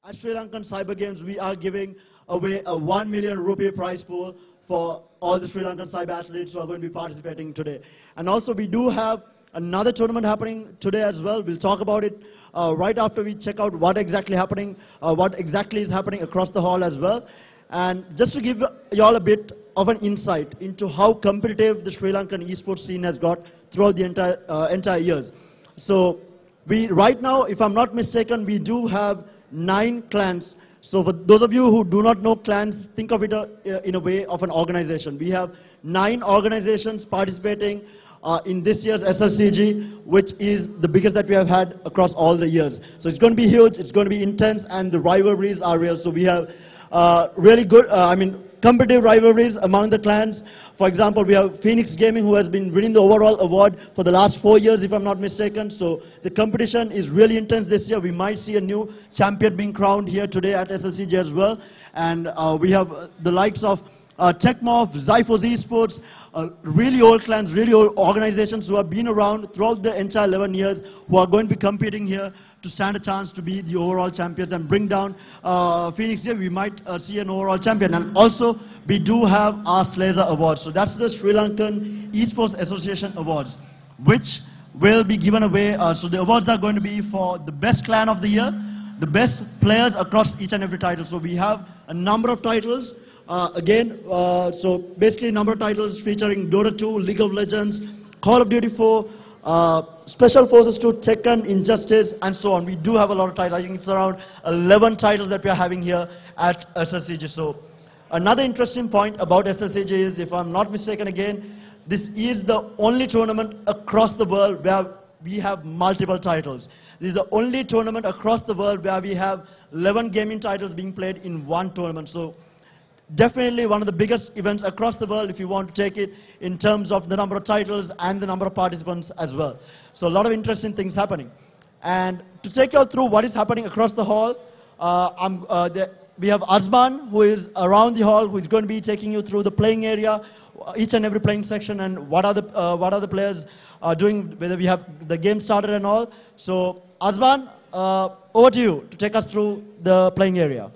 At Sri Lankan Cyber Games, we are giving away a 1 million rupee prize pool for all the Sri Lankan cyber athletes who are going to be participating today. And also, we do have another tournament happening today as well. We'll talk about it right after we check out what exactly is happening across the hall as well. And just to give you all a bit of an insight into how competitive the Sri Lankan esports scene has got throughout the entire years. So right now, if I'm not mistaken, we do have 9 clans. So for those of you who do not know clans, think of it in a way of an organization. We have 9 organizations participating in this year's SLCG, which is the biggest that we have had across all the years. So it's going to be huge, it's going to be intense, and the rivalries are real. So we have really good, competitive rivalries among the clans. For example, we have Phoenix Gaming, who has been winning the overall award for the last 4 years, if I'm not mistaken. So the competition is really intense this year. We might see a new champion being crowned here today at SLCG as well. And we have the likes of Techmoff, Zyphos Esports, really old clans, really old organizations who have been around throughout the entire 11 years, who are going to be competing here to stand a chance to be the overall champions and bring down Phoenix here. We might see an overall champion. And also, we do have our Slazer Awards. So that's the Sri Lankan Esports Association Awards, which will be given away. So the awards are going to be for the best clan of the year, the best players across each and every title. So we have a number of titles. So basically a number of titles featuring Dota 2, League of Legends, Call of Duty 4, Special Forces 2, Tekken, Injustice, and so on. We do have a lot of titles. I think it's around 11 titles that we are having here at SSCG. So another interesting point about SSCG is, if I'm not mistaken again, this is the only tournament across the world where we have multiple titles. This is the only tournament across the world where we have 11 gaming titles being played in one tournament. So definitely one of the biggest events across the world if you want to take it in terms of the number of titles and the number of participants as well. So a lot of interesting things happening. And to take you all through what is happening across the hall, we have Azman, who is around the hall, who is going to be taking you through the playing area, each and every playing section, and what are the players doing, whether we have the game started and all. So Azman, over to you to take us through the playing area.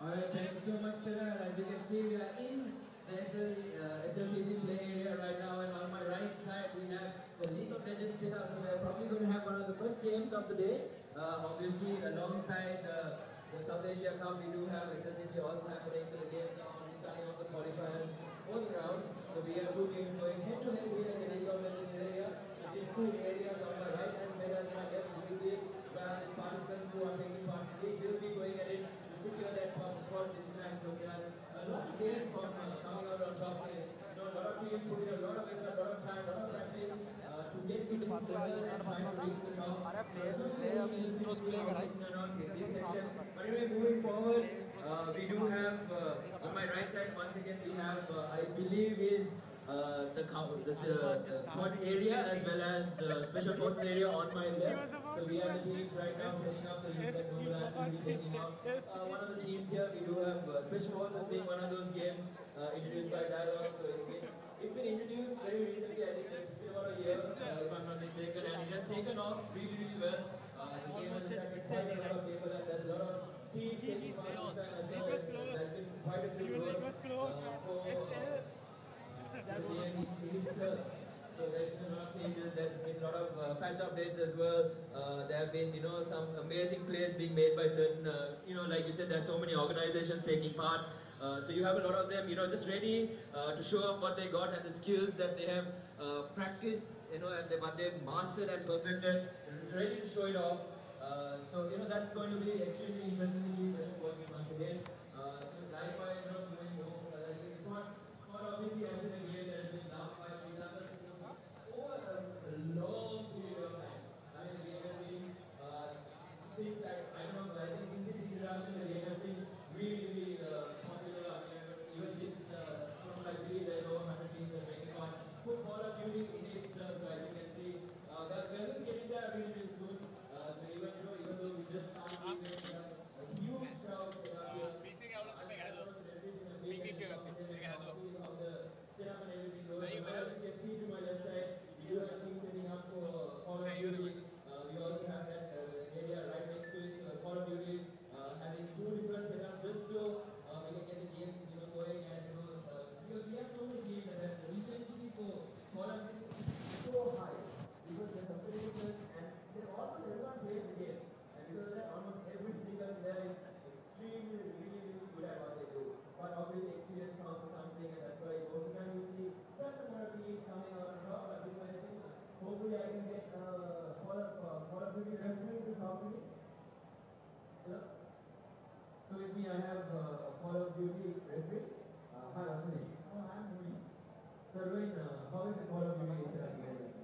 Alright, thank you so much, Tina. And as you can see, we are in the SLCG play area right now, and on my right side we have the League of Legends setup. So we are probably going to have one of the first games of the day. Obviously, alongside the South Asia Cup, we do have SLCG also happening. So the games are already starting off the qualifiers for the round. So we have 2 games going head-to-head here in the League of Legends area. So these 2 areas on my right as well as my left will be where the participants who are taking part in the league will be going at it to secure that top spot this time, because there are a lot to gain from coming out on top. So, a lot of teams put in a lot of effort, a lot of time, a lot of practice to get to this level and try to reach the top. So it's not really easy to see how things turn out in this section. But anyway, moving forward, we do have on my right side once again we have I believe is the court area as well as the special forces area on my left. So we have the teams right now setting up. So you said Mumbai will be taking off. One of the teams here, we do have special forces being one of those games introduced by Dialogue. So it's been introduced very recently. I think it's been about a year, if I'm not mistaken, and it has taken off really, really well. The game has attracted quite a lot of people, and there's a lot of teams taking part this time as well. There's been quite a few for the game itself. So there's been a lot of changes, there's been a lot of patch updates as well. There have been, some amazing plays being made by certain, like you said, there's so many organizations taking part. So you have a lot of them, just ready to show off what they got and the skills that they have practiced, and what they've mastered and perfected, ready to show it off. So, that's going to be extremely interesting to see special forces once again. So likewise, moving on, obviously has been a game that has been loved by Sri Lanka over a long period of time. I mean, the game has been, since since its introduction, the game has been really, really popular. I mean, even this tournament, I believe there's over 100 teams that are making part. Put Call of Duty in itself, so as you can see, we're going to get into that really, really soon. So even though we just started, we have a huge crowd set up here. can get Call of Duty referee to talk to me? Hello? So with me I have Call of Duty referee. Hi, what's your name? Oh, I'm Ruin. So Ruin, how is the Call of Duty set up here?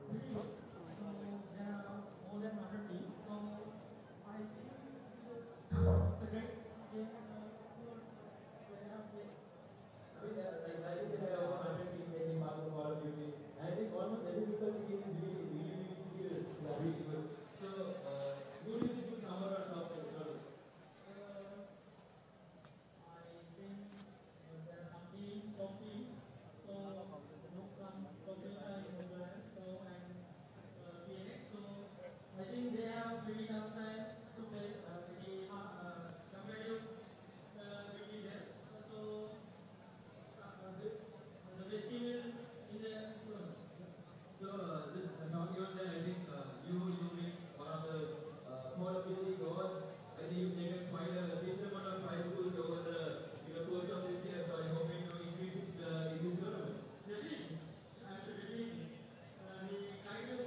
Pretty good. So there are more than 100 teams. So I think it's a great game. Like you said, there are over 100 teams taking part in Call of Duty. And I think almost every single team is really skilled. Yeah, really good. So, who do you think would come out on top of the tournament? I think there are some teams, top teams. So, some Copenhagen as well. So, and PNX. So, I think they have pretty tough time to play. Pretty competitive between them. So, the best team is in the tournament. So this talking on that, I think you've been one of those Call of Duty gods. I think you've taken quite a decent amount of prize pools over the course of this year. So I'm hoping to increase it in this tournament. Definitely, absolutely. We try to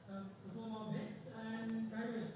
perform our best and try to win.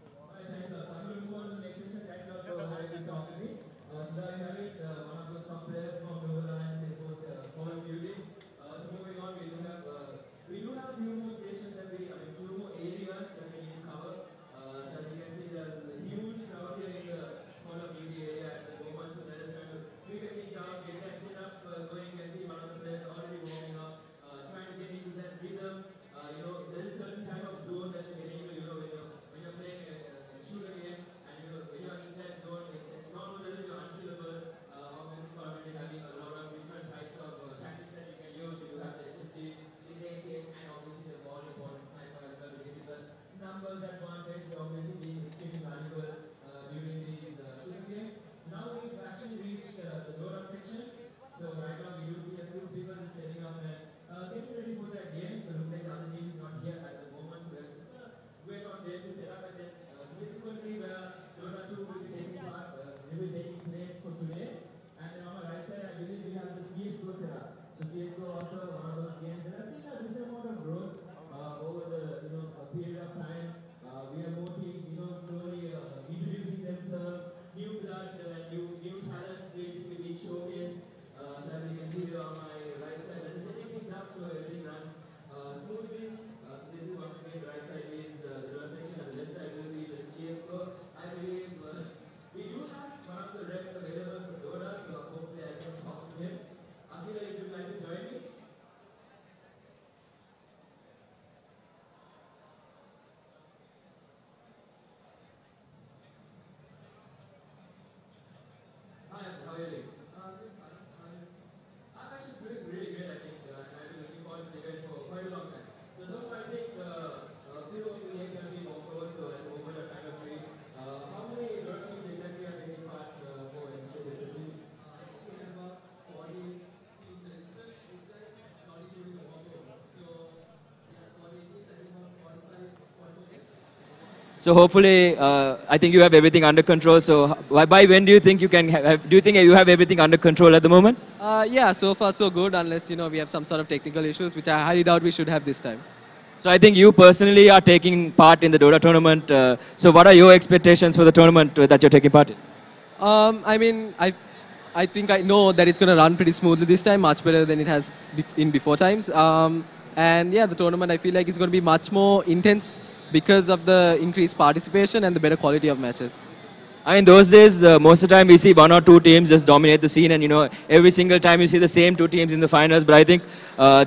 Alright, thanks a lot. So I'm going to move on to the next session. Thanks a lot for having this talk with me. So there you have it, one of those top players from Global Alliance Esports Call of Duty. So moving on, we do have a few more stations that few more areas that we need to cover. So as you can see, there's a huge crowd here in the Call of Duty area at the moment. So they're just trying to figure things out, get that setup going. You can see one of the players already warming up, trying to get into that rhythm. There is a certain type of zone that you're getting into. When you're playing a shooter game, and when you're in that zone, it's almost as if you're unkillable. Obviously, Call of Duty having a lot of different types of tactics that you can use. You have the SMGs, the AKs, and obviously the more important sniper as well to give you the numbers advantage. Obviously, being extremely valuable during these shooting games. So now we've actually reached the loadout section. So right now we do see a few people just setting up and getting ready for that game. So it looks like the other team is not here at the moment. So we're just wait on them to set up and then subsequently loadout 2 will be taking part. They will be taking place for today. And then on the right side, I believe we have the CSGO set up. So CSGO also one of those games that I've seen a decent amount of growth over the a period of time. We have more teams, slowly introducing themselves, new blood, new talent basically being showcased. So as you can see here on my right side, I'm just setting things up so everything runs smoothly. So this is once again the right side is the draw section, and the left side will be the CSGO. I believe we do have one of the refs available for Dota, so hopefully I can talk to him. Akila, if you'd like to join me. Hi, how are you doing? I'm actually doing really good, I think, and I've been looking forward to the event for quite a long time. So far, I think a few of the games have been walked over, so at the moment I'm kind of free. How many Dota teams exactly are taking part for in this season? I think we have about 40 teams registered. This time, not including the walkovers. So, yeah, 40 teams, I think about 45, 44. So hopefully, I think you have everything under control. So by when do you think you can do you think you have everything under control at the moment? Yeah, so far so good, unless we have some sort of technical issues, which I highly doubt we should have this time. So I think you personally are taking part in the Dota tournament. So what are your expectations for the tournament that you're taking part in? I mean, I think I know that it's going to run pretty smoothly this time, much better than it has in before times. And yeah, the tournament I feel like is going to be much more intense because of the increased participation and the better quality of matches. I mean, those days, most of the time we see one or two teams just dominate the scene, and every single time you see the same two teams in the finals. But I think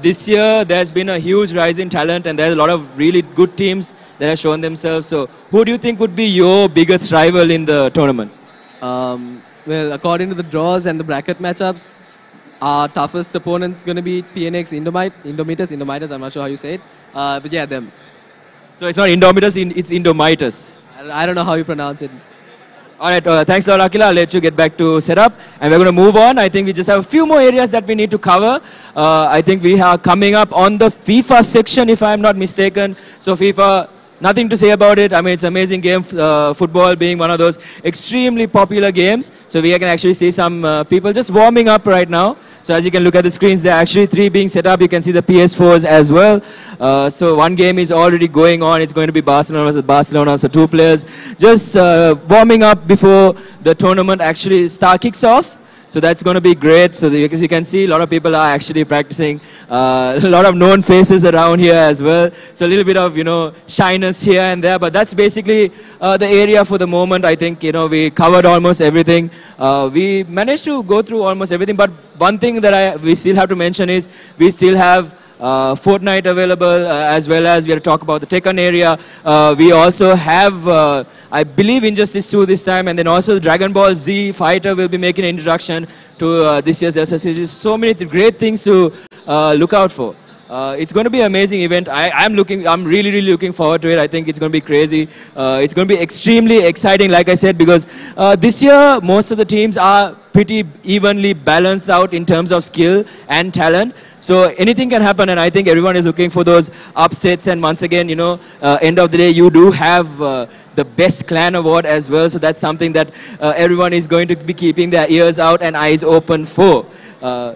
this year there's been a huge rise in talent, and there's a lot of really good teams that have shown themselves. So who do you think would be your biggest rival in the tournament? Well, according to the draws and the bracket matchups, our toughest opponent's going to be PNX Indomiters, I'm not sure how you say it. But yeah, them. So it's not Indomitus, it's Indomitus. I don't know how you pronounce it. Alright, thanks a lot, Akila. I'll let you get back to setup. And we're going to move on. I think we just have a few more areas that we need to cover. I think we are coming up on the FIFA section, if I'm not mistaken. So FIFA, nothing to say about it. I mean, it's an amazing game, football being one of those extremely popular games. So we can actually see some people just warming up right now. So as you can look at the screens, there are actually 3 being set up. You can see the PS4s as well. So one game is already going on. It's going to be Barcelona versus Barcelona. So 2 players just warming up before the tournament actually kicks off. So that's going to be great. So as you can see, a lot of people are actually practicing. A lot of known faces around here as well. So a little bit of, shyness here and there. But that's basically the area for the moment. I think, we covered almost everything. We managed to go through almost everything. But one thing that we still have to mention is we still have Fortnite available, as well as we'll talk about the Tekken area. We also have, I believe, Injustice 2 this time, and then also Dragon Ball Z Fighter will be making an introduction to this year's SSCG. So many great things to look out for. It's going to be an amazing event. I'm really, really looking forward to it. I think it's going to be crazy. It's going to be extremely exciting, like I said, because this year most of the teams are pretty evenly balanced out in terms of skill and talent. So anything can happen, and I think everyone is looking for those upsets. And once again, end of the day, you do have the best clan award as well. So that's something that everyone is going to be keeping their ears out and eyes open for.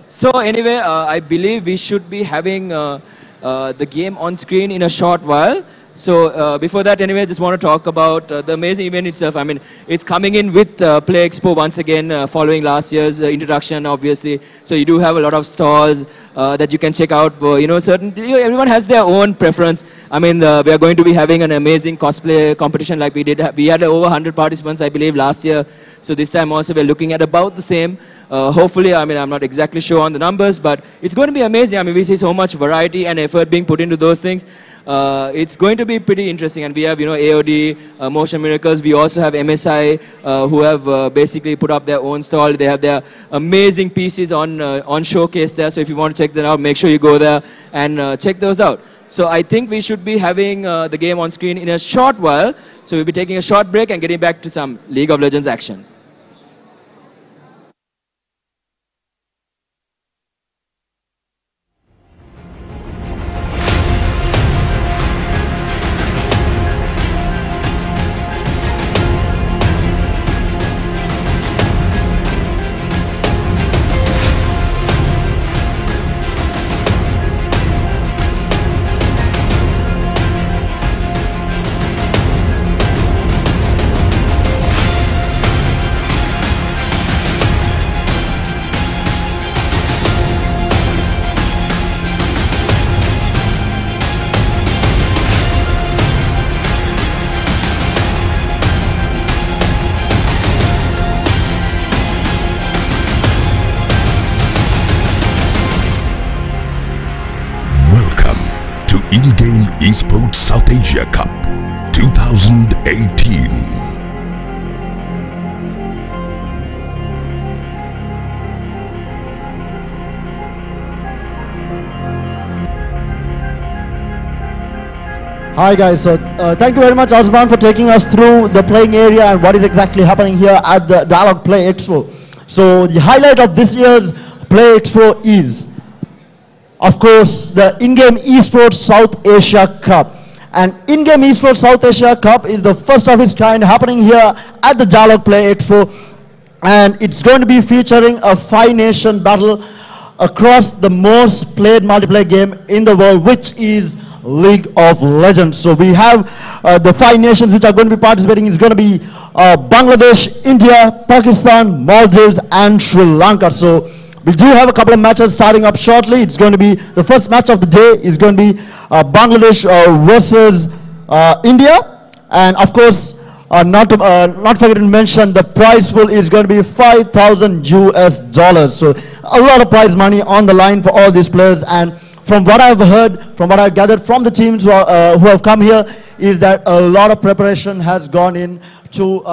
So anyway, I believe we should be having the game on screen in a short while. So before that, anyway, I just want to talk about the amazing event itself. I mean, it's coming in with Play Expo once again, following last year's introduction, obviously. So you do have a lot of stalls that you can check out for, everyone has their own preference. I mean, we are going to be having an amazing cosplay competition like we did. We had over 100 participants, I believe, last year. So this time also we're looking at about the same. Hopefully, I mean, I'm not exactly sure on the numbers, but it's going to be amazing. I mean, we see so much variety and effort being put into those things. It's going to be pretty interesting. And we have, AOD, Motion Miracles. We also have MSI, who have basically put up their own stall. They have their amazing pieces on showcase there. So if you want to check that out, make sure you go there and check those out. So I think we should be having the game on screen in a short while. So we'll be taking a short break and getting back to some League of Legends action. In-game Esports South Asia Cup 2018. Hi guys, so thank you very much Osman for taking us through the playing area and what is exactly happening here at the Dialog Play Expo. So the highlight of this year's Play Expo is, of course, the in-game Esports South Asia Cup. And in-game Esports South Asia Cup is the first of its kind happening here at the Dialog Play Expo. And it's going to be featuring a 5-nation battle across the most played multiplayer game in the world, which is League of Legends. So we have the 5 nations which are going to be participating. Is going to be Bangladesh, India, Pakistan, Maldives, and Sri Lanka. So we do have a couple of matches starting up shortly. It's going to be, the first match of the day is going to be Bangladesh versus India. And of course, not forgetting to mention, the prize pool is going to be $5,000 US. So a lot of prize money on the line for all these players. And from what I've heard, from what I've gathered from the teams who have come here, is that a lot of preparation has gone in to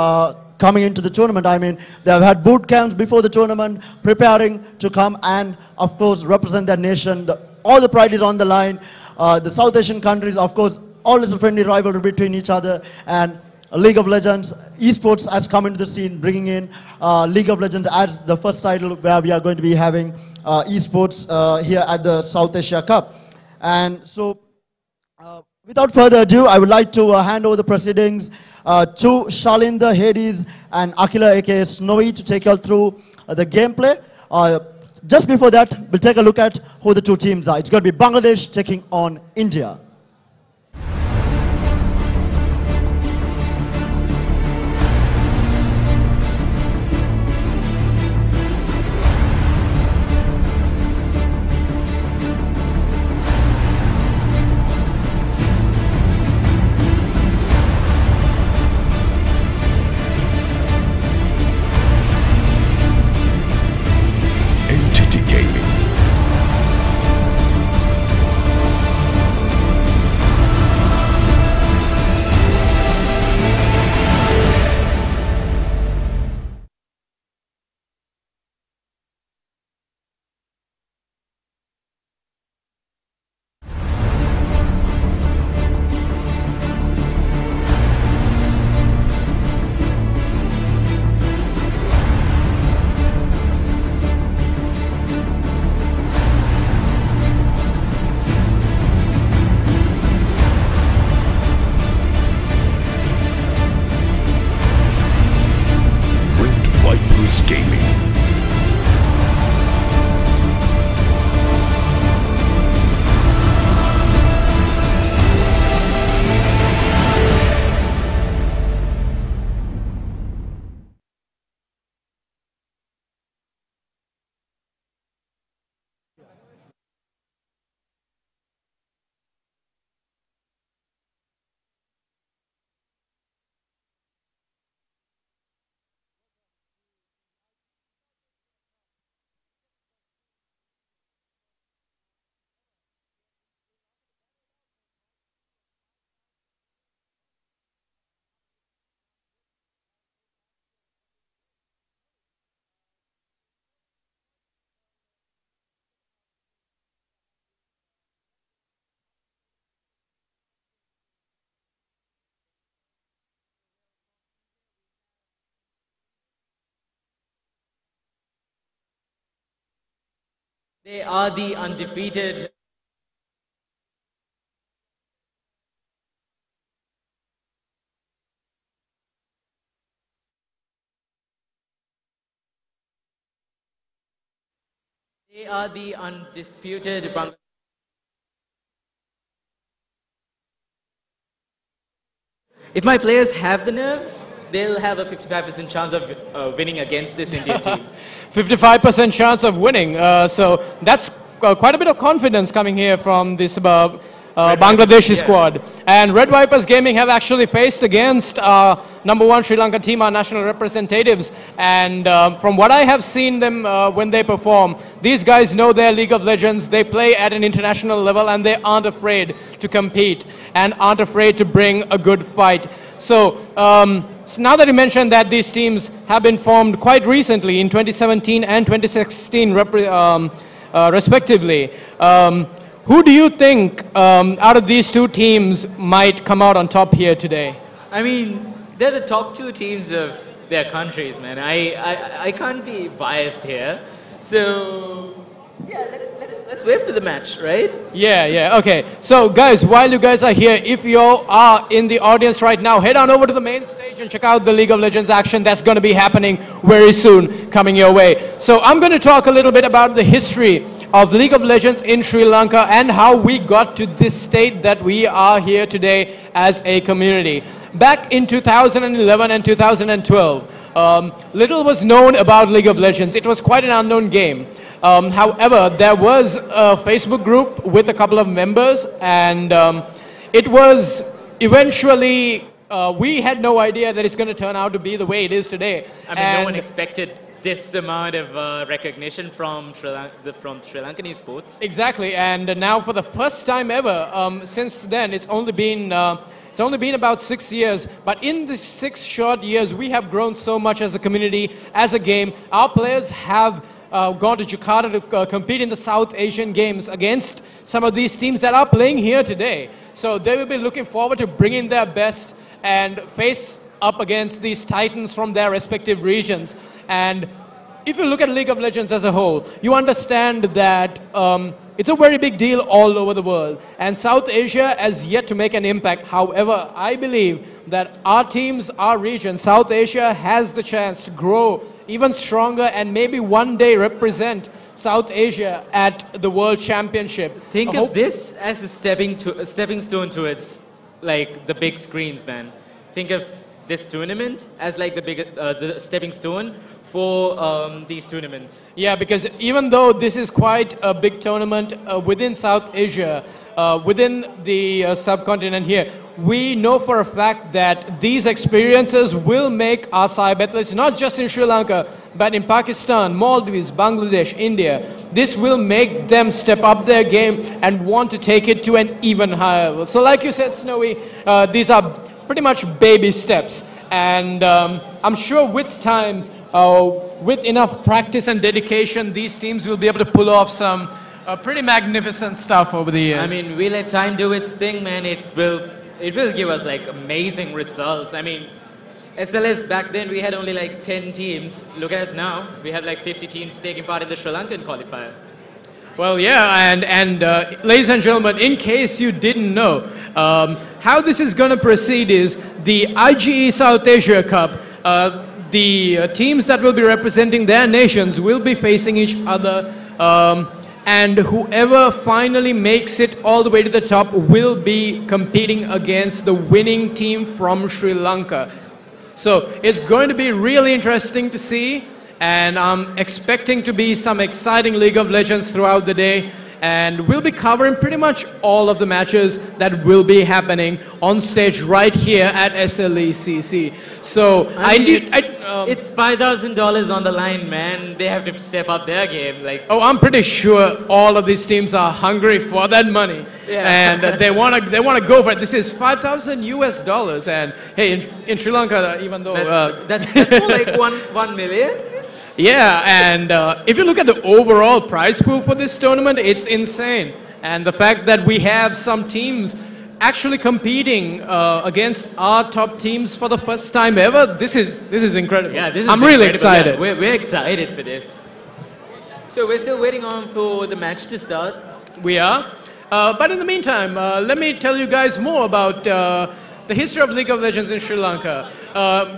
coming into the tournament. I mean, they've had boot camps before the tournament, preparing to come and, of course, represent their nation. All the pride is on the line. The South Asian countries, of course, always a friendly rivalry between each other. And League of Legends, Esports has come into the scene, bringing in League of Legends as the first title where we are going to be having Esports here at the South Asia Cup. And so, without further ado, I would like to hand over the proceedings to Shalinder, Hades, and Akila aka Snowy to take you all through the gameplay. just before that, we'll take a look at who the two teams are. It's going to be Bangladesh taking on India. They are the undefeated. They are the undisputed. If my players have the nerves, they'll have a 55% chance of winning against this Indian team. 55% chance of winning. So that's quite a bit of confidence coming here from this Bangladeshi squad. And Red Vipers Gaming have actually faced against #1 Sri Lanka team, our national representatives. And from what I have seen them when they perform, these guys know their League of Legends. They play at an international level and they aren't afraid to compete and aren't afraid to bring a good fight. So, so now that you mentioned that these teams have been formed quite recently in 2017 and 2016 respectively, who do you think out of these two teams might come out on top here today? I mean, they're the top two teams of their countries, man. I can't be biased here. So, yeah, let's wait for the match, right? Yeah, okay. So, guys, while you guys are here, if you are in the audience right now, head on over to the main stage and check out the League of Legends action that's going to be happening very soon, coming your way. So, I'm going to talk a little bit about the history of League of Legends in Sri Lanka and how we got to this state that we are here today as a community. Back in 2011 and 2012, little was known about League of Legends. It was quite an unknown game. However, there was a Facebook group with a couple of members, and it was eventually, we had no idea that it's going to turn out to be the way it is today. I mean, no one expected this amount of recognition from Sri Lankan Esports. Exactly, and now for the first time ever, since then, it's only been about 6 years, but in these 6 short years, we have grown so much as a community, as a game. Our players have gone to Jakarta to compete in the South Asian Games against some of these teams that are playing here today. So they will be looking forward to bringing their best and face up against these titans from their respective regions. And if you look at League of Legends as a whole, you understand that it's a very big deal all over the world. And South Asia has yet to make an impact. However, I believe that our teams, our region, South Asia, has the chance to grow even stronger and maybe one day represent South Asia at the World Championship. Think of this as a stepping stone towards like the big screens, man. Think of this tournament as like the stepping stone for these tournaments. Yeah, because even though this is quite a big tournament within South Asia, within the subcontinent here, we know for a fact that these experiences will make our cyber athletes, not just in Sri Lanka, but in Pakistan, Maldives, Bangladesh, India, this will make them step up their game and want to take it to an even higher level. So like you said, Snowy, these are pretty much baby steps. And I'm sure with time, with enough practice and dedication, these teams will be able to pull off some pretty magnificent stuff over the years. I mean, we let time do its thing, man. It will give us like amazing results. I mean, SLS back then we had only like 10 teams. Look at us now. We have like 50 teams taking part in the Sri Lankan qualifier. Well, yeah, and ladies and gentlemen, in case you didn't know, how this is going to proceed is the IGE South Asia Cup. The teams that will be representing their nations will be facing each other, and whoever finally makes it all the way to the top will be competing against the winning team from Sri Lanka. So it's going to be really interesting to see, and I'm expecting to be some exciting League of Legends throughout the day. And we'll be covering pretty much all of the matches that will be happening on stage right here at SLECC. So it's $5,000 on the line, man. They have to step up their game. Like, oh, I'm pretty sure all of these teams are hungry for that money, yeah. and they want to go for it. This is $5,000 US, and hey, in Sri Lanka, even though that's more like 1 million. Yeah, and if you look at the overall prize pool for this tournament, it's insane. And the fact that we have some teams actually competing against our top teams for the first time ever, this is incredible. Yeah, this is I'm really excited. Yeah, we're excited for this. So we're still waiting on for the match to start. We are. But in the meantime, let me tell you guys more about the history of League of Legends in Sri Lanka.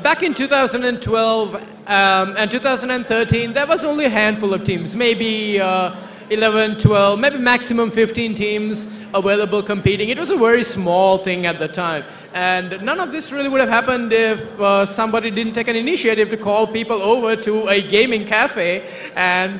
Back in 2012 and 2013, there was only a handful of teams, maybe 11, 12, maybe maximum 15 teams available competing. It was a very small thing at the time. And none of this really would have happened if somebody didn't take an initiative to call people over to a gaming cafe and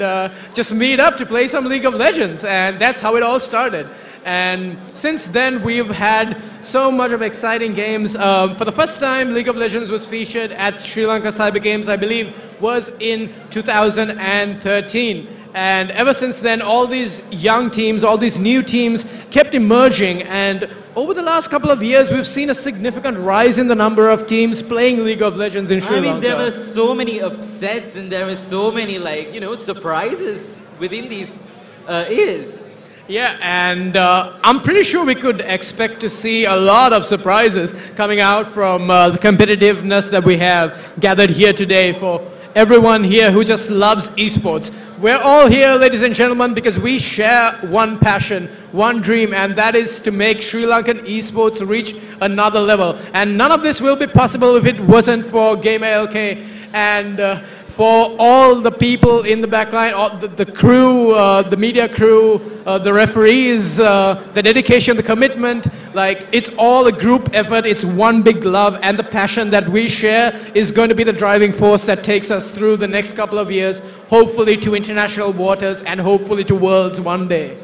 just meet up to play some League of Legends. And that's how it all started. And since then, we've had so much of exciting games. For the first time, League of Legends was featured at Sri Lanka Cyber Games, I believe, was in 2013. And ever since then, all these young teams, all these new teams kept emerging. And over the last couple of years, we've seen a significant rise in the number of teams playing League of Legends in Sri Lanka. I mean, there were so many upsets and there were so many, like, you know, surprises within these years. Yeah, and I'm pretty sure we could expect to see a lot of surprises coming out from the competitiveness that we have gathered here today for everyone here who just loves esports. We're all here, ladies and gentlemen, because we share one passion, one dream, and that is to make Sri Lankan esports reach another level. And none of this will be possible if it wasn't for Game ALK and for all the people in the backline, all the crew, the media crew, the referees, the dedication, the commitment, like it's all a group effort, it's one big love, and the passion that we share is going to be the driving force that takes us through the next couple of years, hopefully to international waters and hopefully to worlds one day.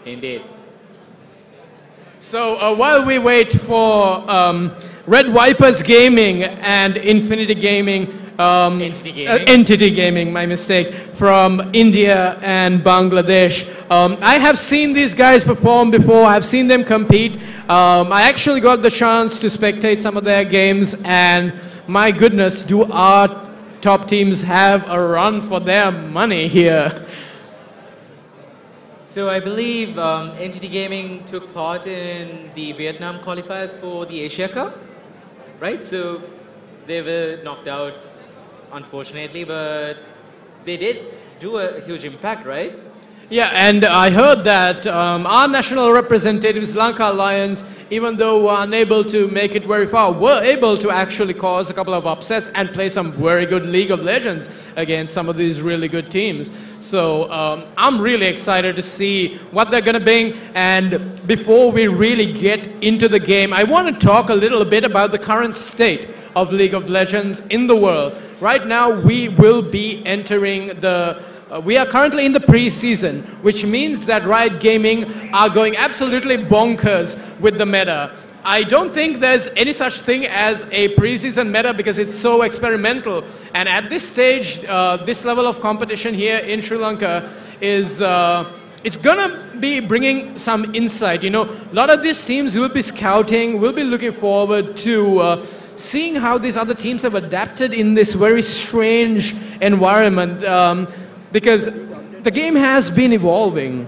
Indeed. So while we wait for Red Vipers Gaming and Infinity Gaming, Entity Gaming, my mistake, from India and Bangladesh. I have seen these guys perform before, I've seen them compete. I actually got the chance to spectate some of their games, and my goodness, do our top teams have a run for their money here. So I believe Entity Gaming took part in the Vietnam qualifiers for the Asia Cup, right? So they were knocked out, unfortunately, but they did do a huge impact, right? Yeah, and I heard that our national representative, Sri Lanka Alliance, even though we're unable to make it very far, were able to actually cause a couple of upsets and play some very good League of Legends against some of these really good teams. So I'm really excited to see what they're going to bring. And before we really get into the game, I want to talk a little bit about the current state of League of Legends in the world. Right now, we will be entering the we are currently in the pre-season, which means that Riot Gaming are going absolutely bonkers with the meta. I don't think there's any such thing as a pre-season meta because it's so experimental. And at this stage, this level of competition here in Sri Lanka is it's gonna be bringing some insight. You know, a lot of these teams will be scouting, will be looking forward to seeing how these other teams have adapted in this very strange environment. Because the game has been evolving,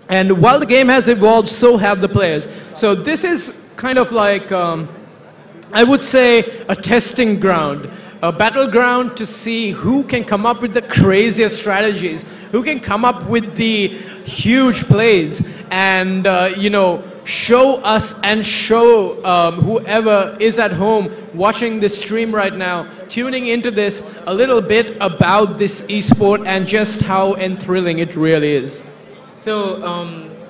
and while the game has evolved, so have the players. So this is kind of like, I would say, a testing ground, a battleground to see who can come up with the craziest strategies, who can come up with the huge plays, and you know, show us and show whoever is at home watching this stream right now, tuning into this, a little bit about this esport and just how thrilling it really is. So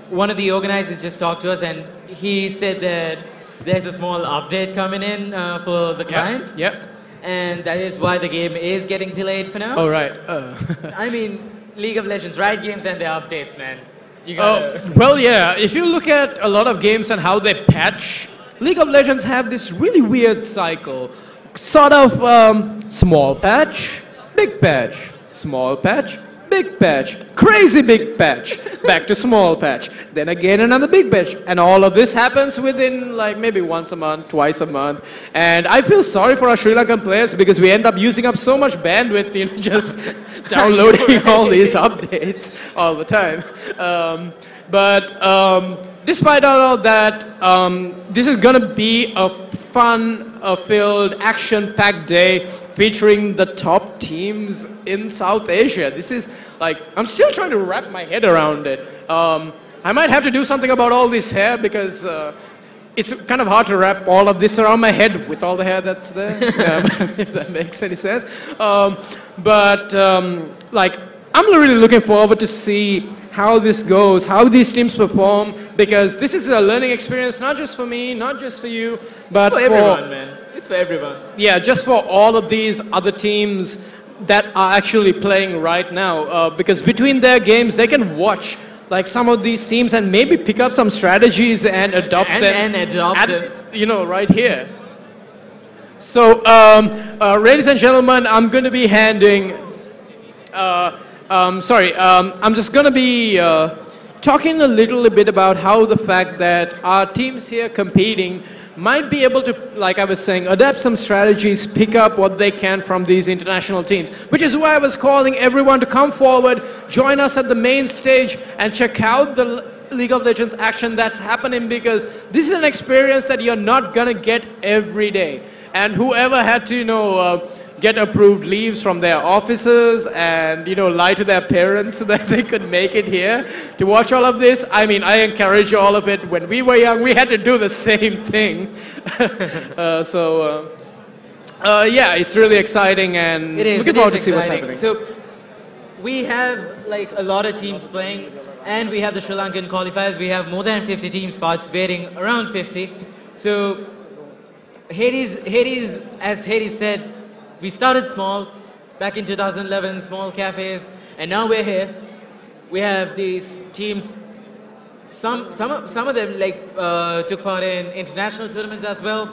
one of the organizers just talked to us and he said that there's a small update coming in for the client. Yep. And that is why the game is getting delayed for now. Oh, right. I mean, League of Legends, Riot Games and their updates, man. You gotta... well, yeah, if you look at a lot of games and how they patch, League of Legends have this really weird cycle. Sort of small patch, big patch, small patch, big patch, crazy big patch, back to small patch, then again another big patch. And all of this happens within like maybe once a month, twice a month. And I feel sorry for our Sri Lankan players because we end up using up so much bandwidth, you know, just downloading all these updates all the time. Despite all of that, this is going to be a fun-filled, action-packed day featuring the top teams in South Asia. This is like, I'm still trying to wrap my head around it. I might have to do something about all this hair because it's kind of hard to wrap all of this around my head with all the hair that's there, if that makes any sense. Like, I'm really looking forward to see how this goes, how these teams perform, because this is a learning experience, not just for me, not just for you, but for everyone, man. It's for everyone. Yeah, just for all of these other teams that are actually playing right now, because between their games, they can watch like some of these teams and maybe pick up some strategies and adopt them. You know, right here. So, ladies and gentlemen, I'm going to be handing... I'm just going to be talking a little bit about how the fact that our teams here competing might be able to, like I was saying, adapt some strategies, pick up what they can from these international teams. Which is why I was calling everyone to come forward, join us at the main stage, and check out the League of Legends action that's happening, because this is an experience that you're not going to get every day. And whoever had to, you know, get approved leaves from their offices and, you know, lie to their parents so that they could make it here to watch all of this. I mean, I encourage all of it. When we were young, we had to do the same thing. Yeah, it's really exciting and looking forward to see what's happening. So we have like a lot of teams playing, and we have the Sri Lankan qualifiers. We have more than 50 teams participating, around 50. So Hades, as Hades said, we started small, back in 2011, small cafes, and now we're here. We have these teams, some of them like took part in international tournaments as well.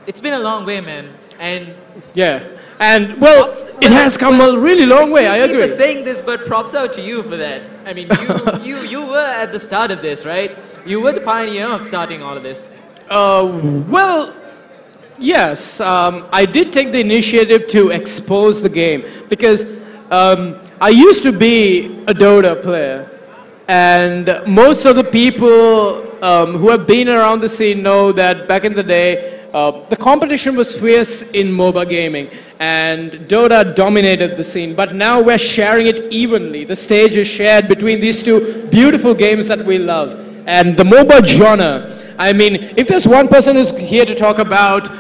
It's been a long way, man. And yeah, and well, it has come a really long way. I agree. Excuse me for saying this, but props out to you for that. I mean, you were at the start of this, right? You were the pioneer of starting all of this. Well, yes, I did take the initiative to expose the game because I used to be a Dota player, and most of the people who have been around the scene know that back in the day, the competition was fierce in MOBA gaming, and Dota dominated the scene. But now we're sharing it evenly. The stage is shared between these two beautiful games that we love. and the MOBA genre. I mean, if there's one person who's here to talk about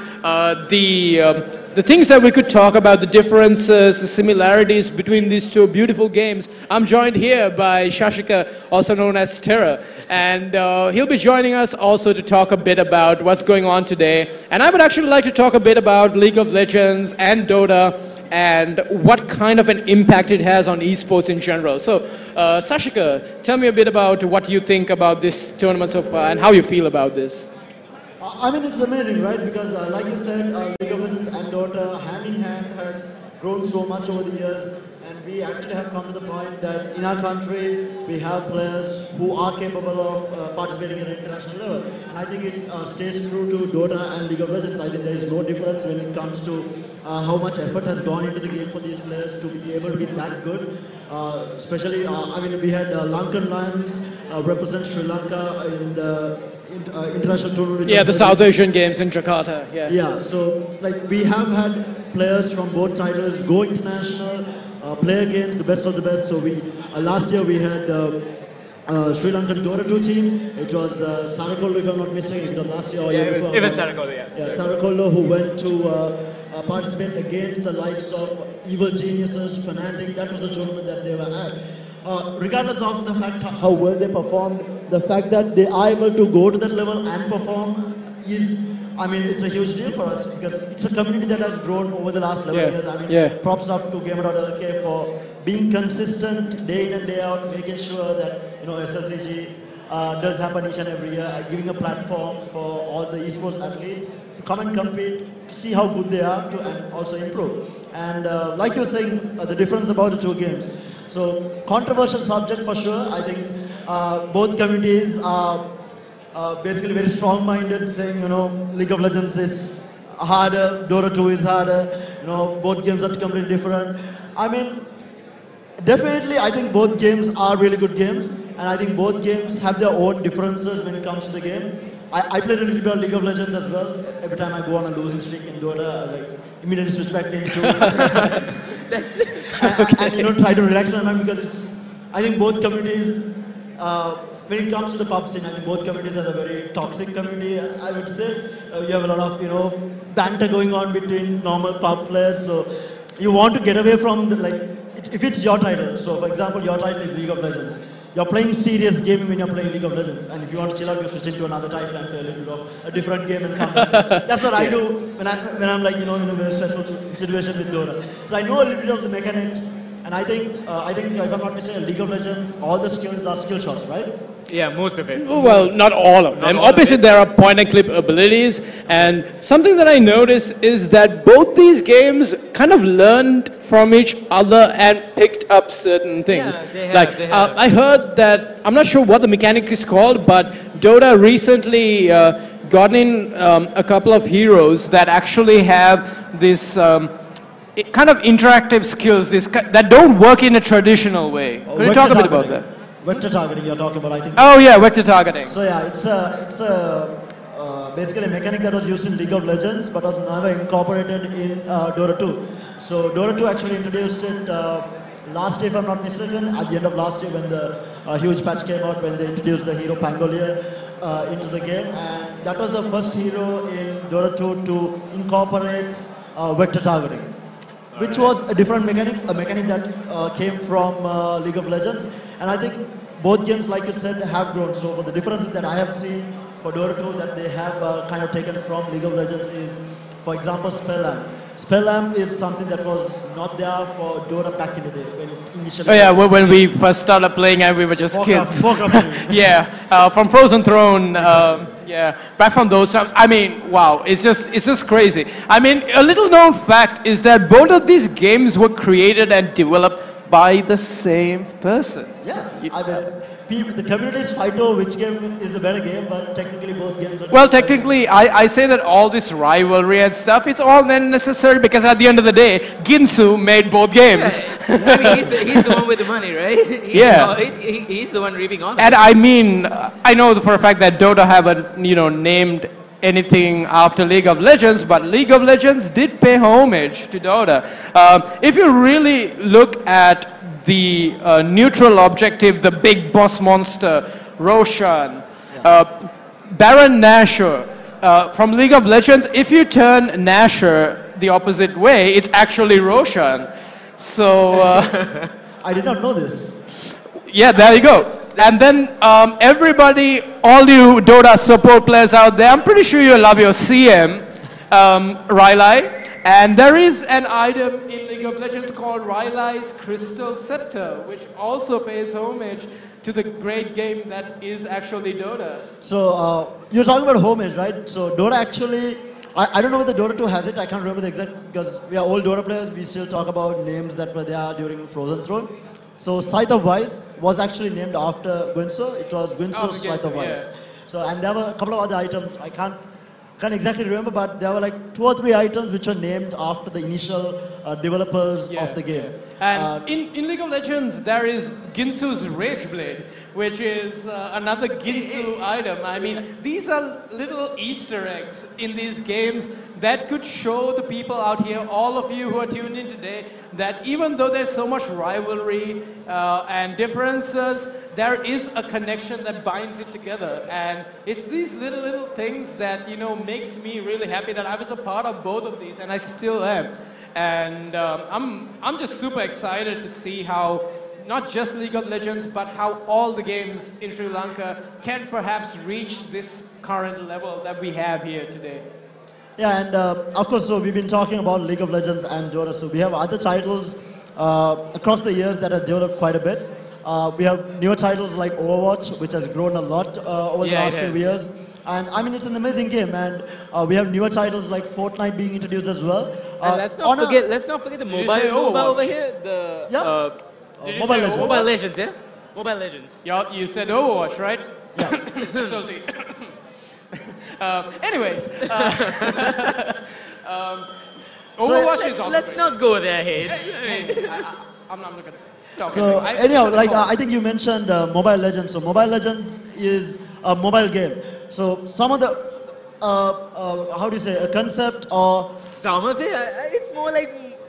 the things that we could talk about, the differences, the similarities between these two beautiful games, I'm joined here by Shashika, also known as Terra. And he'll be joining us also to talk a bit about what's going on today. And I would actually like to talk a bit about League of Legends and Dota and what kind of an impact it has on esports in general. So, Sashika, tell me a bit about what you think about this tournament so far and how you feel about this. I mean, it's amazing, right? Because like you said, League of Legends and Dota, hand in hand, has grown so much over the years. And we actually have come to the point that in our country, we have players who are capable of participating at an international level. And I think it stays true to Dota and League of Legends. I think there is no difference when it comes to how much effort has gone into the game for these players to be able to be that good. Especially, I mean, we had Lankan Lions represent Sri Lanka in the international tournament. Yeah, the South Asian Games in Jakarta. Yeah. Yeah, so like we have had players from both titles go international, play against the best of the best. So we last year we had Sri Lankan Dota 2 team. It was Sarakollo, if I'm not mistaken. It was last year or year before. It was Sarakollo, yeah. Yeah, Sarakollo, who went to participate against the likes of Evil Geniuses, Fnatic. That was a tournament that they were at. Regardless of the fact how well they performed, the fact that they are able to go to that level and perform is, I mean, it's a huge deal for us because it's a community that has grown over the last 11 years. I mean, props up to Gamer.lk for being consistent day in and day out, making sure that, you know, SSCG does happen each and every year, giving a platform for all the esports athletes to come and compete, to see how good they are, and also improve. And like you were saying, the difference about the two games. So controversial subject for sure. I think both communities are basically very strong-minded, saying, you know, League of Legends is harder, Dota 2 is harder. You know, both games are completely different. I mean, definitely, I think both games are really good games, and I think both games have their own differences when it comes to the game. I played a little bit of League of Legends as well. Every time I go on a losing streak in Dota, I like immediately switch back into and you know, try to relax my mind because it's. I think both communities, when it comes to the pub scene, I think both communities are a very toxic community. I would say you have a lot of, you know, banter going on between normal pub players. So you want to get away from the, like, if it's your title. So for example, your title is League of Legends. You're playing serious gaming when you're playing League of Legends, and if you want to chill out, you switch into another title and play a little bit of a different game and come back. That's what I do when I'm like, you know, in a very stressful situation with Dota. So I know a little bit of the mechanics, and I think if I'm not mistaken, League of Legends, all the skills are skill shots, right? Yeah, most of it. Well, not all of them. Obviously, there are point and click abilities, and something that I noticed is that both these games kind of learned from each other and picked up certain things. Yeah, they have. I heard that, I'm not sure what the mechanic is called, but Dota recently got in a couple of heroes that actually have this kind of interactive skills that don't work in a traditional way. Could you talk a bit about that? Vector targeting you're talking about, I think. Oh yeah, vector targeting. So yeah, it's basically a mechanic that was used in League of Legends, but was never incorporated in Dota 2. So Dota 2 actually introduced it last year, if I'm not mistaken, at the end of last year when the huge patch came out, when they introduced the hero Pangolier into the game, and that was the first hero in Dota 2 to incorporate vector targeting, which was a different mechanic, a mechanic that came from League of Legends. And I think both games, like you said, have grown. So for the differences that I have seen for Dota 2 that they have kind of taken from League of Legends is, for example, Spell Amp. Spell Amp is something that was not there for Dota back in the day. When initially oh yeah, when we first started playing and we were just kids. Warcraft. Yeah, from Frozen Throne. Yeah, back from those times. I mean, wow, it's just crazy. I mean, a little known fact is that both of these games were created and developed by the same person. Yeah, I mean, the communities fight over which game is the better game, but technically both games are... Well, technically, I say that all this rivalry and stuff, it's all unnecessary because at the end of the day, Ginsu made both games. Yeah. I mean, he's the one with the money, right? He's the one reaping all that. And I mean, I know for a fact that Dota haven't, you know, named anything after League of Legends, but League of Legends did pay homage to Dota. If you really look at the neutral objective, the big boss monster, Roshan, Baron Nashor from League of Legends. If you turn Nashor the opposite way, it's actually Roshan. So I did not know this. yeah, there you go. And then everybody, all you Dota support players out there, I'm pretty sure you love your CM, Rylai. And there is an item in League of Legends called Rylai's Crystal Scepter, which also pays homage to the great game that is actually Dota. So you're talking about homage, right? So Dota actually, I don't know whether Dota 2 has it. I can't remember the exact, because we are old Dota players. We still talk about names that were there during Frozen Throne. So Scythe of Vice was actually named after Guinsoo. It was Guinsoo's Scythe of Vice. Yeah. So, and there were a couple of other items. I can't exactly remember, but there were like 2 or 3 items which were named after the initial developers of the game. And in League of Legends, there is Ginsoo's Rage Blade, which is another Ginsoo item. I mean, these are little Easter eggs in these games that could show the people out here, all of you who are tuned in today, that even though there's so much rivalry and differences, there is a connection that binds it together. And it's these little things that, you know, makes me really happy that I was a part of both of these, and I still am. And I'm just super excited to see how not just League of Legends, but how all the games in Sri Lanka can perhaps reach this current level that we have here today. Yeah, and of course, so we've been talking about League of Legends and Dota. So we have other titles across the years that have developed quite a bit. We have newer titles like Overwatch, which has grown a lot over the last few years. And I mean, it's an amazing game. And we have newer titles like Fortnite being introduced as well. And let's not forget the mobile over here. The Mobile Legends. Mobile Legends, yeah? Mobile Legends. You said Overwatch, right? Yeah. Salty. Anyways. Overwatch is also Let's not go there, Hage. I'm not going to talk. So anyhow, like I think you mentioned Mobile Legends. So Mobile Legends is a mobile game. So some of the, how do you say, a concept or... Some of it, it's more like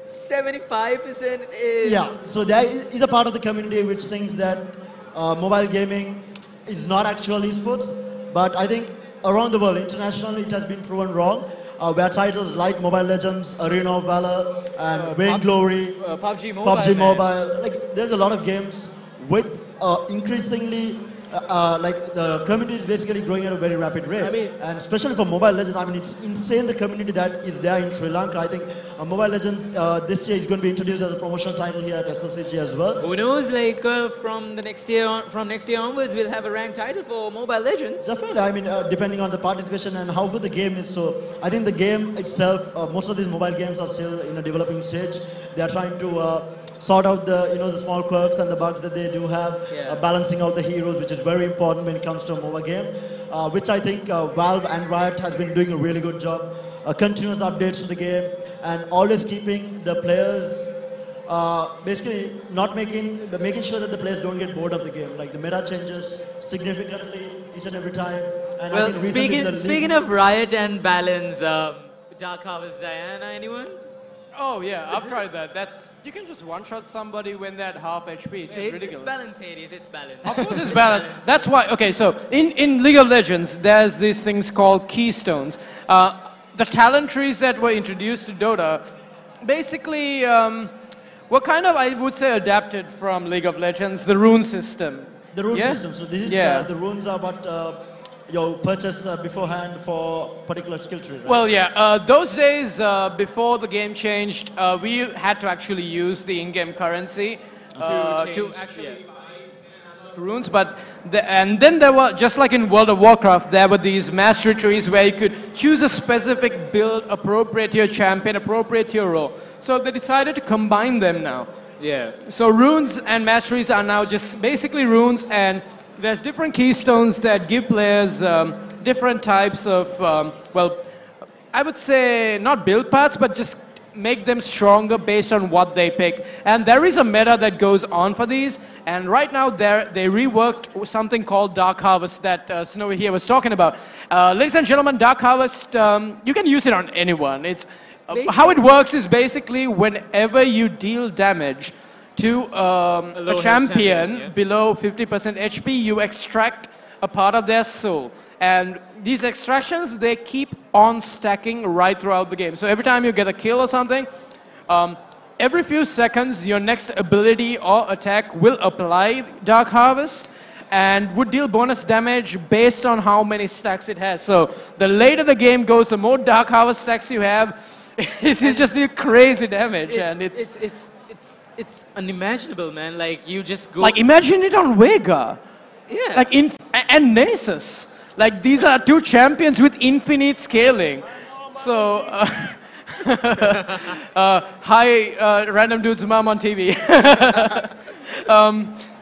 75% is... Yeah, so there is a part of the community which thinks that mobile gaming is not actually esports. But I think around the world, internationally, it has been proven wrong. Where titles like Mobile Legends, Arena of Valor, and Vainglory, PUBG Mobile, PUBG Mobile, like there's a lot of games with increasingly like the community is basically growing at a very rapid rate. I mean, and especially for Mobile Legends, I mean, it's insane the community that is there in Sri Lanka. I think Mobile Legends this year is going to be introduced as a promotional title here at SLCG as well. Who knows, like from next year onwards, we'll have a ranked title for Mobile Legends. Definitely, I mean, depending on the participation and how good the game is. So I think the game itself, most of these mobile games are still in a developing stage. They are trying to sort out the the small quirks and the bugs that they do have, balancing out the heroes, which is very important when it comes to a mobile game, which I think Valve and Riot has been doing a really good job. Continuous updates to the game and always keeping the players basically making sure that the players don't get bored of the game. Like the meta changes significantly each and every time. And Well, I think recently speaking of Riot and balance, Dark Harvest Diana, anyone? Oh yeah, I've tried that. You can just one-shot somebody when they're at half HP. It's just ridiculous. It's balance, Hades. It's balance. Of course it's balance. That's why, okay, so in League of Legends, there's these things called keystones. The talent trees that were introduced to Dota basically were kind of, I would say, adapted from League of Legends, the rune system. The rune system. So this is the runes are what you purchase beforehand for particular skill tree, right? Well, yeah. Those days, before the game changed, we had to actually use the in-game currency to actually buy runes. But and then there were, just like in World of Warcraft, there were these mastery trees where you could choose a specific build appropriate to your champion, appropriate to your role. So they decided to combine them now. Yeah. So runes and masteries are now just basically runes, and there's different keystones that give players different types of, well, I would say not build paths, but just make them stronger based on what they pick. And there is a meta that goes on for these, and right now they reworked something called Dark Harvest that Snowy here was talking about. Ladies and gentlemen, Dark Harvest, you can use it on anyone. It's how it works is basically whenever you deal damage to a champion below 50% HP, you extract a part of their soul. And these extractions, they keep on stacking right throughout the game. So every time you get a kill or something, every few seconds, your next ability or attack will apply Dark Harvest and would deal bonus damage based on how many stacks it has. So the later the game goes, the more Dark Harvest stacks you have, it's just deal crazy damage. It's unimaginable, man. Like, you just go... Like, imagine it on Vega. Yeah. Like, and Nasus. Like, these are two champions with infinite scaling. So, hi, random dude's mom on TV.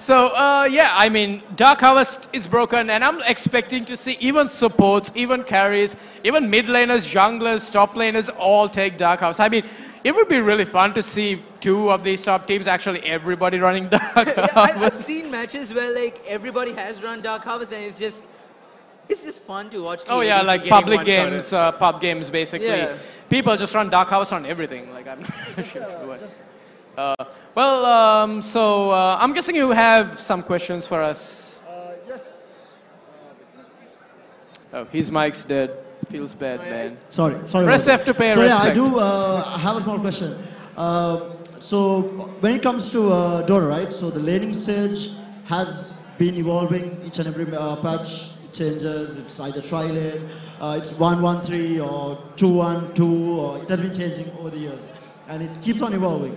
Yeah, I mean, Dark Harvest is broken, and I'm expecting to see even supports, even carries, even mid laners, junglers, top laners all take Dark Harvest. I mean, it would be really fun to see two of these top teams, actually everybody running Dark Harvest. Yeah, I've seen matches where, like, everybody has run Dark Harvest, and it's just fun to watch. Oh yeah, like public games, pub games, basically. Yeah. People just run Dark Harvest on everything. Like, I'm not sure. I'm guessing you have some questions for us. Yes. Oh, his mic's dead. Feels bad, man. Sorry. Press F to pay So respect. yeah, I do have a small question. So when it comes to Dota, right? So the laning stage has been evolving each and every patch. It changes. It's either tri-lane, it's 1-1-3 or 2-1-2, or it has been changing over the years, and it keeps on evolving.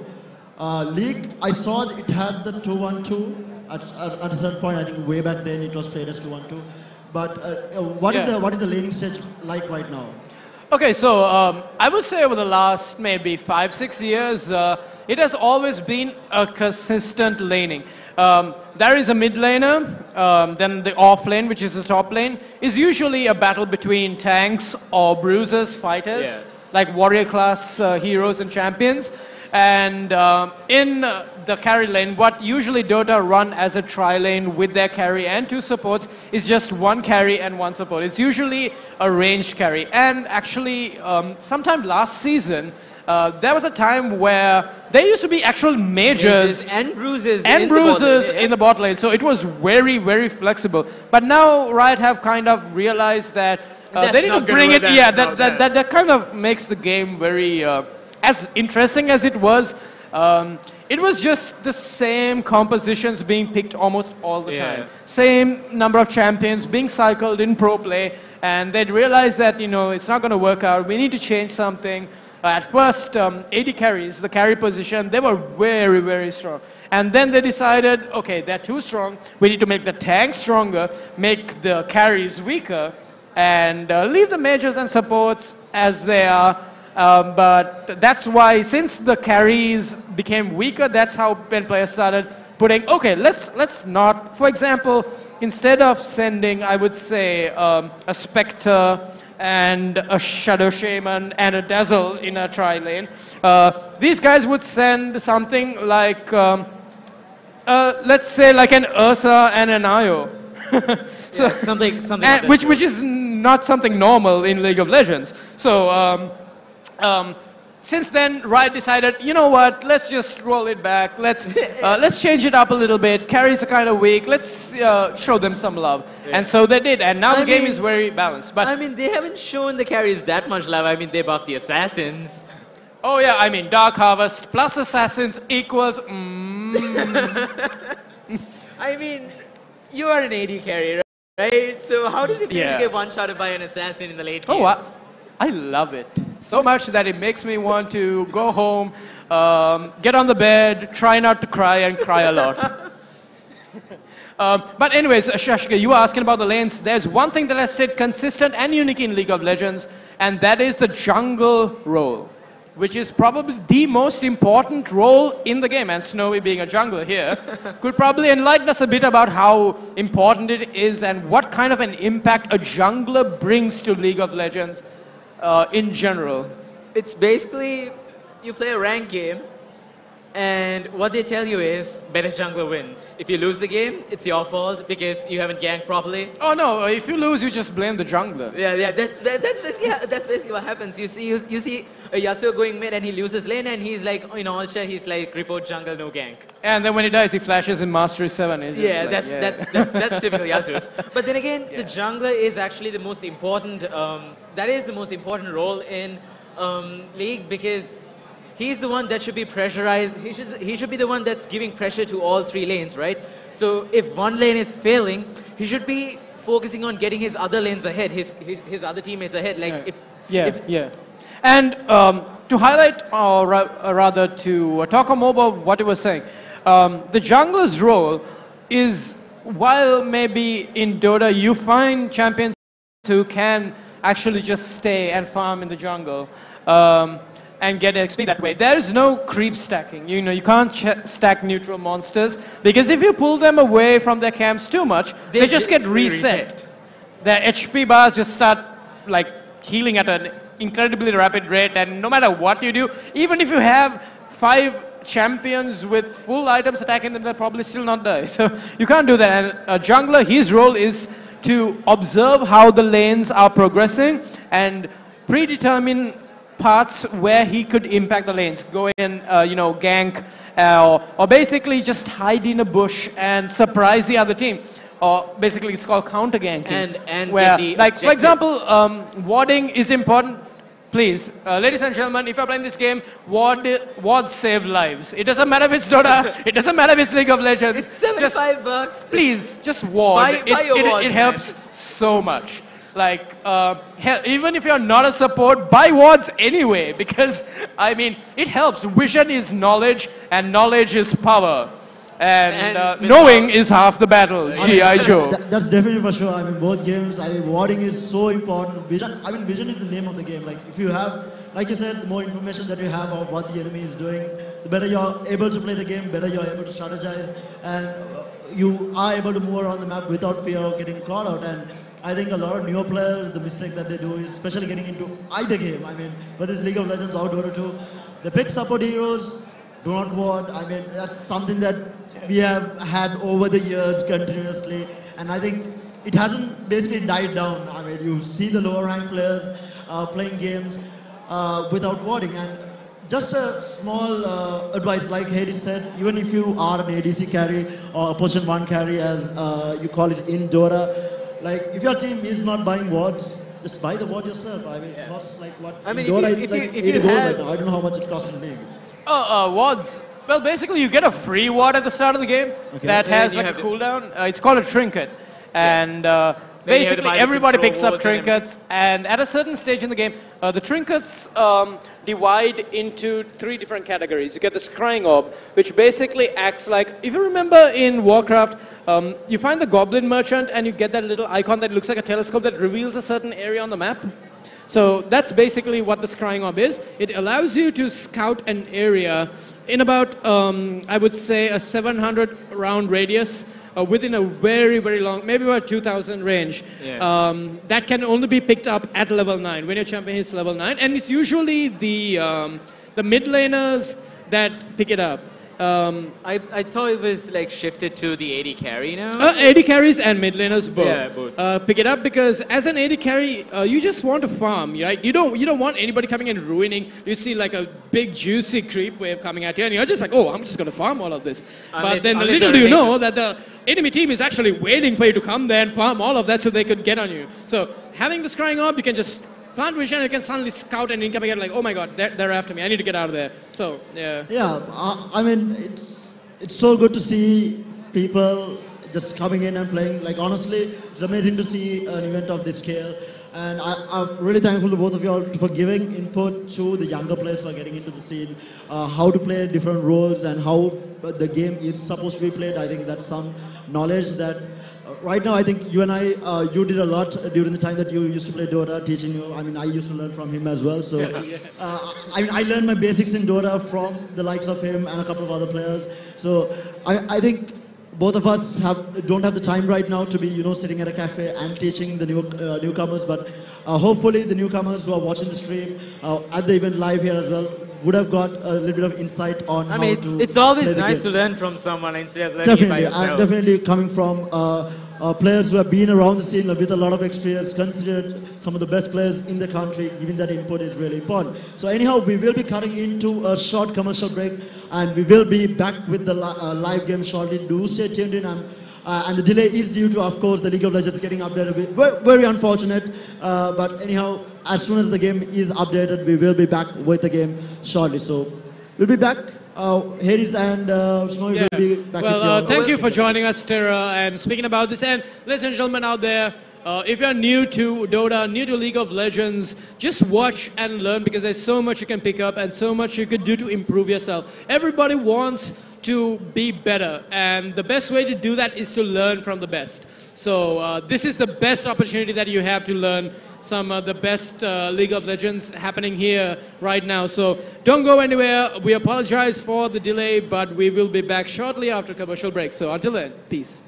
League, I saw that it had the 2-1-2 at a certain point. I think way back then it was played as 2-1-2. But what is the laning stage like right now? Okay, so I would say over the last maybe 5-6 years, it has always been a consistent laning. There is a mid laner, then the off lane, which is the top lane, is usually a battle between tanks or bruisers, fighters, like warrior class heroes and champions. And in the carry lane, what usually Dota run as a tri-lane with their carry and two supports is just one carry and one support. It's usually a ranged carry. And actually, sometime last season, there was a time where there used to be actual mages and bruises in the bot lane. So it was very, very flexible. But now Riot have kind of realized that they need to bring it. Yeah, that kind of makes the game very... as interesting as it was just the same compositions being picked almost all the time. Same number of champions being cycled in pro play, and they'd realize that, you know, it's not going to work out. We need to change something. At first, AD carries, the carry position, they were very, very strong. And then they decided, okay, they're too strong. We need to make the tanks stronger, make the carries weaker, and leave the mages and supports as they are. But that's why, since the carries became weaker, that's how when players started putting, okay, let's not, for example, instead of sending, I would say, a Spectre and a Shadow Shaman and a Dazzle in a tri-lane, these guys would send something like, let's say, like an Ursa and an Io. So, something like that. Which is not something normal in League of Legends. So, since then, Riot decided, you know what, let's just roll it back. Let's change it up a little bit. Carries are kind of weak. Let's show them some love. And so they did. And now the game is very balanced. But I mean, they haven't shown the carries that much love. I mean, they buffed the assassins. Oh yeah, I mean, Dark Harvest plus assassins equals... I mean, you are an AD carrier, right? So how does it feel to get one-shotted by an assassin in the late game? Oh, what? I love it so much that it makes me want to go home, get on the bed, try not to cry, and cry a lot. But anyways, Shashika, you were asking about the lanes. There's one thing that has stayed consistent and unique in League of Legends, and that is the jungle role, which is probably the most important role in the game. And Snowy, being a jungler here, could probably enlighten us a bit about how important it is and what kind of an impact a jungler brings to League of Legends in general. It's basically, you play a ranked game, And what they tell you is better jungler wins. If you lose the game, it's your fault because you haven't ganked properly. Oh no! If you lose, you just blame the jungler. Yeah. That's basically what happens. You see a Yasuo going mid and he loses lane and he's like in all chat he's like report jungle no gank. And then when he dies, he flashes in Mastery 7. Yeah, that's typical Yasuo's. But then again, the jungler is actually the most important. That is the most important role in League because he's the one that should be pressurized. He should be the one that's giving pressure to all three lanes, right? So if one lane is failing, he should be focusing on getting his other lanes ahead, his other teammates ahead. Like Yeah. And to highlight, or rather to talk more about what he was saying, the jungler's role is, while maybe in Dota you find champions who can actually just stay and farm in the jungle, and get XP that way. There's no creep stacking. You can't stack neutral monsters because if you pull them away from their camps too much, they just get reset. Their HP bars just start like healing at an incredibly rapid rate, and no matter what you do, even if you have 5 champions with full items attacking them, they'll probably still not die. So you can't do that. And a jungler, his role is to observe how the lanes are progressing and predetermine parts where he could impact the lanes. Go in, gank, or basically just hide in a bush and surprise the other team. Or basically it's called counter ganking. And where, like for example, warding is important. Please, ladies and gentlemen, if you're playing this game, wards save lives. It doesn't matter if it's Dota, it doesn't matter if it's League of Legends. It's $75. Please, just ward. Buy your wards, it helps so much. Like, even if you're not a support, buy wards anyway, because, I mean, it helps. Vision is knowledge, and knowledge is power. And knowing is half the battle, G.I. Joe. That's definitely for sure. I mean, both games, warding is so important. Vision is the name of the game. Like, if you have, like you said, the more information that you have of what the enemy is doing, the better you're able to play the game, better you're able to strategize, and you are able to move around the map without fear of getting caught out. And I think a lot of newer players, the mistake that they do is, especially getting into either game, I mean, whether it's League of Legends or Dota 2, they pick support heroes, do not ward. I mean, that's something that we have had over the years continuously, and I think it hasn't basically died down. I mean, you see the lower ranked players playing games without warding, and just a small advice, like Hades said, even if you are an ADC carry or a position 1 carry as you call it in Dota, like if your team is not buying wards, just buy the ward yourself. I mean, it costs like what? I mean, in Dota, if it's you- like if 80 you gold have- right now. I don't know how much it costs in League. Wards. Well, basically, you get a free ward at the start of the game that And has you like a have the- cooldown. It's called a trinket. And Then you have to basically, buy the everybody control picks up wards and trinkets. And at a certain stage in the game, the trinkets divide into 3 different categories. You get the scrying orb, which basically acts like, if you remember in Warcraft, you find the goblin merchant and you get that little icon that looks like a telescope that reveals a certain area on the map. So that's basically what the scrying orb is. It allows you to scout an area in about, I would say, a 700 round radius within a very, very long, maybe about 2,000 range. Yeah. That can only be picked up at level 9, when your champion hits level 9. And it's usually the mid laners that pick it up. I thought it was like shifted to the AD carry now. AD carries and mid laners both. Yeah, both. Pick it up because as an AD carry, you just want to farm, right? You don't want anybody coming and ruining. You see like a big juicy creep wave coming at you, and you're just like, oh, I'm just gonna farm all of this. But then little do you know that the enemy team is actually waiting for you to come there and farm all of that so they could get on you. So having the scrying orb, you can just plant vision, you can suddenly scout and incoming and like, oh my god, they're after me. I need to get out of there. So yeah. Yeah, I mean, it's so good to see people just coming in and playing. Like honestly, it's amazing to see an event of this scale. And I'm really thankful to both of you all for giving input to the younger players who are getting into the scene, how to play different roles and how the game is supposed to be played. I think that's some knowledge that right now I think you and you did a lot during the time that you used to play Dota, teaching you. I mean, I used to learn from him as well. So I learned my basics in Dota from the likes of him and a couple of other players. So I think both of us don't have the time right now to be, sitting at a cafe and teaching the newcomers. But hopefully the newcomers who are watching the stream at the event live here as well, would have got a little bit of insight on I how mean, to it's always play the nice game. to learn from someone instead of learning it by Definitely, yourself. and definitely coming from players who have been around the scene with a lot of experience, considered some of the best players in the country, giving that input is really important. So anyhow, we will be cutting into a short commercial break, and we will be back with the live game shortly. Do stay tuned in. And the delay is due to, of course, the League of Legends getting updated. Very unfortunate, but anyhow, as soon as the game is updated, we will be back with the game shortly. So we'll be back. Hades and Snowy will be back with you. Thank you for joining us, Tara, and speaking about this. And ladies and gentlemen out there, if you're new to Dota, new to League of Legends, just watch and learn, because there's so much you can pick up and so much you could do to improve yourself. Everybody wants to be better, and the best way to do that is to learn from the best. So this is the best opportunity that you have to learn some of the best League of Legends happening here right now. So don't go anywhere. We apologize for the delay, but we will be back shortly after commercial break. So until then, peace.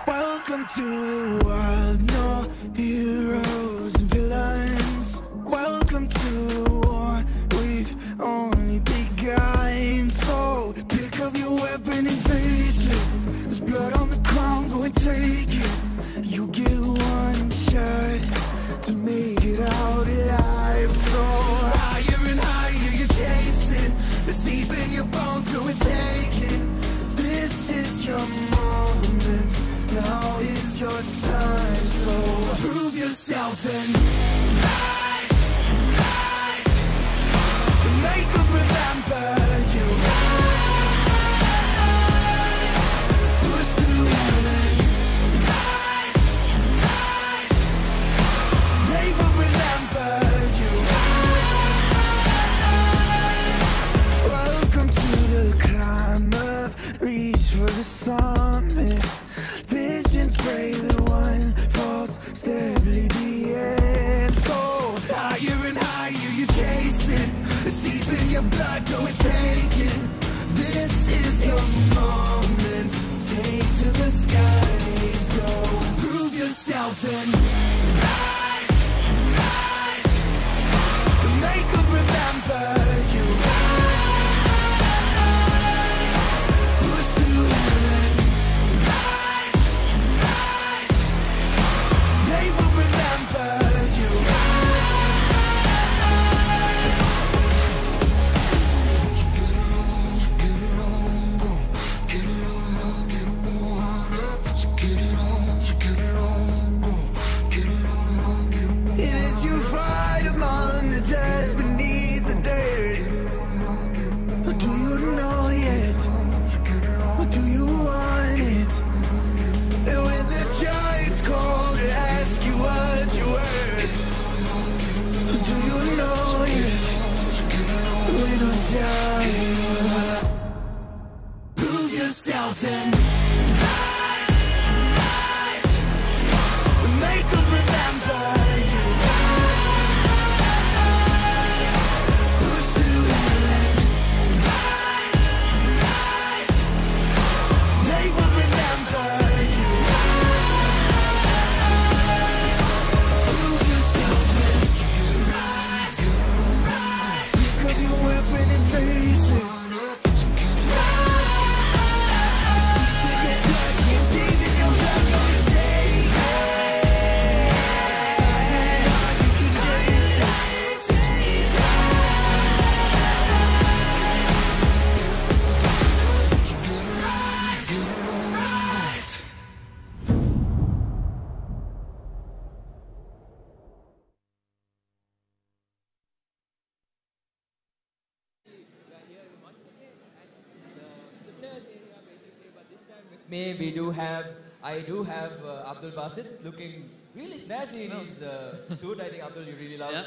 Welcome to the world, no heroes and villains. Welcome to the war, we've only begun. So pick up your weapon and face it. There's blood on the ground, go and take it. You get one shot to make it out alive. So higher and higher you're chasing. It's deep in your bones, go and take it. This is your moment. Now is your time, so prove yourself and rise, rise. Make them remember you. Rise, push through heaven. Rise, rise. They will remember you. Rise. Welcome to the climb up, reach for the summit. Visions brave, the one falls, steadily the end. So higher and higher you're chasing. It's deep in your blood, go and take it. This is your moment. Take to the skies, go. Prove yourself and rise, rise. Make them remember you. Rise, push through heaven. They will remember you. It is you fight among the dead beneath the dirt. Or do you know yet? Or do you want it? And when the giants call to ask you what you're worth, do you know if when I die, prove yourself and rise, rise. Make them remember you. Push through heaven. Rise, rise. They will remember you. Prove yourself and rise, rise. Pick up your weapon and face it. Me, I do have Abdul Basit looking really snazzy in his suit. I think Abdul, you really love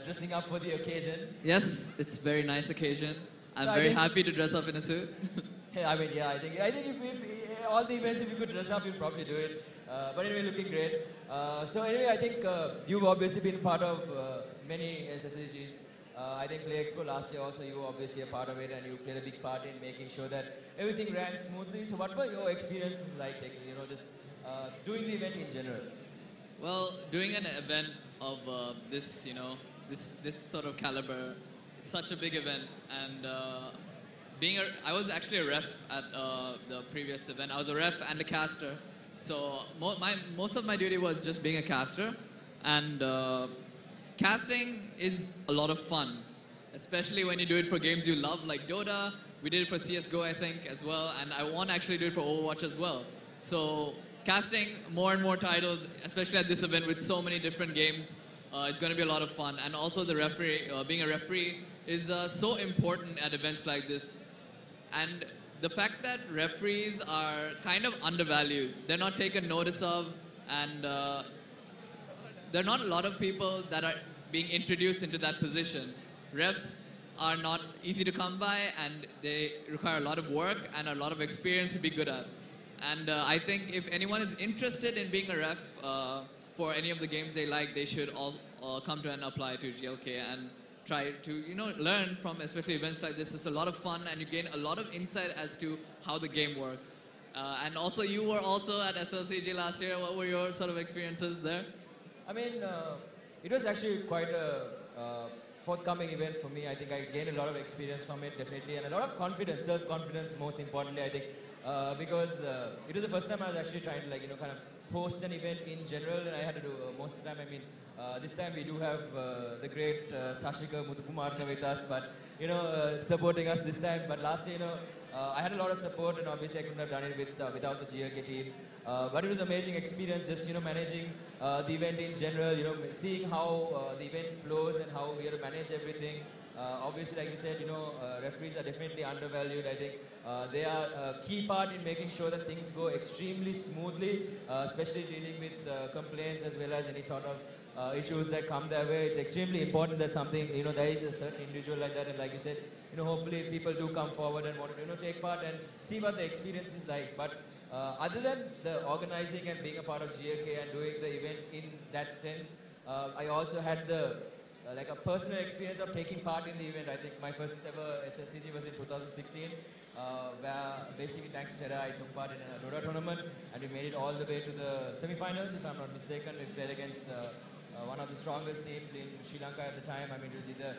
dressing up for the occasion. Yes, it's a very nice occasion. I'm So I very think- happy to dress up in a suit. I mean, yeah, I think if all the events, if you could dress up, you'd probably do it. But anyway, looking great. So anyway, I think you've obviously been part of many SSAGs. I think Play Expo last year also you were obviously a part of it, and you played a big part in making sure that everything ran smoothly. So what were your experiences like taking, just doing the event in general? Well, doing an event of this, this sort of caliber, it's such a big event, and I was actually a ref at the previous event. I was a ref and a caster, so most of my duty was just being a caster, and casting is a lot of fun, especially when you do it for games you love, like Dota. We did it for CS:GO, I think, as well, and I want to actually do it for Overwatch as well. So casting more and more titles, especially at this event with so many different games, it's going to be a lot of fun. And also the referee, being a referee is so important at events like this. And the fact that referees are kind of undervalued, they're not taken notice of, and there are not a lot of people that are being introduced into that position. Refs are not easy to come by, and they require a lot of work and a lot of experience to be good at. And I think if anyone is interested in being a ref for any of the games they like, they should all come to and apply to GLK and try to learn from especially events like this. It's a lot of fun, and you gain a lot of insight as to how the game works. And also, you were also at SLCG last year. What were your sort of experiences there? I mean, it was actually quite a forthcoming event for me. I think I gained a lot of experience from it, definitely, and a lot of confidence, self-confidence, most importantly, I think. Because it was the first time I was actually trying to kind of host an event in general, and I had to do most of the time. I mean, this time we do have the great Sashika Muthukumarna with us, but supporting us this time. But last year, I had a lot of support, and obviously I couldn't have done it without the GLK team. But it was an amazing experience, just managing the event in general. Seeing how the event flows and how we have to manage everything. Obviously, like you said, referees are definitely undervalued. I think they are a key part in making sure that things go extremely smoothly, especially dealing with complaints as well as any sort of issues that come their way. It's extremely important that something, there is a certain individual like that, and like you said, hopefully people do come forward and want to, take part and see what the experience is like. But other than the organizing and being a part of GLK and doing the event in that sense, I also had the like a personal experience of taking part in the event. I think my first ever SLCG was in 2016, where basically thanks to Tera, I took part in a Dota tournament, and we made it all the way to the semi-finals, if I'm not mistaken. We played against one of the strongest teams in Sri Lanka at the time. I mean, it was either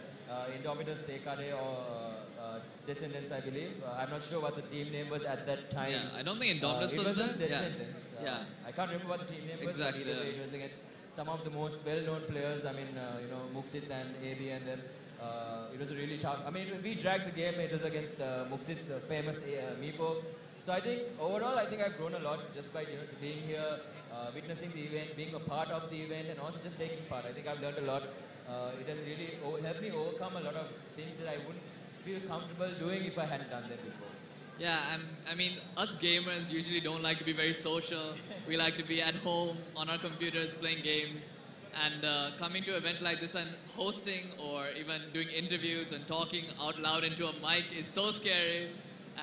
Indomitus, Tekade, or Descendants, I believe. I'm not sure what the team name was at that time. Yeah, I don't think Indomitus was there. Descendants. Yeah. I can't remember what the team name was, but either way, it was against some of the most well-known players. I mean, Muksit and AB, and then it was a really tough. I mean, we dragged the game. It was against Muksit's famous Meepo. So I think overall, I've grown a lot just by being here, witnessing the event, being a part of the event, and also just taking part. I think I've learned a lot. It has really helped me overcome a lot of things that I wouldn't feel comfortable doing if I hadn't done them before. Yeah, I mean, us gamers usually don't like to be very social. We like to be at home on our computers playing games. And coming to an event like this and hosting or even doing interviews and talking out loud into a mic is so scary.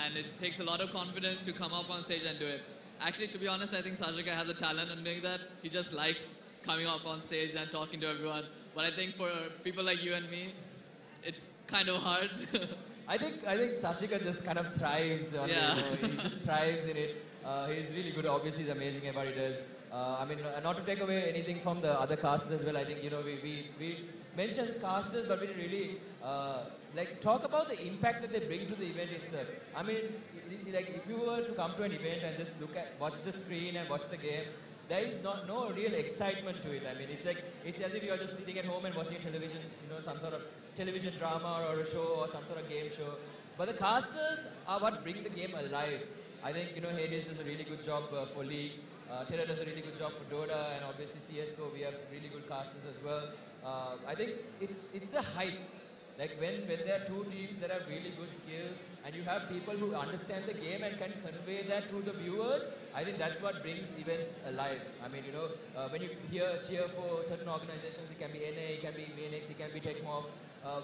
And it takes a lot of confidence to come up on stage and do it. Actually, to be honest, I think Sajika has a talent in doing that. He just likes coming up on stage and talking to everyone. But I think for people like you and me, it's kind of hard. I think Sashika just kind of thrives on it. He just thrives in it. He's really good. Obviously, he's amazing at what he does. I mean, not to take away anything from the other casters as well. I think we mentioned casters, but we didn't really talk about the impact that they bring to the event itself. I mean, if you were to come to an event and just watch the screen and watch the game, there is no real excitement to it. I mean, it's as if you're just sitting at home and watching television, some sort of television drama or a show or some sort of game show. But the casters are what bring the game alive. I think, Hades does a really good job for League. Terra does a really good job for Dota, and obviously CS:GO, we have really good casters as well. I think it's the hype. Like when there are two teams that have really good skill, and you have people who understand the game and can convey that to the viewers, I think that's what brings events alive. I mean, when you hear cheer for certain organizations, it can be NA, it can be Phoenix, it can be Tecmo.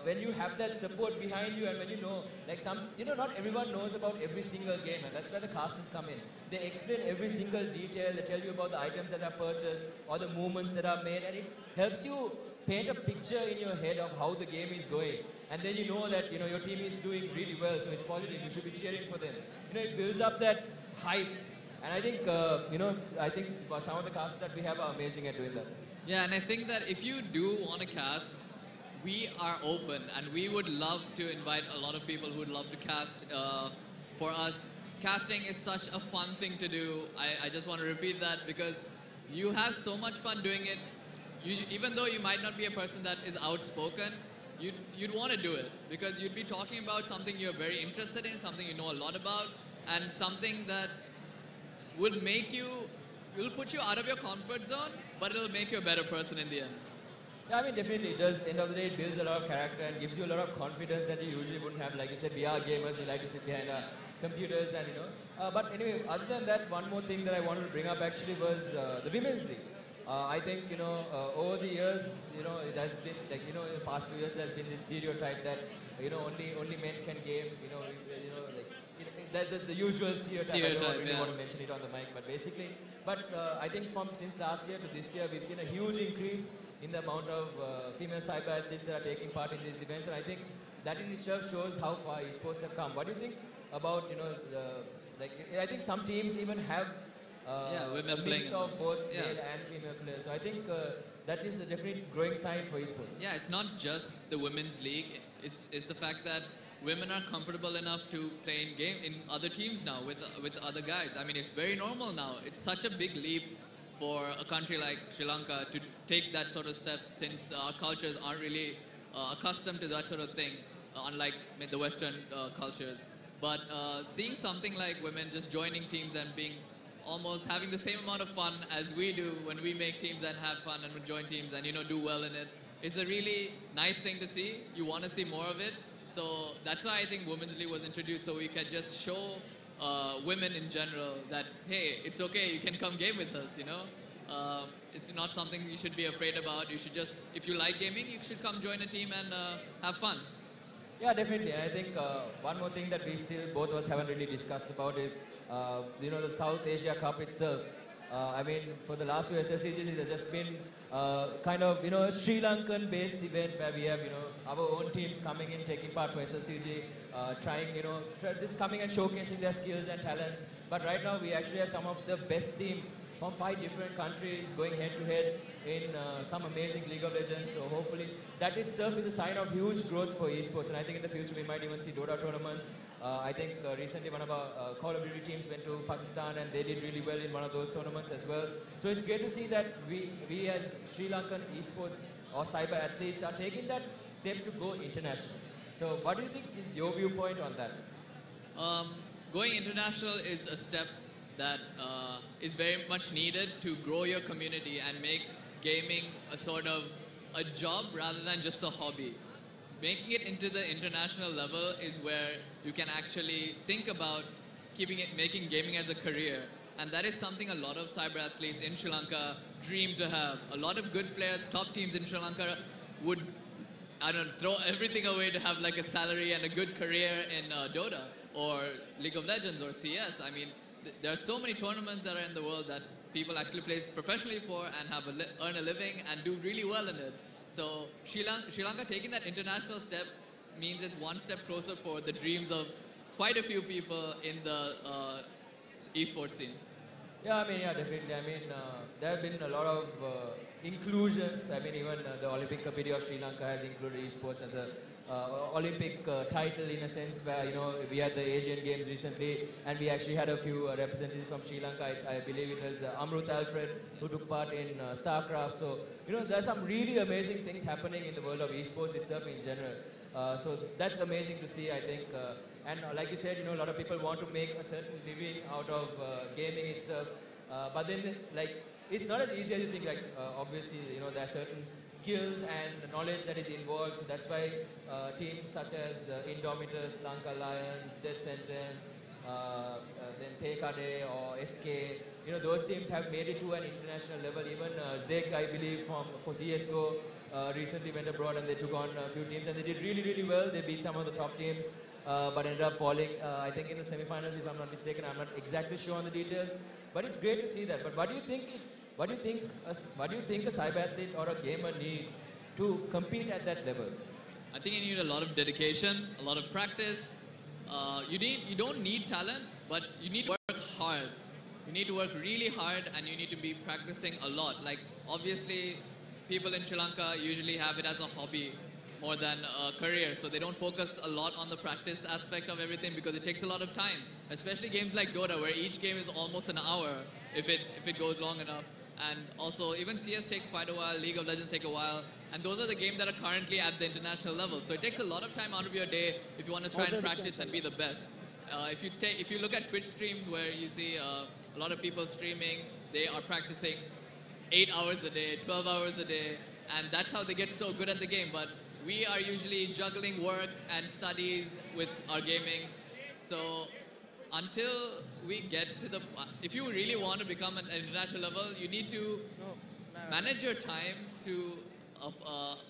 when you have that support behind you and when you know, like not everyone knows about every single game, and that's where the casters come in. They explain every single detail, they tell you about the items that are purchased or the movements that are made, and it helps you paint a picture in your head of how the game is going. And then you know that, your team is doing really well, so it's positive, you should be cheering for them. It builds up that hype. And I think, I think some of the casts that we have are amazing at doing that. Yeah, and I think that if you do want to cast, we are open, and we would love to invite a lot of people who would love to cast. For us, casting is such a fun thing to do. I just want to repeat that because you have so much fun doing it. Even though you might not be a person that is outspoken, you'd want to do it because you'd be talking about something you're very interested in, something you know a lot about, and something that will put you out of your comfort zone, but it'll make you a better person in the end. Yeah, I mean, definitely it does. End of the day, it builds a lot of character and gives you a lot of confidence that you usually wouldn't have. Like you said, we are gamers, we like to sit behind our computers and, but anyway, other than that, one more thing that I wanted to bring up actually was the Women's League. I think, over the years, it has been, like, in the past few years, there's been this stereotype that, only men can game, that's the usual stereotype. I don't really want to mention it on the mic, but basically, I think since last year to this year, we've seen a huge increase in the amount of female cyber athletes that are taking part in these events, and I think that in itself shows how far esports have come. What do you think about, I think some teams even have a mix of both male and female players. So I think that is a definite growing sign for esports. Yeah, it's not just the women's league. It's the fact that women are comfortable enough to play in other teams now with other guys. I mean, it's very normal now. It's such a big leap for a country like Sri Lanka to take that sort of step, since our cultures aren't really accustomed to that sort of thing, unlike the Western cultures. But seeing something like women just joining teams and almost having the same amount of fun as we do when we make teams and have fun and join teams and do well in it, is a really nice thing to see. You want to see more of it. So that's why I think Women's League was introduced, so we can just show women in general that, hey, it's okay, you can come game with us, It's not something you should be afraid about. You should just, if you like gaming, you should come join a team and have fun. Yeah, definitely. I think one more thing that we still, both of us haven't really discussed about is, the South Asia Cup itself. I mean, for the last few SSCGs, it has just been kind of, a Sri Lankan-based event where we have, our own teams coming in, taking part for SSCG, trying, just coming and showcasing their skills and talents. But right now, we actually have some of the best teams from 5 different countries going head-to-head in some amazing League of Legends. So hopefully, that itself is a sign of huge growth for esports. And I think in the future, we might even see Dota tournaments. I think recently one of our Call of Duty teams went to Pakistan and they did really well in one of those tournaments as well. So it's great to see that we as Sri Lankan esports or cyber athletes are taking that step to go international. So what do you think is your viewpoint on that? Going international is a step that is very much needed to grow your community and make gaming a sort of a job rather than just a hobby. Making it into the international level is where you can actually think about making gaming as a career. And that is something a lot of cyber athletes in Sri Lanka dream to have. A lot of good players, top teams in Sri Lanka would, throw everything away to have like a salary and a good career in Dota or League of Legends or CS. I mean, there are so many tournaments that are in the world that people actually play professionally for and earn a living and do really well in it. So Sri Lanka taking that international step means it's one step closer for the dreams of quite a few people in the esports scene. Yeah, definitely. There have been a lot of inclusions. Even the Olympic Committee of Sri Lanka has included esports as a Olympic title in a sense where, we had the Asian Games recently and we actually had a few representatives from Sri Lanka. I believe it was Amrut Alfred who took part in StarCraft. So, there's some really amazing things happening in the world of esports itself in general. So that's amazing to see, I think. And like you said, a lot of people want to make a certain living out of gaming itself. But then, it's not as easy as you think. Obviously, there are certain skills and knowledge that is involved. So that's why teams such as Indomitus, Lanka Lions, Death Sentence, then Tekade or SK, those teams have made it to an international level. Even Zeg, I believe, for CSGO, recently went abroad and they took on a few teams and they did really, really well. They beat some of the top teams, but ended up falling, I think, in the semi-finals, if I'm not mistaken. I'm not exactly sure on the details, but it's great to see that. But what do you think? What do you think? What do you think a cyber athlete or a gamer needs to compete at that level? I think you need a lot of dedication, a lot of practice. You don't need talent, but you need to work hard. You need to work really hard and you need to be practicing a lot. Like, obviously, people in Sri Lanka usually have it as a hobby more than a career, so they don't focus a lot on the practice aspect of everything because it takes a lot of time, especially games like Dota where each game is almost an hour if it goes long enough. And also even CS takes quite a while, League of Legends take a while, and those are the games that are currently at the international level. So it takes a lot of time out of your day if you want to try and practice and be the best. If you look at Twitch streams where you see a lot of people streaming, they are practicing 8 hours a day, 12 hours a day, and that's how they get so good at the game. But we are usually juggling work and studies with our gaming. So until we get to if you really want to become an international level, you need to manage your time to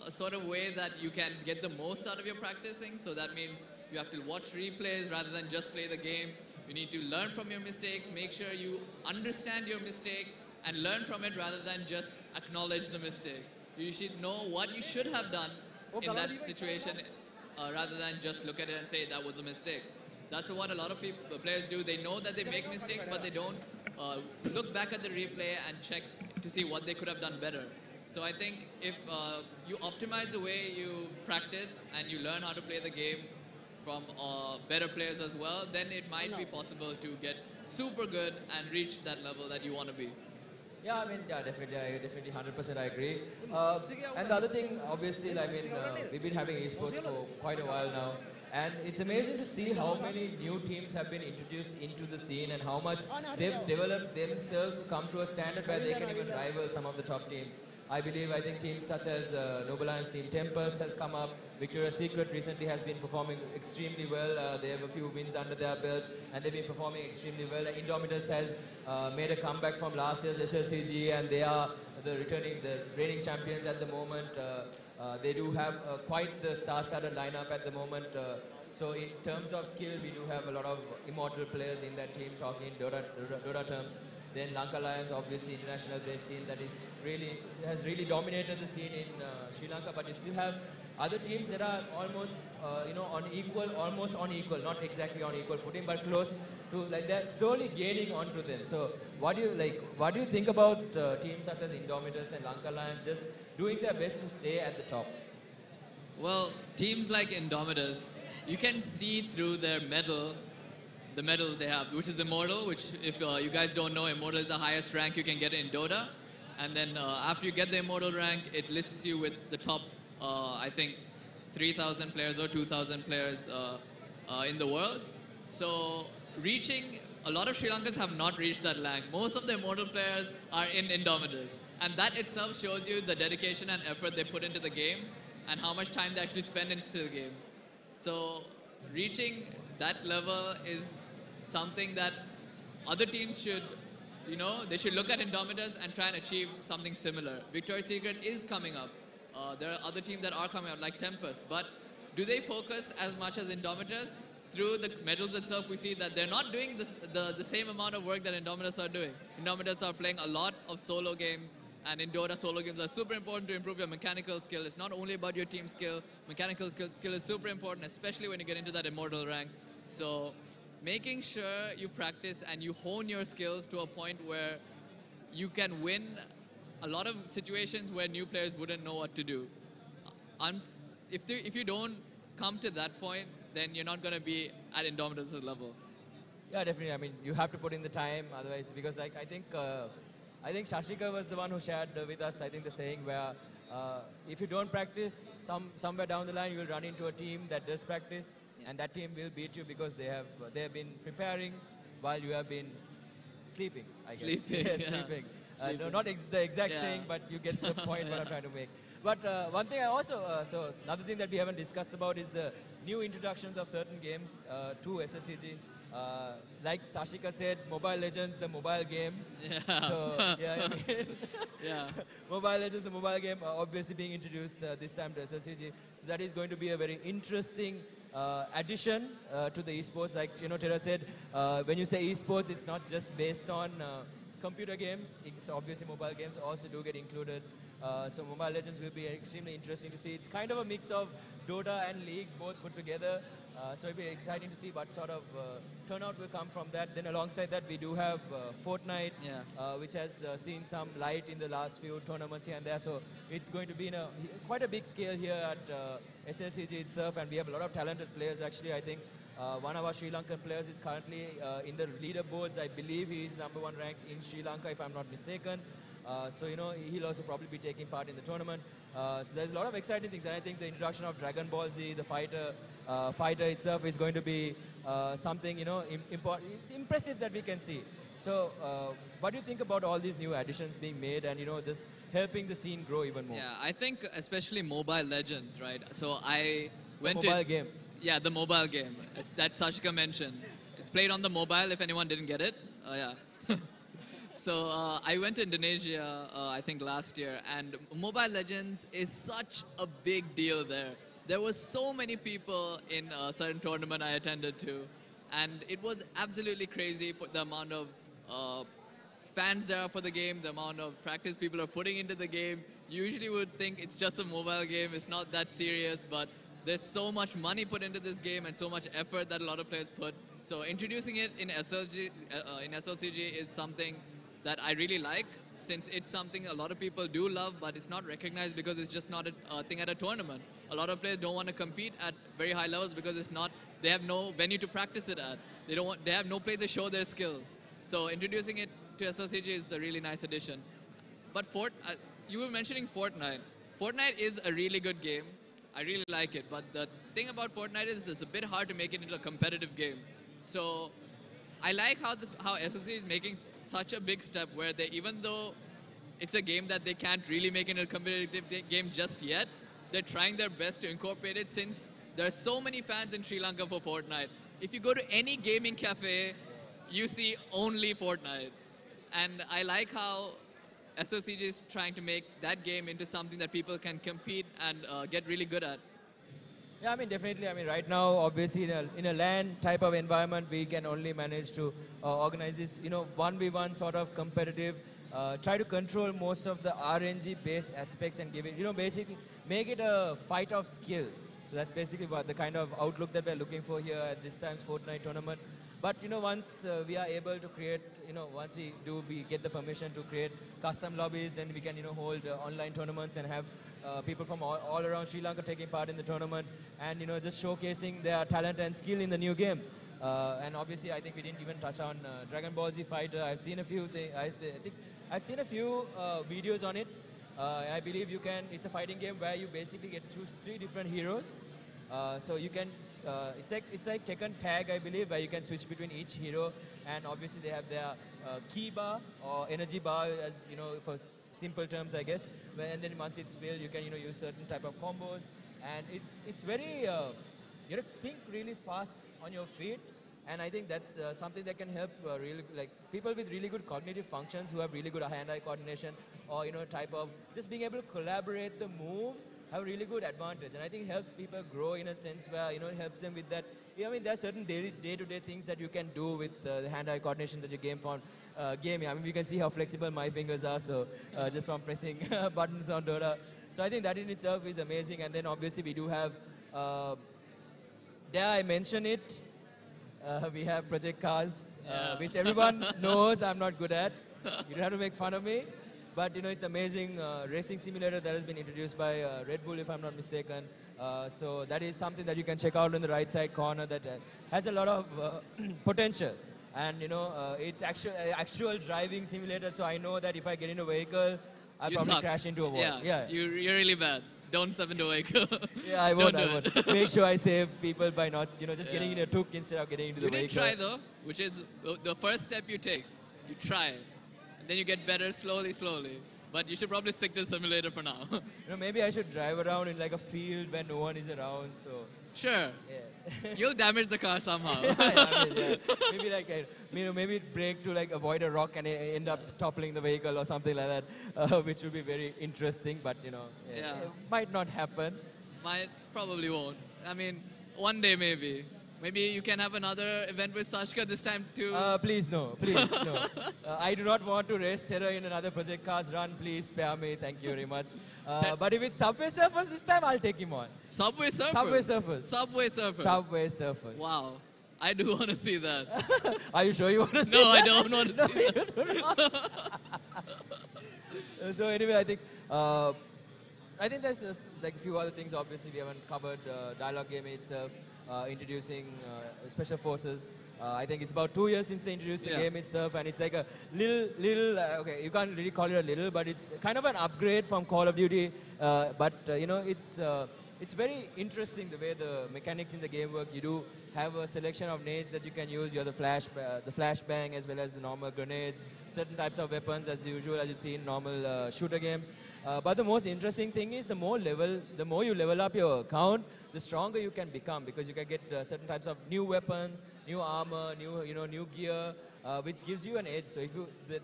a sort of way that you can get the most out of your practicing. So that means you have to watch replays rather than just play the game. You need to learn from your mistakes, make sure you understand your mistake and learn from it rather than just acknowledge the mistake. You should know what you should have done in that situation rather than just look at it and say that was a mistake. That's what a lot of players do. They know that they make mistakes, but they don't look back at the replay and check to see what they could have done better. So I think if you optimize the way you practice and you learn how to play the game from better players as well, then it might be possible to get super good and reach that level that you want to be. Yeah, I mean, yeah, definitely 100% I agree. And the other thing, obviously, I mean, we've been having esports for quite a while now. And it's amazing to see how many new teams have been introduced into the scene and how much they've developed themselves to come to a standard where they can even rival some of the top teams. I think teams such as Noble Alliance Team Tempest has come up. Victoria's Secret recently has been performing extremely well. They have a few wins under their belt and they've been performing extremely well. Indomitus has made a comeback from last year's SLCG and they are the reigning champions at the moment. They do have quite the star-studded lineup at the moment. So in terms of skill, we do have a lot of immortal players in that team talking in Dota terms. Then Lanka Lions, obviously international-based team that has really dominated the scene in Sri Lanka. But you still have other teams that are almost almost on equal, not exactly on equal footing, but close to, like, they're slowly gaining onto them. So what do you think about teams such as Indomitus and Lanka Lions just doing their best to stay at the top? Well, teams like Indomitus, you can see through their the medals they have, which is Immortal, which if you guys don't know, Immortal is the highest rank you can get in Dota. And then after you get the Immortal rank, it lists you with the top, I think, 3,000 players or 2,000 players in the world. So a lot of Sri Lankans have not reached that rank. Most of the Immortal players are in Indomitus. And that itself shows you the dedication and effort they put into the game and how much time they actually spend into the game. So reaching that level is something that other teams should, they should look at Indomitus and try and achieve something similar. Victoria's Secret is coming up. There are other teams that are coming up, like Tempest. But do they focus as much as Indomitus? Through the medals itself, we see that they're not doing the same amount of work that Indomitus are doing. Indomitus are playing a lot of solo games, and in Dota, solo games are super important to improve your mechanical skill. It's not only about your team skill. Mechanical skill is super important, especially when you get into that Immortal rank. So making sure you practice and you hone your skills to a point where you can win a lot of situations where new players wouldn't know what to do. If you don't come to that point, then you're not going to be at Indomitus' level. Yeah, definitely. I mean, you have to put in the time, otherwise, because I think Shashika was the one who shared with us, I think, the saying where if you don't practice, somewhere down the line you will run into a team that does practice, and that team will beat you because they have been preparing while you have been sleeping, I guess. Sleeping. No, not the exact saying, but you get the point what I'm trying to make. But one thing I also, so another thing that we haven't discussed about is the new introductions of certain games to SSCG. Like Sashika said, Mobile Legends, the mobile game. Yeah. So, yeah, I mean, Yeah. Mobile Legends, the mobile game, obviously being introduced this time to SLCG. So that is going to be a very interesting addition to the esports. Like, Tera said, when you say esports, it's not just based on computer games. It's obviously mobile games also do get included. So Mobile Legends will be extremely interesting to see. It's kind of a mix of Dota and League both put together. So it'll be exciting to see what sort of turnout will come from that. Then alongside that, we do have Fortnite, which has seen some light in the last few tournaments here and there. So it's going to be in quite a big scale here at SLCG itself, and we have a lot of talented players. Actually, I think one of our Sri Lankan players is currently in the leaderboards. I believe he is #1 ranked in Sri Lanka, if I'm not mistaken. So, he'll also probably be taking part in the tournament. So there's a lot of exciting things, and I think the introduction of Dragon Ball Z, the fighter itself, is going to be something, important. It's impressive that we can see. So, what do you think about all these new additions being made and, just helping the scene grow even more? Yeah, I think especially Mobile Legends, right? So I went the mobile game. Yeah, the mobile game. It's that Sashika mentioned. It's played on the mobile, if anyone didn't get it. Yeah. So I went to Indonesia, I think last year, and Mobile Legends is such a big deal there. There were so many people in a certain tournament I attended to, and it was absolutely crazy for the amount of fans there are for the game, the amount of practice people are putting into the game. You usually would think it's just a mobile game, it's not that serious, but there's so much money put into this game and so much effort that a lot of players put. So introducing it in SLCG is something that I really like, since it's something a lot of people do love, but it's not recognized because it's just not a thing at a tournament. A lot of players don't want to compete at very high levels because it's not, they have no venue to practice it at. They have no place to show their skills. So introducing it to SLCG is a really nice addition. But you were mentioning Fortnite. Fortnite is a really good game. I really like it, but the thing about Fortnite is it's a bit hard to make it into a competitive game. So I like how SLCG is making such a big step where they, even though it's a game that they can't really make into a competitive game just yet, they're trying their best to incorporate it, since there are so many fans in Sri Lanka for Fortnite. If you go to any gaming cafe, you see only Fortnite. And I like how SLCG is trying to make that game into something that people can compete and get really good at. Yeah, I mean, definitely. I mean, right now, obviously, in a LAN type of environment, we can only manage to organize this, 1v1 sort of competitive, try to control most of the RNG-based aspects and give it, basically make it a fight of skill. So that's basically what the kind of outlook that we're looking for here at this time's Fortnite tournament. But, once we are able to create, once we get the permission to create custom lobbies, then we can, hold online tournaments and have people from all around Sri Lanka taking part in the tournament and, just showcasing their talent and skill in the new game. And obviously, I think we didn't even touch on Dragon Ball Z Fighter. I've seen a few I've seen a few videos on it. I believe it's a fighting game where you basically get to choose 3 different heroes. So you can, it's like Tekken Tag, I believe, where you can switch between each hero, and obviously they have their key bar or energy bar, as for simple terms, I guess. And then once it's filled, you can use certain type of combos, and it's very you have to think really fast on your feet. And I think that's something that can help really, like, people with really good cognitive functions who have really good hand-eye coordination, or type of just being able to collaborate the moves, have a really good advantage. And I think it helps people grow in a sense where it helps them with that. I mean, there are certain day-to-day things that you can do with the hand-eye coordination that you gain from gaming. I mean, you can see how flexible my fingers are, so just from pressing buttons on Dota. So I think that in itself is amazing. And then obviously we do have, dare I mention it? We have Project Cars, which everyone knows I'm not good at. You don't have to make fun of me. But, it's amazing racing simulator that has been introduced by Red Bull, if I'm not mistaken. So that is something that you can check out in the right side corner that has a lot of potential. And, it's actual driving simulator, so I know that if I get in a vehicle, I'll probably crash into a wall. Yeah. You're really bad. Don't step into a vehicle. Yeah, I won't. Make sure I save people by not, just getting in a tuk instead of getting into the vehicle. You did try though, which is the first step you take. You try, and then you get better slowly. But you should probably stick to simulator for now. Maybe I should drive around in like a field where no one is around. So Sure. yeah. You'll damage the car somehow. Yeah. Maybe like maybe brake to like avoid a rock and end up toppling the vehicle or something like that, which would be very interesting. But Yeah. it might not happen. Might probably won't. I mean, one day maybe. Maybe you can have another event with Sashka this time too. Please no, please no. I do not want to race Terror in another Project Cars run. Please spare me. Thank you very much. But if it's Subway Surfers this time, I'll take him on. Subway Surfers. Subway Surfers. Subway Surfers. Subway Surfers. Wow. I do want to see that. Are you sure you want to see No, that? I don't want to see that. So anyway, I think there's like a few other things. Obviously, we haven't covered dialogue game itself, introducing special forces. I think it's about 2 years since they introduced the game itself, and it's like a little. Okay, you can't really call it a little, but it's kind of an upgrade from Call of Duty. But it's very interesting the way the mechanics in the game work. You do have a selection of nades that you can use. You have the flashbang as well as the normal grenades, certain types of weapons as usual as you see in normal shooter games. But the most interesting thing is the more you level up your account, the stronger you can become, because you can get certain types of new weapons, new armor, new gear, which gives you an edge. So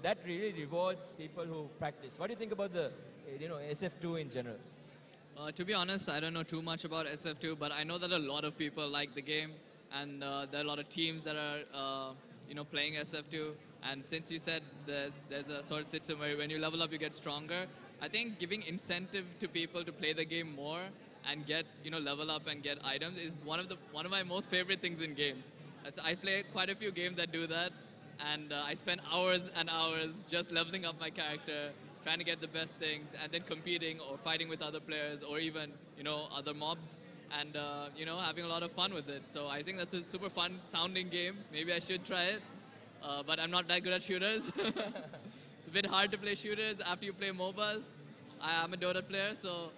that really rewards people who practice. What do you think about the SF2 in general? To be honest, I don't know too much about SF2, but I know that a lot of people like the game, and there are a lot of teams that are playing SF2. And since you said there's a sort of system where when you level up you get stronger, I think giving incentive to people to play the game more and get level up and get items is one of my most favorite things in games. I play quite a few games that do that, and I spend hours and hours just leveling up my character, trying to get the best things, and then competing or fighting with other players or even other mobs, and having a lot of fun with it. So I think that's a super fun sounding game. Maybe I should try it, but I'm not that good at shooters. It's a bit hard to play shooters after you play MOBAs. I'm a Dota player, so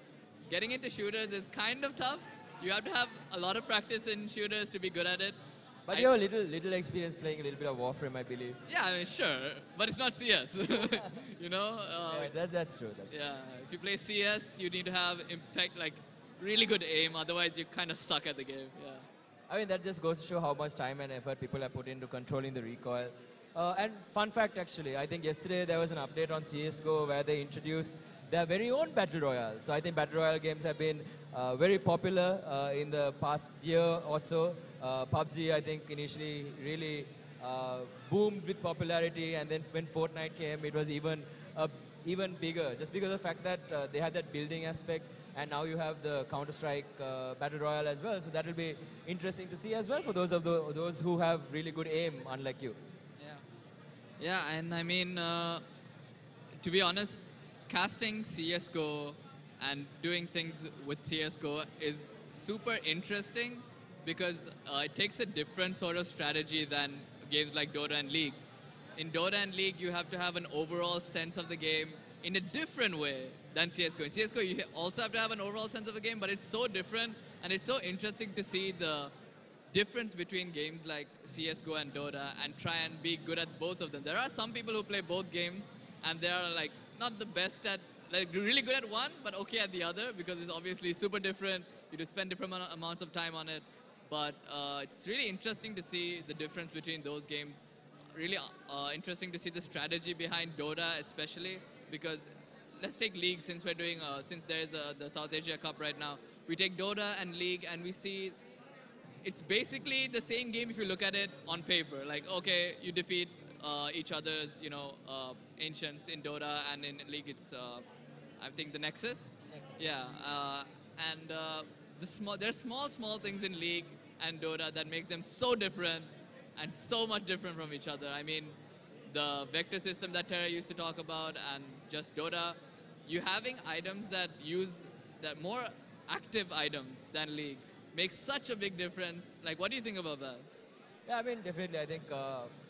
getting into shooters is kind of tough. You have to have a lot of practice in shooters to be good at it. But you have a little experience playing a little bit of Warframe, I believe. Yeah, I mean, sure, but it's not CS. Yeah, that's true. That's yeah, if you play CS, you need to have really good aim. Otherwise, you kind of suck at the game. Yeah. I mean, that just goes to show how much time and effort people have put into controlling the recoil. And fun fact, actually, I think yesterday there was an update on CSGO where they introduced their very own Battle Royale. So I think Battle Royale games have been very popular in the past year or so. PUBG, I think, initially really boomed with popularity, and then when Fortnite came, it was even bigger, just because of the fact that they had that building aspect, and now you have the Counter-Strike Battle Royale as well. So that will be interesting to see as well for those who have really good aim, unlike you. Yeah, and I mean, to be honest, casting CSGO and doing things with CSGO is super interesting, because it takes a different sort of strategy than games like Dota and League. In Dota and League, you have to have an overall sense of the game in a different way than CSGO. In CSGO, you also have to have an overall sense of the game, but it's so different, and it's so interesting to see the difference between games like CSGO and Dota and try and be good at both of them. There are some people who play both games, and they are like not the best at, like really good at one, but okay at the other, because it's obviously super different. You have to spend different amounts of time on it. But it's really interesting to see the difference between those games. Really interesting to see the strategy behind Dota, especially because let's take League, since we're doing since there's the South Asia Cup right now. We take Dota and League, and we see it's basically the same game if you look at it on paper. Like, okay, you defeat each other's ancients in Dota, and in League it's I think the Nexus. Yeah, and there's small things in League and Dota that makes them so different and so much different from each other. I mean, the vector system that Terra used to talk about, and just Dota, you having items that use that more active items than League makes such a big difference. Like, what do you think about that? Yeah, I mean, definitely. I think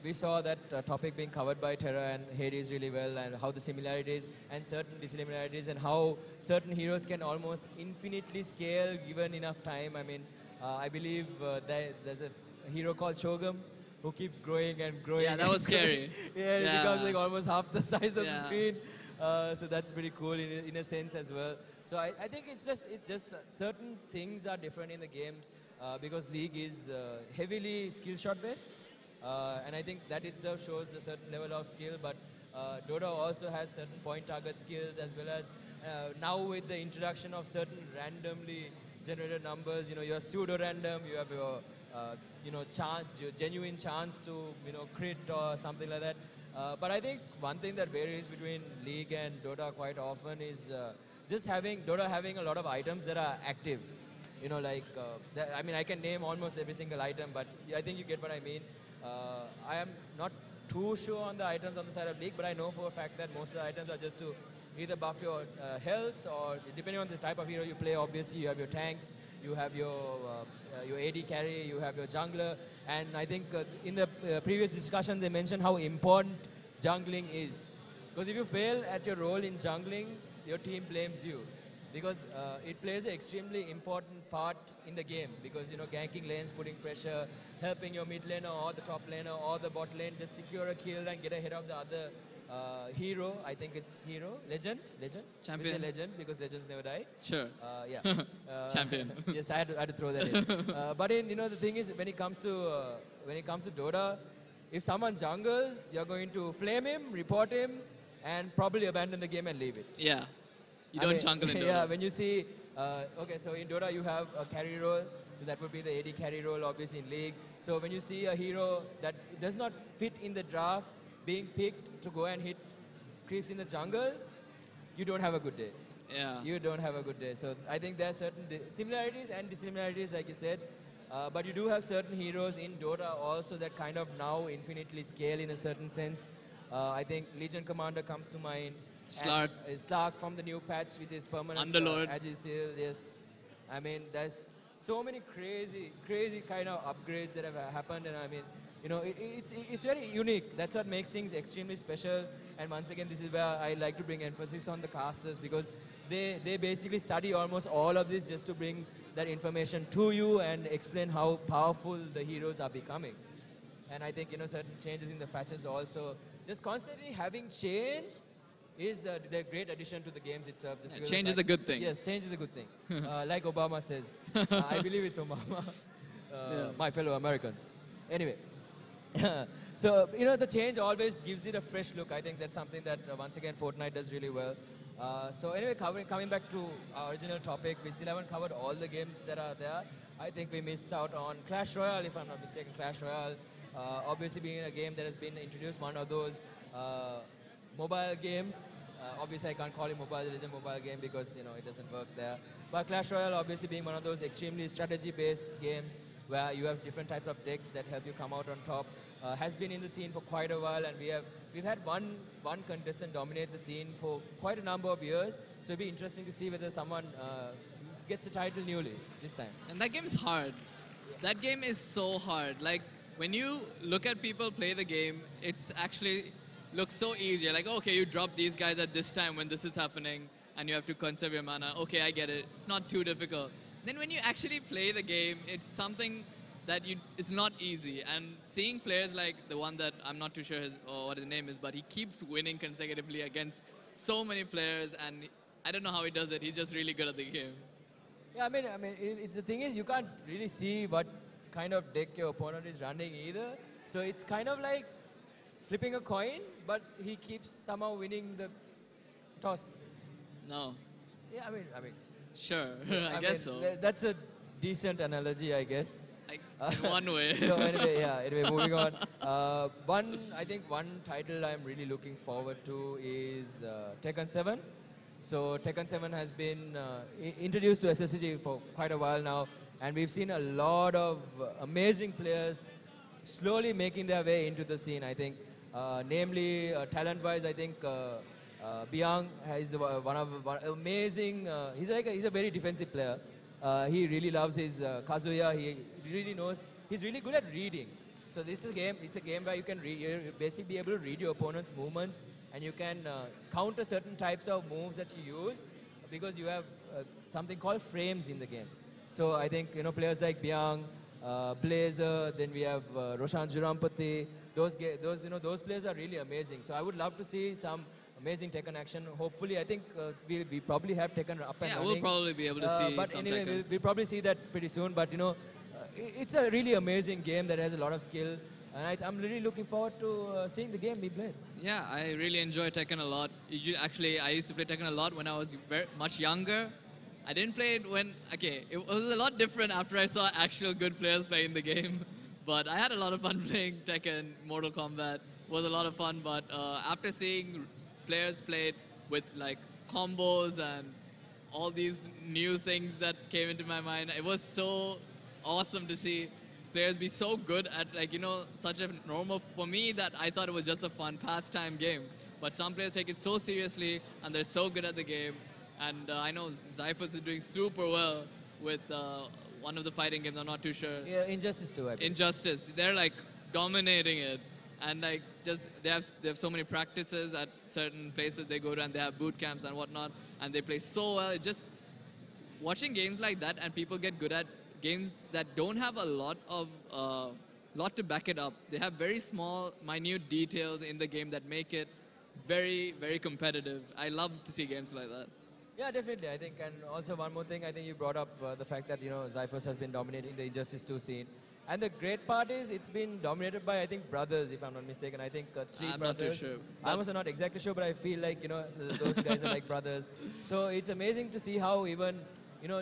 we saw that topic being covered by Terra and Hades really well, and how the similarities and certain dissimilarities, and how certain heroes can almost infinitely scale given enough time. I mean, I believe there's a hero called Shogum who keeps growing and growing. Yeah, that was scary. Yeah, it becomes like almost half the size of the screen. So that's pretty cool in a sense as well. So I think it's just certain things are different in the games because League is heavily skill shot based. And I think that itself shows a certain level of skill, but Dota also has certain point target skills as well as now with the introduction of certain randomly generated numbers, you have pseudo random, you have your chance, your genuine chance to crit or something like that. But I think one thing that varies between League and Dota quite often is just Dota having a lot of items that are active. I mean, I can name almost every single item, but I think you get what I mean. I am not too sure on the items on the side of League, but I know for a fact that most of the items are just to either buff your health or depending on the type of hero you play, obviously you have your tanks, you have your AD carry, you have your jungler, and I think in the previous discussion they mentioned how important jungling is. Because if you fail at your role in jungling, your team blames you. Because it plays an extremely important part in the game. Because ganking lanes, putting pressure, helping your mid laner or the top laner or the bot lane just secure a kill and get ahead of the other hero. I think it's hero, legend. Champion. We say legend because legends never die. Sure. Yeah. Champion. Yes, I had to throw that in. But the thing is, when it comes to Dota, if someone jungles, you're going to flame him, report him, and probably abandon the game and leave it. Yeah. You don't jungle in Dota. Yeah, when you see, okay, so in Dota you have a carry role, so that would be the AD carry role, obviously in League. So when you see a hero that does not fit in the draft being picked to go and hit creeps in the jungle, you don't have a good day. Yeah. You don't have a good day. So I think there are certain similarities and dissimilarities, like you said. But you do have certain heroes in Dota also that kind of now infinitely scale in a certain sense. I think Legion Commander comes to mind. Slark. Slark from the new patch with his permanent Underlord. Agisil, yes. I mean, there's so many crazy kind of upgrades that have happened, and I mean, it's very unique. That's what makes things extremely special. And once again, this is where I like to bring emphasis on the casters because they basically study almost all of this just to bring that information to you and explain how powerful the heroes are becoming. And I think certain changes in the patches also. Just constantly having change is a great addition to the games itself. Just change is a good thing. Yes, change is a good thing. Like Obama says. I believe it's Obama. My fellow Americans. Anyway. So, the change always gives it a fresh look. I think that's something that, once again, Fortnite does really well. So anyway, coming back to our original topic, we still haven't covered all the games that are there. I think we missed out on Clash Royale, if I'm not mistaken. Clash Royale, obviously being a game that has been introduced, one of those mobile games. Obviously, I can't call it mobile. It is a mobile game because it doesn't work there. But Clash Royale, obviously, being one of those extremely strategy-based games where you have different types of decks that help you come out on top, has been in the scene for quite a while, and we've had one contestant dominate the scene for quite a number of years. So it'll be interesting to see whether someone gets the title newly this time. And that game is hard. That game is so hard. Like when you look at people play the game, it's actually looks so easy. Like, okay, you drop these guys at this time when this is happening and you have to conserve your mana. Okay, I get it. It's not too difficult. Then when you actually play the game, it's something that it's not easy. And seeing players like the one that I'm not too sure what his name is, but he keeps winning consecutively against so many players, and I don't know how he does it. He's just really good at the game. Yeah, I mean, it's the thing is you can't really see what kind of deck your opponent is running either. So it's kind of like flipping a coin, but he keeps somehow winning the toss. No. Yeah, I mean. Sure, I guess so. That's a decent analogy, I guess. In one way. So anyway, moving on. I think one title I'm really looking forward to is Tekken 7. So Tekken 7 has been introduced to SSG for quite a while now, and we've seen a lot of amazing players slowly making their way into the scene. I think, namely talent-wise, I think Biang is one amazing. He's a very defensive player. He really loves his Kazuya. He really knows. He's really good at reading. So this is a game. It's a game where you can basically be able to read your opponent's movements, and you can counter certain types of moves that you use because you have something called frames in the game. So I think players like Biang, Blazer, then we have Roshan Jurampati. Those players are really amazing. So I would love to see some amazing Tekken action. Hopefully, I think we probably have Tekken up and Yeah, running. we'll probably be able to see But some anyway, Tekken. we'll probably see that pretty soon. But it's a really amazing game that has a lot of skill. And I'm really looking forward to seeing the game be played. Yeah, I really enjoy Tekken a lot. Actually, I used to play Tekken a lot when I was very much younger. I didn't play it when, okay, it was a lot different after I saw actual good players playing the game. But I had a lot of fun playing Tekken. Mortal Kombat was a lot of fun. But after seeing players play it with like combos and all these new things that came into my mind, it was so awesome to see players be so good at such a normal, for me, that I thought it was just a fun pastime game. But some players take it so seriously and they're so good at the game. And I know Zyphus is doing super well with one of the fighting games, I'm not too sure. Yeah, Injustice 2, I believe. Injustice. They're like dominating it. And like just they have so many practices at certain places they go to, and they have boot camps and whatnot, and they play so well. Just watching games like that and people get good at games that don't have a lot to back it up. They have very small, minute details in the game that make it very, very competitive. I love to see games like that. Yeah, definitely. I think, and also one more thing, I think you brought up the fact that, Zyphus has been dominating the Injustice 2 scene. And the great part is it's been dominated by, I think, brothers, if I'm not mistaken. I think 3 I'm brothers. not too sure. I'm also not exactly sure, but I feel like, those guys are like brothers. So it's amazing to see how even,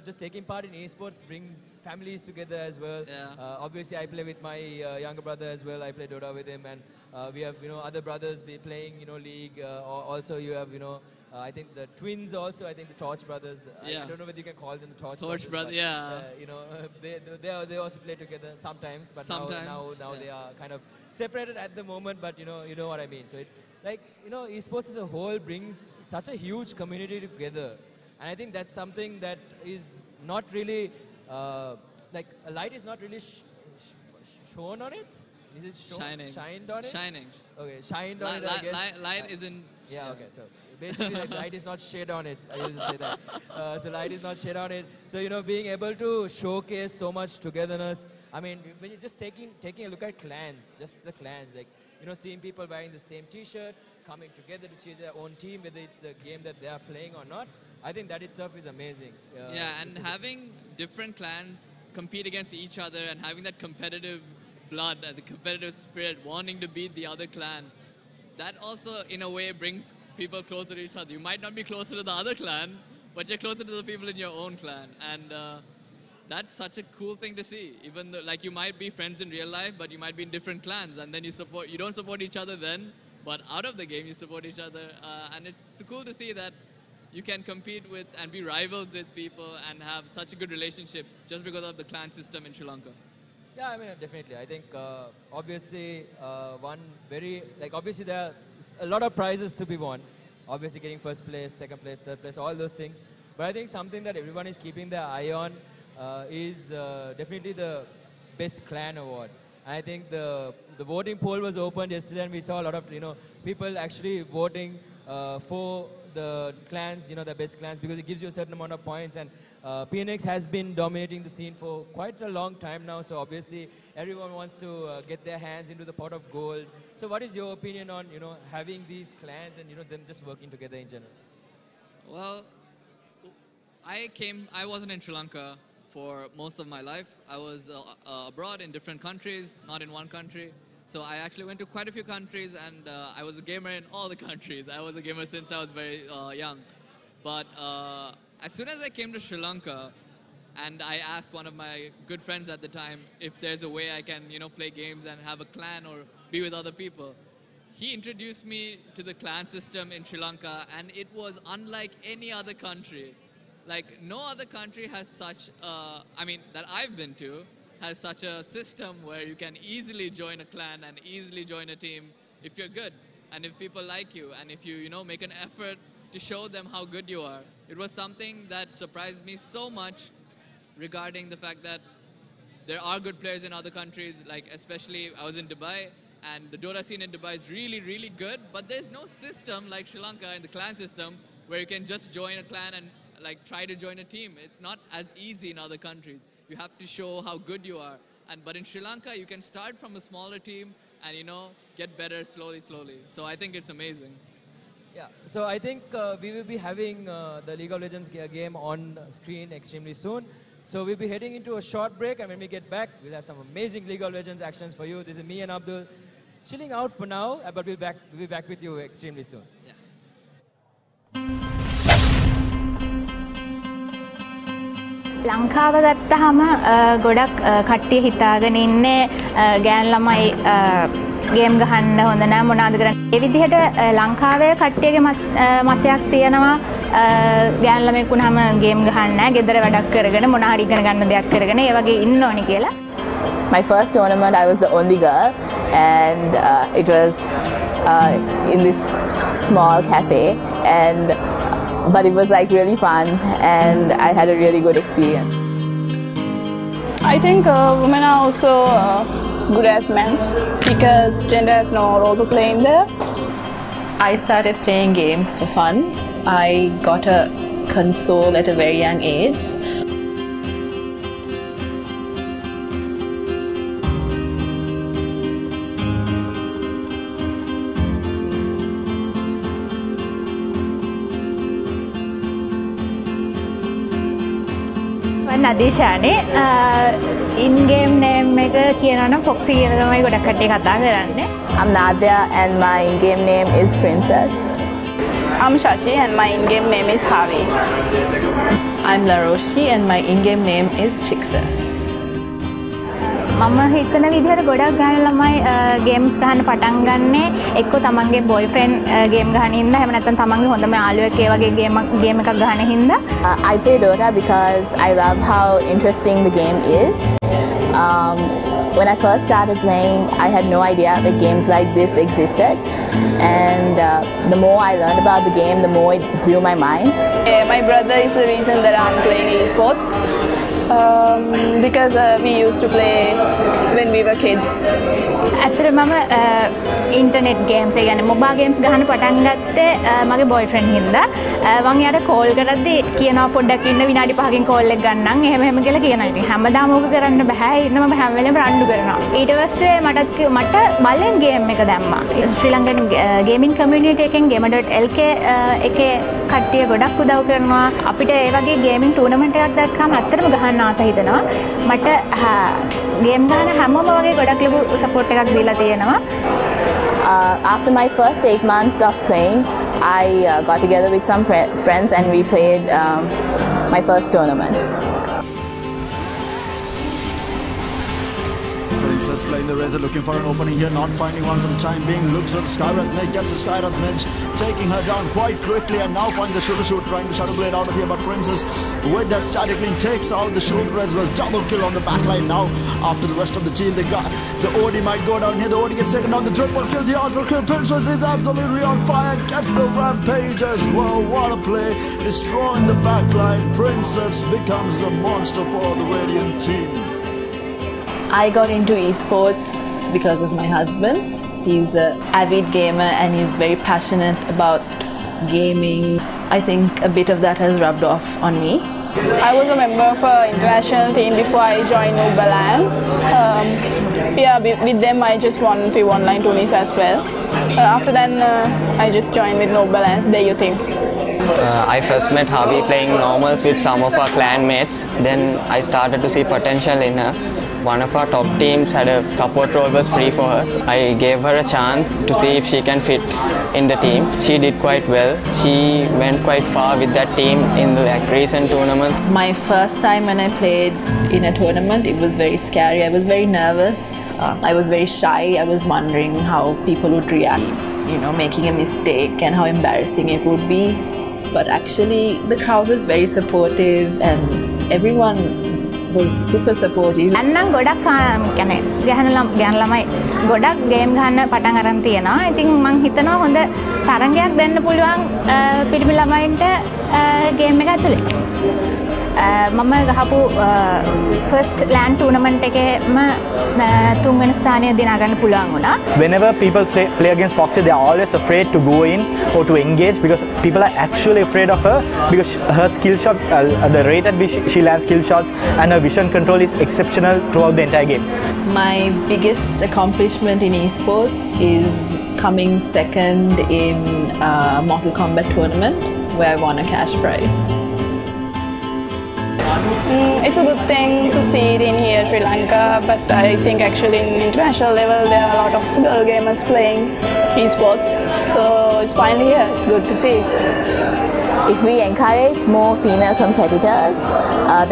just taking part in esports brings families together as well. Yeah. Obviously, I play with my younger brother as well. I play Dota with him, and we have, other brothers be playing, League. Also, you have, I think the twins also, I think the Torch brothers. Yeah. I don't know whether you can call them the Torch Torch brothers. brother, But, they also play together sometimes, but Sometimes, now yeah. they are kind of separated at the moment, but you know what I mean. So esports as a whole brings such a huge community together. And I think that's something that is not really, like a light is not really shown on it. Is it shown? Shined on it? Shining. Okay, shined on it, I guess. Light isn't... Yeah, okay, so basically like, light is not shed on it. I used to say that. So light is not shed on it. So, being able to showcase so much togetherness. I mean, when you're just taking a look at clans, just the clans, like, seeing people wearing the same t-shirt, coming together to cheer their own team, whether it's the game that they are playing or not, I think that itself is amazing. Yeah, and having different clans compete against each other and having that competitive blood and the competitive spirit, wanting to beat the other clan, that also, in a way, brings people closer to each other. You might not be closer to the other clan, but you're closer to the people in your own clan. And that's such a cool thing to see. Even though, like, you might be friends in real life, but you might be in different clans, and then you don't support each other then, but out of the game, you support each other. And it's cool to see that you can compete with and be rivals with people and have such a good relationship just because of the clan system in Sri Lanka. Yeah, I mean, definitely. I think, obviously, obviously there are a lot of prizes to be won. Obviously, getting first place, second place, third place, all those things. But I think something that everyone is keeping their eye on is definitely the Best Clan Award. And I think the voting poll was opened yesterday, and we saw a lot of, people actually voting for the clans, the best clans, because it gives you a certain amount of points. And PNX has been dominating the scene for quite a long time now, so obviously everyone wants to get their hands into the pot of gold. So what is your opinion on, having these clans and, them just working together in general? Well, I wasn't in Sri Lanka for most of my life. I was abroad in different countries, not in one country. So I actually went to quite a few countries, and I was a gamer in all the countries. I was a gamer since I was very young. But as soon as I came to Sri Lanka, and I asked one of my good friends at the time if there's a way I can, play games and have a clan or be with other people, he introduced me to the clan system in Sri Lanka, and it was unlike any other country. Like, no other country has such, that I've been to, has such a system where you can easily join a clan and easily join a team if you're good and if people like you and if you, make an effort to show them how good you are. It was something that surprised me so much regarding the fact that there are good players in other countries, like especially I was in Dubai, and the Dota scene in Dubai is really, really good, but there's no system like Sri Lanka in the clan system where you can just join a clan and try to join a team. It's not as easy in other countries. You have to show how good you are. But in Sri Lanka, you can start from a smaller team and, get better slowly. So I think it's amazing. Yeah, so I think we will be having the League of Legends game on screen extremely soon. So we'll be heading into a short break, and when we get back, we'll have some amazing League of Legends actions for you. This is me and Abdul chilling out for now, but we'll be back with you extremely soon. Yeah. ලංකාව ගත්තහම ගොඩක් කට්ටිය හිතාගෙන ඉන්නේ ගෑන් ළමයි game ගහන්න හොඳ නැහැ මොනවද කරන්නේ. ඒ විදිහට ලංකාවේ කට්ටියගේ මතයක් තියෙනවා ගෑන් ළමෙක් වුණාම ගේම් ගහන්න නැහැ. ගෙදර වැඩක් කරගෙන මොන හරි ඉගෙන ගන්න දෙයක් කරගෙන ඒ වගේ ඉන්න ඕනි කියලා. My first tournament, I was the only girl, and it was in this small cafe, but it was like really fun, and I had a really good experience. I think women are also good as men because gender has no role to play in there. I started playing games for fun. I got a console at a very young age. නදීෂානේ in-game name එක කියනවා නම් Foxy කියලා තමයි ගොඩක් කට්ටිය කතා කරන්නේ. I'm Nadia and my in-game name is Princess. I'm Shashi and my in-game name is Harvey. I'm Laroshi and my in-game name is Chicksa. මම හිතන විදිහට ගොඩක් ගන්න ළමයි ගේම්ස් ගහන්න පටන් ගන්නෙ එක්ක තමන්ගේ බොයිෆ්‍රෙන්ඩ් ගේම් ගහන හින්දා එහෙම නැත්නම් තමන්ගේ හොඳම යාළුවෙක් ඒ වගේ ගේම් එකක් ගහන හින්දා. I play Dota because I love how interesting the game is. When I first started playing, I had no idea that games like this existed, and the more I learned about the game, the more it blew my mind. My brother is the reason that I'm playing esports. Because we used to play when we were kids. ඇත්තටම මම internet games ඒ කියන්නේ mobile games ගහන්න පටන් ගත්තේ මගේ boyfriend හින්දා. මම යාට කෝල් කරද්දි කියනවා පොඩ්ඩක් ඉන්න විනාඩි 5කින් කෝල් එක ගන්නම් එහෙම කියලා කියනවා. ඉතින් හැමදාම ඕක කරන්න බෑ. ඉතින් මම හැම වෙලේම රණ්ඩු කරනවා. ඊට පස්සේ මට බලෙන් ගේම් එක දැම්මා. ශ්‍රී ලංකන් ගේමින් කමියුනිටි එකෙන් gamer.lk එකේ කට්ටිය ගොඩක් උදව් කරනවා. අපිට ඒ වගේ ගේමින් ටූර්නමන්ට් එකක් දැක්කම ඇත්තටම ගහන්න ආස හිතෙනවා. මට ගේම් ගහන හැමෝම වගේ ගොඩක් ලොකු සපෝට් එකක් දීලා තියෙනවා. After my first 8 months of playing, I got together with some friends and we played my first tournament. Princess playing the Razor, looking for an opening here, not finding one for the time being. Looks at Skyrath Mage, gets the Skyrath Mage, taking her down quite quickly, and now finds the shooter shoot, trying to shadow blade out of here. But Princess, with that static link, takes out the shooter as well. Double kill on the backline now. After the rest of the team, they got the OD might go down here. The OD gets taken down. The triple kill, the ultra kill. Princess is absolutely on fire. Gets the rampage as well. What a play! Destroying the backline. Princess becomes the monster for the Radiant team. I got into esports because of my husband. He's an avid gamer and he's very passionate about gaming. I think a bit of that has rubbed off on me. I was a member of an international team before I joined Noob Alliance. With them I just won a few online tourneys as well. After that I just joined with Noob Alliance, their youth team. I first met Harvey playing normals with some of our clan mates. Then I started to see potential in her. One of our top teams had a support role was free for her. I gave her a chance to see if she can fit in the team. She did quite well. She went quite far with that team in the recent tournaments. My first time when I played in a tournament, it was very scary. I was very nervous. I was very shy. I was wondering how people would react, making a mistake and how embarrassing it would be. But actually, the crowd was very supportive and everyone was super supportive. අන්නම් ගොඩක් يعني ගහන ළමයි ගොඩක් game ගහන්න පටන් අරන් තියෙනවා. ඉතින් මම හිතනවා හොඳ තරංගයක් දෙන්න පුළුවන් පිරිමි ළමයින්ට ගේම් එක ඇතුලේ. මම ගහපු ෆස්ට් ලෑන්ඩ් ටූර්නමන්ට් එකේම තුන්වෙනි ස්ථානය දිනා ගන්න පුළුවන් වුණා. Whenever people play against Foxy, they are always afraid to go in or to engage because people are actually afraid of her because her skill shot, the rate at which she lands skill shots and her vision control is exceptional throughout the entire game. My biggest accomplishment in esports is coming second in a Mortal Kombat tournament where I won a cash prize. It's a good thing to see it in here, Sri Lanka, but I think actually in international level there are a lot of girl gamers playing esports, so it's finally here. It's good to see. If we encourage more female competitors,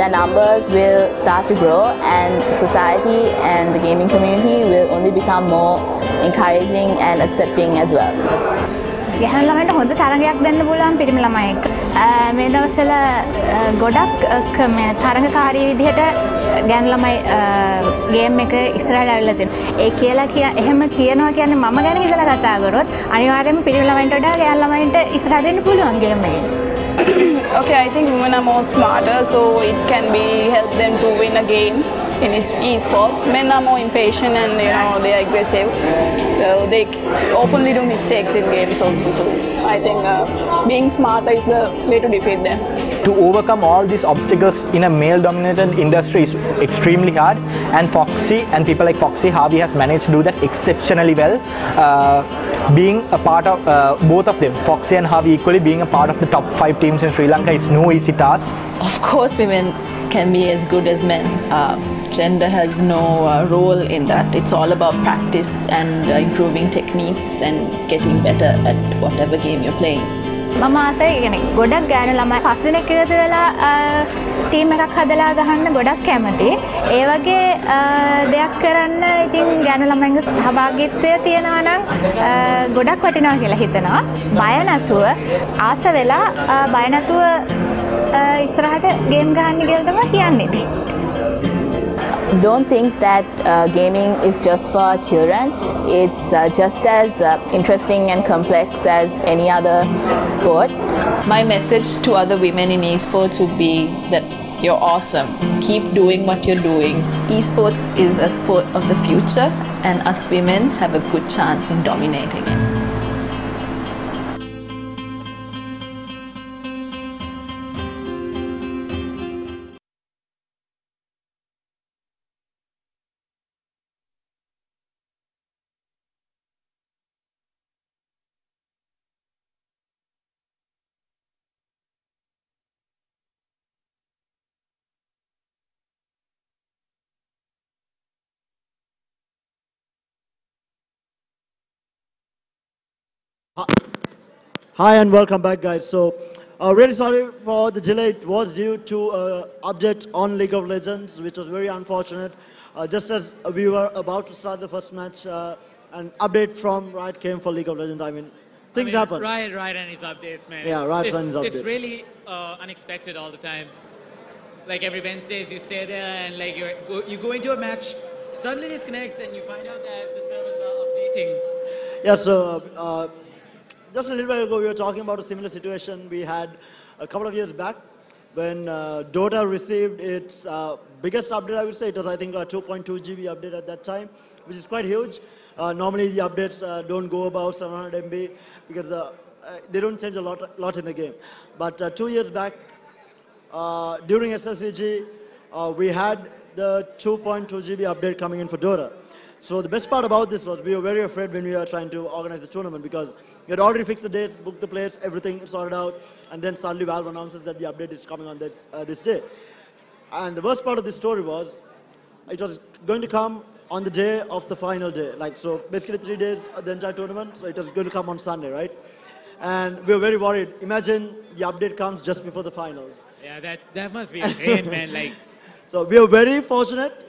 their numbers will start to grow and society and the gaming community will only become more encouraging and accepting as well. ගැහැණු ළමයින්ට හොඳ තරගයක් දෙන්න පුළුවන් පිරිමි ළමයින්ට. මේ දවස්වල ගොඩක් තරගකාරී විදිහට ගැහැණු ළමයි ගේම් එක ඉස්සරහට ඇවිල්ලා තියෙනවා. ඒ එහෙම කියනවා කියන්නේ මම ගැන හිතලා කතා කරොත් අනිවාර්යයෙන්ම පිරිමි ළමයින්ට වඩා ගැහැණු ළමයින්ට ඉස්සරහට එන්න පුළුවන් ගේම් එකේ. Okay, I think women are more smarter, so it can be help them to win a game in esports. Men are more impatient and they are aggressive, so they oftenly do mistakes in games also. So I think being smarter is the way to defeat them. To overcome all these obstacles in a male-dominated industry is extremely hard, and Foxy and people like Foxy Harvey has managed to do that exceptionally well. Being a part of both of them, Foxy and Harvey equally being a part of the top 5 teams in Sri Lanka is no easy task. Of course, women can be as good as men. Gender has no role in that. It's all about practice and improving techniques and getting better at whatever game you're playing. මම ආසයි කියන්නේ ගොඩක් ගෑනු ළමයි පස් දිනක් එකතු වෙලා ටීම් එකක් හදලා ගහන්න ගොඩක් කැමති. ඒ වගේ දෙයක් කරන්න ඉතින් ගෑනු ළමයින්ගේ සහභාගීත්වය තියෙනවා නම් ගොඩක් වටිනවා කියලා හිතනවා. බය නැතුව ආස වෙලා බය නැතුව ඉස්සරහට ගේම් ගහන්න කියලා තමයි කියන්නේ. Don't think that gaming is just for children. It's just as interesting and complex as any other sport. My message to other women in esports would be that you're awesome. Keep doing what you're doing. Esports is a sport of the future and us women have a good chance in dominating it. Hi and welcome back, guys. So, really sorry for the delay. It was due to update on League of Legends, which was very unfortunate. Just as we were about to start the first match, an update from Riot came for League of Legends. I mean, things happen. Riot and his updates, man. Yeah, Riot and his updates. It's really unexpected all the time. Like every Wednesdays, you stay there and like you go into a match, suddenly disconnects, and you find out that the servers are updating. Yeah. So. Just a little while ago, we were talking about a similar situation we had a couple of years back when Dota received its biggest update, I would say. It was, I think, a 2.2 GB update at that time, which is quite huge. Normally, the updates don't go above 700 MB because they don't change a lot in the game. But 2 years back, during SSCG, we had the 2.2 GB update coming in for Dota. So the best part about this was we were very afraid when we were trying to organize the tournament because we had already fixed the days, booked the players, everything sorted out, and then suddenly Valve announces that the update is coming on this day. And the worst part of this story was it was going to come on the day of the final day. Like, so basically 3 days of the entire tournament, so it was going to come on Sunday, right? And we were very worried. Imagine the update comes just before the finals. Yeah, that must be insane, man. Like, so we were very fortunate.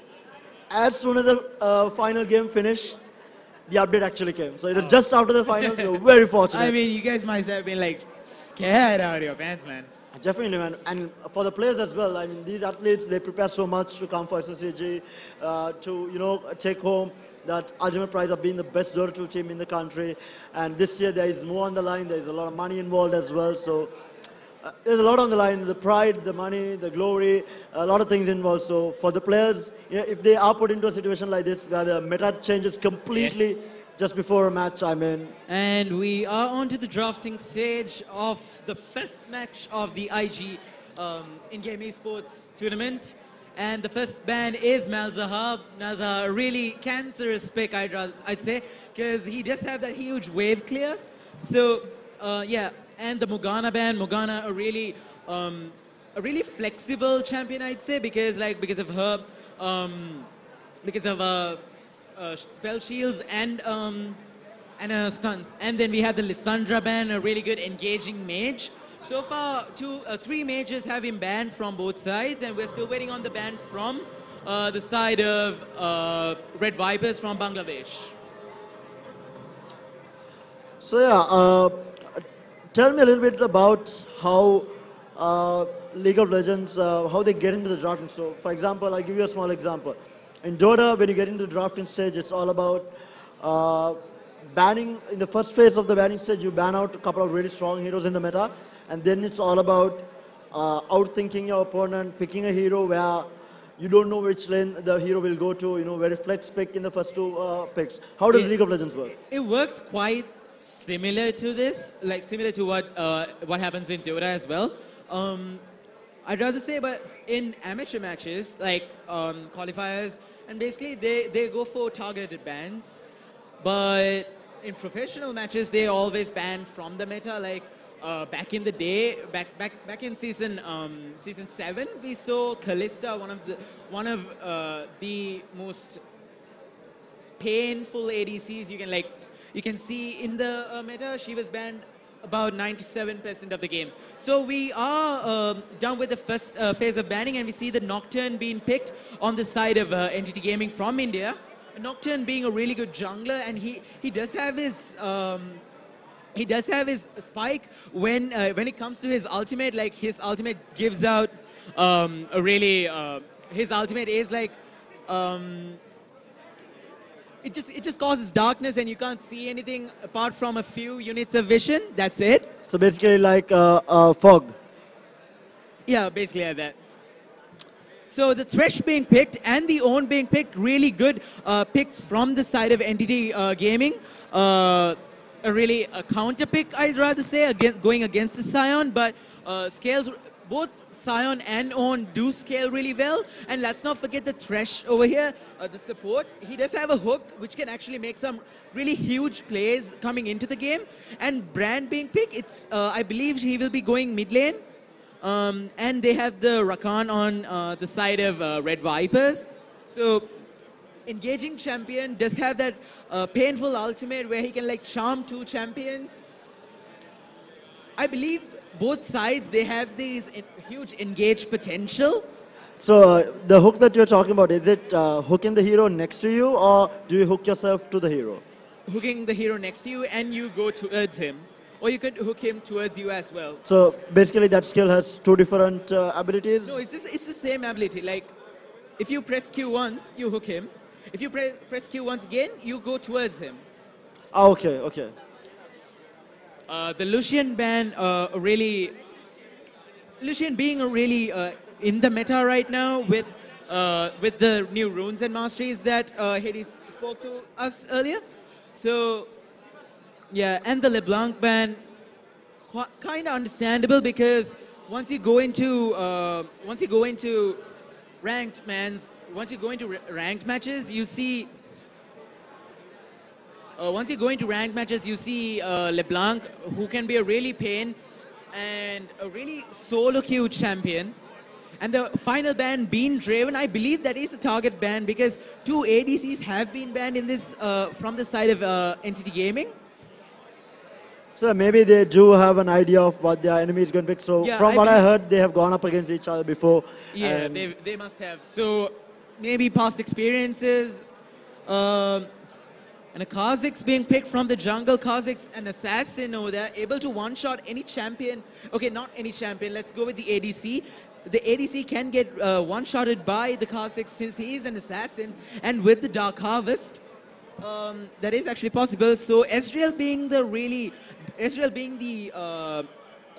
As soon as the final game finished, the update actually came. So it was just after the finals. We were very fortunate. I mean, you guys must have been like scared out of your pants, man. Definitely, man. And for the players as well. I mean, these athletes, they prepare so much to come for SSCG, to, take home that ultimate prize of being the best Dota 2 team in the country. And this year, there is more on the line. There is a lot of money involved as well. So there's a lot on the line, the pride, the money, the glory, a lot of things involved. So for the players, if they are put into a situation like this where the meta changes completely just before a match, I mean. And we are on to the drafting stage of the first match of the IGE in-game esports tournament. And the first ban is Malzahar. Malzahar, a really cancerous pick, I'd say, because he does have that huge wave clear. So, yeah. And the Morgana ban, Morgana a really flexible champion, I'd say, because of her, because of spell shields and stuns. And then we have the Lissandra ban, a really good engaging mage. So far, 3 mages have been banned from both sides, and we're still waiting on the ban from the side of Red Vipers from Bangladesh. So yeah. Tell me a little bit about how League of Legends, how they get into the drafting. So, for example, I'll give you a small example. In Dota, when you get into the drafting stage, it's all about banning. In the first phase of the banning stage, you ban out a couple of really strong heroes in the meta. And then it's all about outthinking your opponent, picking a hero where you don't know which lane the hero will go to, very flex pick in the first 2 picks. How does League of Legends work? It works quite similar to this, similar to what happens in Dota as well. I'd rather say, but in amateur matches, qualifiers, and basically they go for targeted bans. But in professional matches, they always ban from the meta. Back in the day, back in season 7, we saw Kalista, one of the most painful ADCs you can see in the meta. She was banned about 97% of the game. So we are done with the first phase of banning, and we see the Nocturne being picked on the side of Entity Gaming from India. Nocturne being a really good jungler, and he does have his spike when it comes to his ultimate. His ultimate gives out his ultimate is it just causes darkness, and you can't see anything apart from a few units of vision. That's it. So basically like fog. Yeah, basically like that. So the Thresh being picked and the Own being picked, really good picks from the side of Entity Gaming. A counter pick, I'd rather say, going against the Scion, but scales. Both Scion and Own do scale really well. And let's not forget the Thresh over here, the support. He does have a hook, which can actually make some really huge plays coming into the game. And Brand being picked, I believe he will be going mid lane. And they have the Rakan on the side of Red Vipers. So, engaging champion does have that painful ultimate where he can charm 2 champions. I believe both sides, they have these huge engage potential. So the hook that you're talking about, is it hooking the hero next to you, or do you hook yourself to the hero? Hooking the hero next to you and you go towards him. Or you could hook him towards you as well. So basically that skill has 2 different abilities? No, it's the same ability. If you press Q once, you hook him. If you press Q once again, you go towards him. Okay, okay. The Lucian ban, Lucian being in the meta right now with the new runes and masteries that Hades spoke to us earlier. So, yeah, and the LeBlanc ban, kind of understandable, because once you go into ranked matches, you see. Once you go into ranked matches, you see LeBlanc, who can be a really pain and a really solo queue champion. And the final ban being Draven, I believe that is a target ban, because 2 ADCs have been banned in this from the side of Entity Gaming. So maybe they do have an idea of what their enemy is going to pick. So yeah, from what I heard, they have gone up against each other before. Yeah, they must have. So maybe past experiences. And a Kha'Zix being picked from the jungle. Kha'Zix, an assassin over there, able to one-shot any champion. Okay, not any champion. Let's go with the ADC. The ADC can get one-shotted by the Kha'Zix since he is an assassin. And with the Dark Harvest, that is actually possible. So Ezreal being the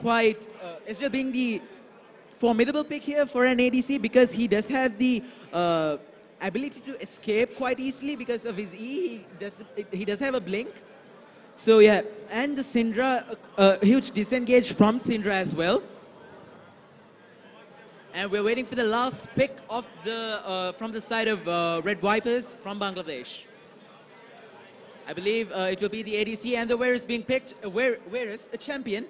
quite, Ezreal being the formidable pick here for an ADC because he does have the ability to escape quite easily because of his E. He does have a blink. So yeah, and the Syndra, huge disengage from Syndra as well. And we're waiting for the last pick of the from the side of Red Vipers from Bangladesh. I believe it will be the ADC, and the Varus being picked. Varus, a champion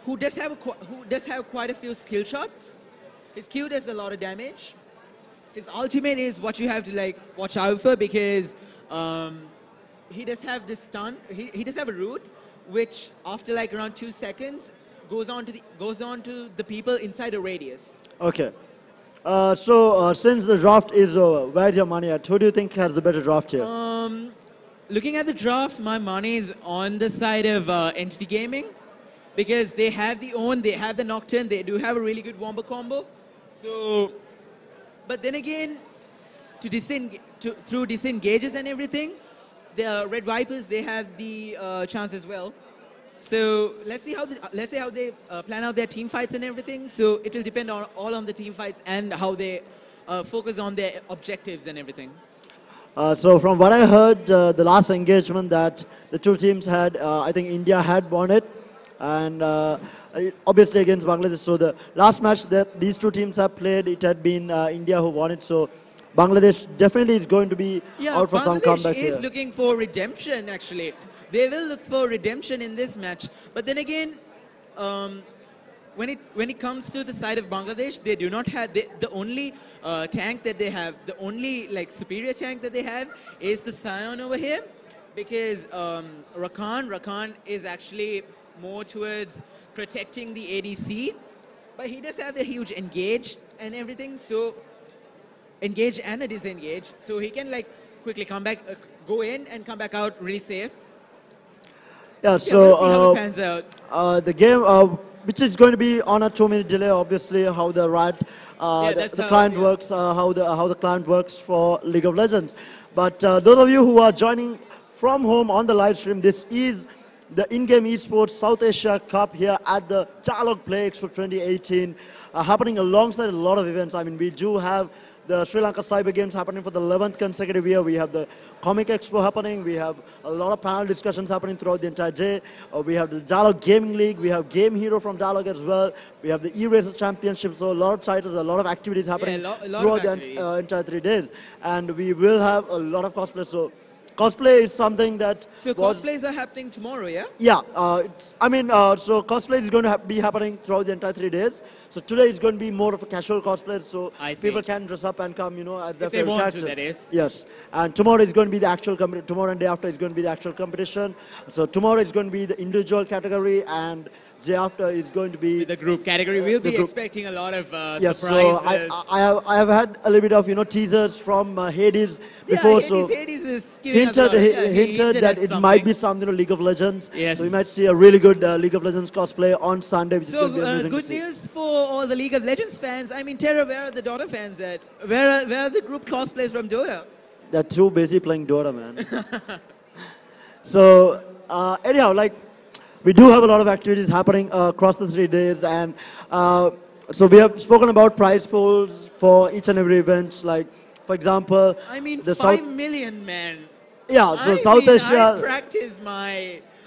who does have quite a few skill shots. His Q does a lot of damage. His ultimate is what you have to like watch out for because he does have this stun. He does have a root, which after like around 2 seconds goes on to the people inside a radius. Okay. So since the draft is over, where's your money at? Who do you think has the better draft here? Looking at the draft, my money is on the side of Entity Gaming because they have the Own, they have the Nocturne, they do have a really good Wombo combo. So, but then again, through disengages and everything, the Red Vipers, they have the chance as well. So let's see how they plan out their team fights and everything. So it will depend all on the team fights and how they focus on their objectives and everything. So from what I heard, the last engagement that the two teams had, I think India had won it, and obviously against Bangladesh. So the last match that these two teams have played, it had been India who won it. So Bangladesh definitely is going to be out for some comeback here. Bangladesh is looking for redemption, actually. They will look for redemption in this match. But then again, when it comes to the side of Bangladesh, they do not have the only tank that they have. The only like superior tank that they have is the Scion over here, because Rakan is actually more towards protecting the ADC, but he does have a huge engage and everything. So engage and a disengage, so he can like quickly come back, go in and come back out really safe. Yeah, so we'll see how it pans out. The game, which is going to be on a 2-minute delay, obviously, how the the client works, how the client works for League of Legends. But those of you who are joining from home on the live stream, this is the in-game esports South Asia Cup here at the Dialog Play Expo 2018, happening alongside a lot of events. I mean, we do have the Sri Lanka Cyber Games happening for the 11th consecutive year. We have the Comic Expo happening. We have a lot of panel discussions happening throughout the entire day. We have the Dialog Gaming League. We have Game Hero from Dialog as well. We have the E-Racer Championship. So a lot of titles, a lot of activities happening throughout the entire 3 days. And we will have a lot of cosplay. So cosplay is something that cosplays are happening tomorrow, yeah? Yeah, so cosplay is going to be happening throughout the entire 3 days. So today is going to be more of a casual cosplay, so people can dress up and come, as their favorite character. That is. Yes, and tomorrow is going to be the actual tomorrow and day after is going to be the actual competition. So tomorrow is going to be the individual category, and day after is going to be the group category. We'll be expecting a lot of yes, surprises. So I have had a little bit of teasers from Hades before. Hades was giving us hinted that it might be something League of Legends. Yes. So we might see a really good League of Legends cosplay on Sunday. Which So is going to be amazing good news for all the League of Legends fans. I mean, Terra, where are the Dota fans at? Where are the group cosplays from Dota? They're too busy playing Dota, man. So anyhow, we do have a lot of activities happening across the 3 days, and so we have spoken about prize pools for each and every event. Like, for example, I mean, the 5 million, man. Yeah, so South Asia.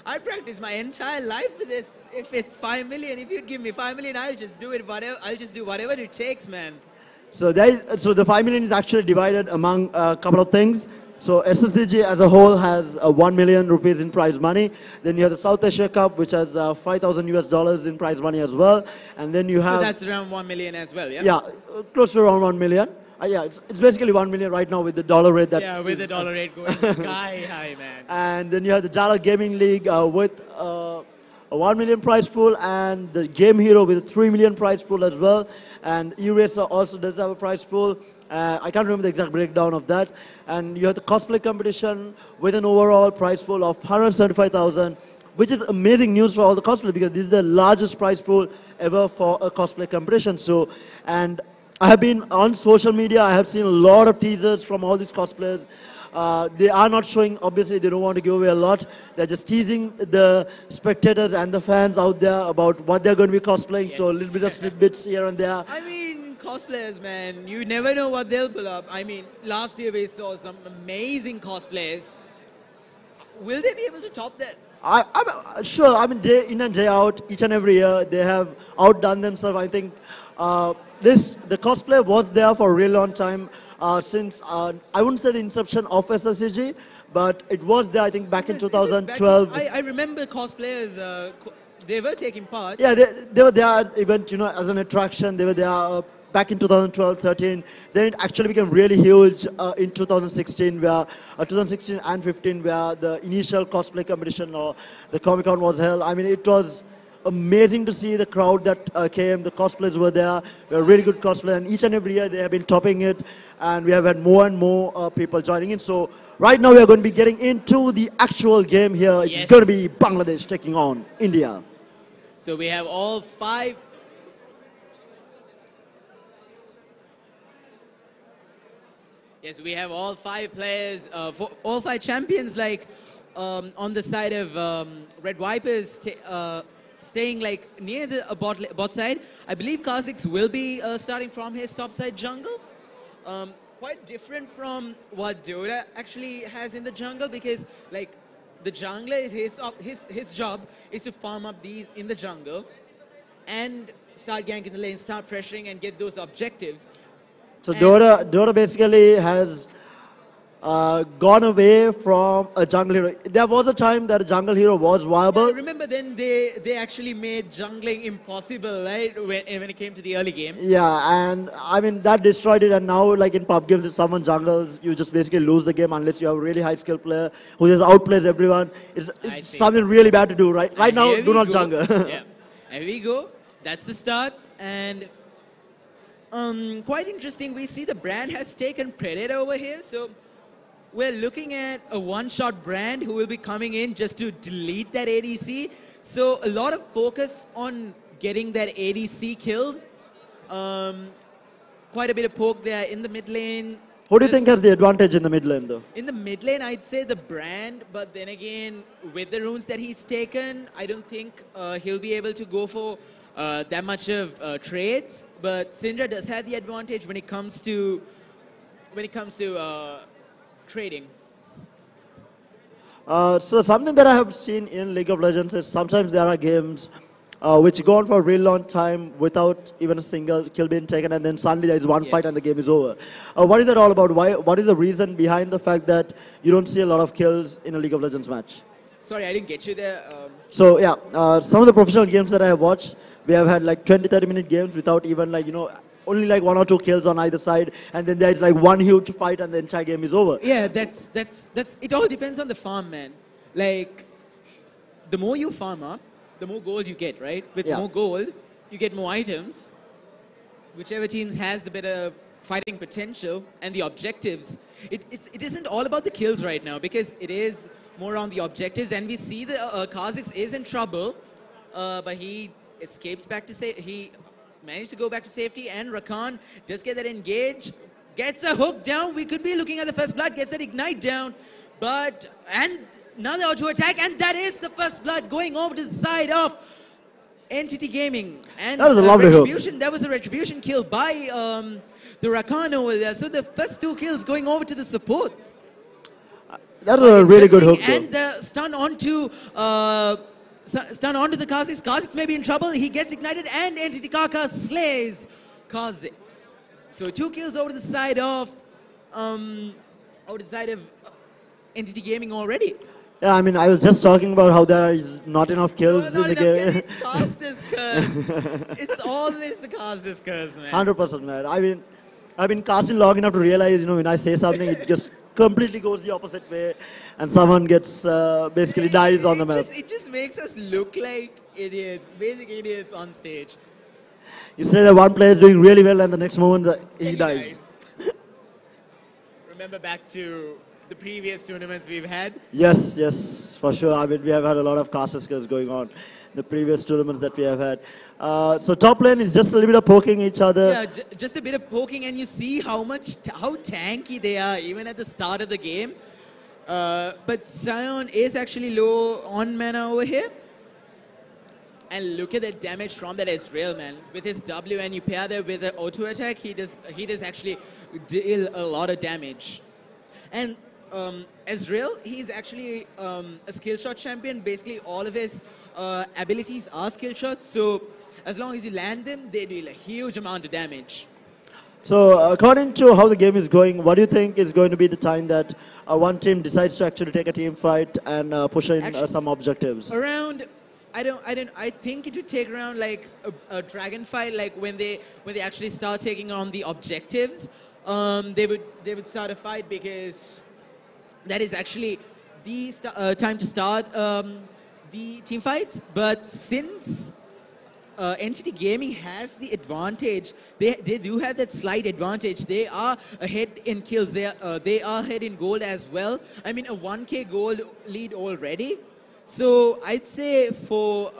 I practice my entire life for this. If it's 5 million, if you'd give me 5 million, I'll just do it. I'll just do whatever it takes, man. So the 5 million is actually divided among a couple of things. So SSCG as a whole has 1 million rupees in prize money. Then you have the South Asia Cup, which has $5,000 in prize money as well. And then you have. So that's around 1 million as well, yeah? Yeah, close to around 1 million. Yeah, it's basically 1 million right now with the dollar rate. With the dollar rate going sky high, man. And then you have the Dialog Gaming League with a 1 million prize pool, and the Game Hero with a 3 million prize pool as well. And E-Racer also does have a prize pool. I can't remember the exact breakdown of that. And you have the cosplay competition with an overall prize pool of 175,000, which is amazing news for all the cosplay because this is the largest prize pool ever for a cosplay competition. So, and I have been on social media. I have seen a lot of teasers from all these cosplayers. They are not showing, obviously they don't want to give away a lot. They're just teasing the spectators and the fans out there about what they're going to be cosplaying. So a little bit of snippets here and there. I mean, cosplayers, man, you never know what they'll pull up. I mean, last year we saw some amazing cosplays. Will they be able to top that? I'm sure. I mean, day in and day out, each and every year, they have outdone themselves. I think the cosplay was there for a really long time since I wouldn't say the inception of SSCG, but it was there. I think back in 2012. I remember cosplayers. They were taking part. Yeah, they were there at event, as an attraction. They were there back in 2012, 13. Then it actually became really huge in 2016, where 2016 and 15, where the initial cosplay competition or the Comic-Con was held. I mean, it was amazing to see the crowd that came. The cosplayers were there. They were really good cosplay, and each and every year they have been topping it, and we have had more and more people joining in. So right now we are going to be getting into the actual game here. It's going to be Bangladesh taking on India. So we have all 5. Yes, we have all 5 players, all 5 champions, like on the side of Red Vipers, staying like near the bot side. I believe Kha'Zix will be starting from his top side jungle. Quite different from what Dota actually has in the jungle, because like the jungler is his job is to farm up these in the jungle and start ganking the lane, start pressuring and get those objectives. So Dota basically has gone away from a jungle hero. There was a time that a jungle hero was viable. Yeah, remember then they actually made jungling impossible, right? When it came to the early game. Yeah, and I mean that destroyed it. And now, like in pub games, if someone jungles, you just basically lose the game unless you have a really high skill player who just outplays everyone. It's something really bad to do. Right now, do not jungle. Yeah, here we go. That's the start. And quite interesting. We see the brand has taken Predator over here. So we're looking at a one-shot brand who will be coming in just to delete that ADC. So a lot of focus on getting that ADC killed. Quite a bit of poke there in the mid lane. Who do you think has the advantage in the mid lane, though? In the mid lane, I'd say the brand. But then again, with the runes that he's taken, I don't think he'll be able to go for that much of trades. But Syndra does have the advantage when it comes to trading. So something that I have seen in League of Legends is sometimes there are games which go on for a really long time without even a single kill being taken, and then suddenly there is one fight and the game is over. What is that all about? What is the reason behind the fact that you don't see a lot of kills in a League of Legends match? Sorry, I didn't get you there. So yeah, some of the professional games that I have watched, we have had like 20-30 minute games without even only like 1 or 2 kills on either side, and then there's like one huge fight and the entire game is over. Yeah, that's it all depends on the farm, man. Like, the more you farm up, the more gold you get, right? With more gold, you get more items. Whichever teams has the better fighting potential and the objectives. It isn't all about the kills right now, because it is more on the objectives, and we see the Kha'Zix is in trouble, but he escapes back to he managed to go back to safety, and Rakan does get that engage, gets a hook down. We could be looking at the first blood, gets that ignite down, and another auto attack, and that is the first blood going over to the side of Entity Gaming. And that was a lovely hook. That was a retribution kill by the Rakan over there. So the first 2 kills going over to the supports. That was a really good hook. And the stun onto the Kha'Zix. Kha'Zix may be in trouble. He gets ignited, and Entity Kaka slays Kha'Zix. So 2 kills over the side of Entity Gaming already. Yeah, I mean, I was just talking about how there is not enough kills in the game. It's Caster's curse. It's always the Caster's curse, man. 100%, man. I mean, I've been casting long enough to realize, when I say something, it just completely goes the opposite way, and someone gets basically dies on the map. It just makes us look like idiots, basic idiots on stage. You say that one player is doing really well, and the next moment he dies. Remember back to the previous tournaments we've had? Yes. for sure. I mean, we have had a lot of caster skills going on in the previous tournaments that we have had. So top lane is just a little bit of poking each other. Yeah, just a bit of poking, and you see how tanky they are even at the start of the game. But Sion is actually low on mana over here. And look at the damage from that Ezreal, man. With his W, and you pair that with an auto attack, he does actually deal a lot of damage. And Ezreal, he's actually a skill shot champion. Basically, all of his abilities are skill shots. So as long as you land them, they deal a huge amount of damage. So according to how the game is going, what do you think is going to be the time that one team decides to actually take a team fight and push in some objectives? Around, I think it would take around like a dragon fight, like when they actually start taking on the objectives. They would start a fight, because that is actually the time to start the team fights. But since Entity Gaming has the advantage, they do have that slight advantage. They are ahead in kills. They are ahead in gold as well. I mean, a 1k gold lead already. So I'd say to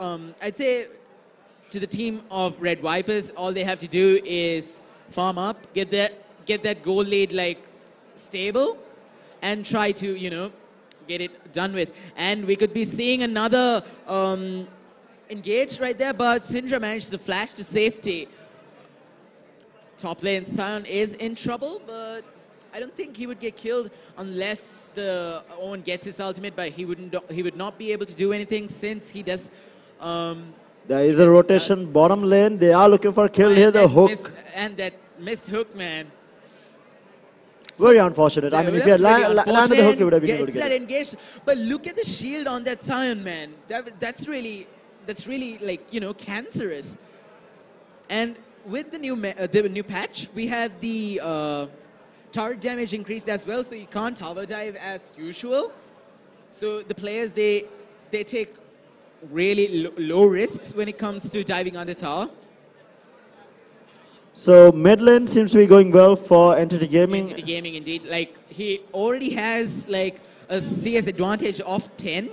the team of Red Vipers, all they have to do is farm up, get that gold lead like stable, and try to get it done with. And we could be seeing another engage right there, but Syndra managed to flash to safety. Top lane Sion is in trouble, but I don't think he would get killed unless the Owen gets his ultimate, but he would not be able to do anything, since he does. There is a rotation bottom lane. They are looking for a kill here. The hook. And that missed hook, man. Very unfortunate. I mean, if he had landed the hook, he would have been able to get it. Engaged. But look at the shield on that Sion, man. That's really like, cancerous. And with the new patch, we have the turret damage increased as well, so you can't tower dive as usual. So the players, they take really low risks when it comes to diving under tower. So mid lane seems to be going well for Entity Gaming. Entity Gaming, indeed. Like, he already has like a CS advantage of 10.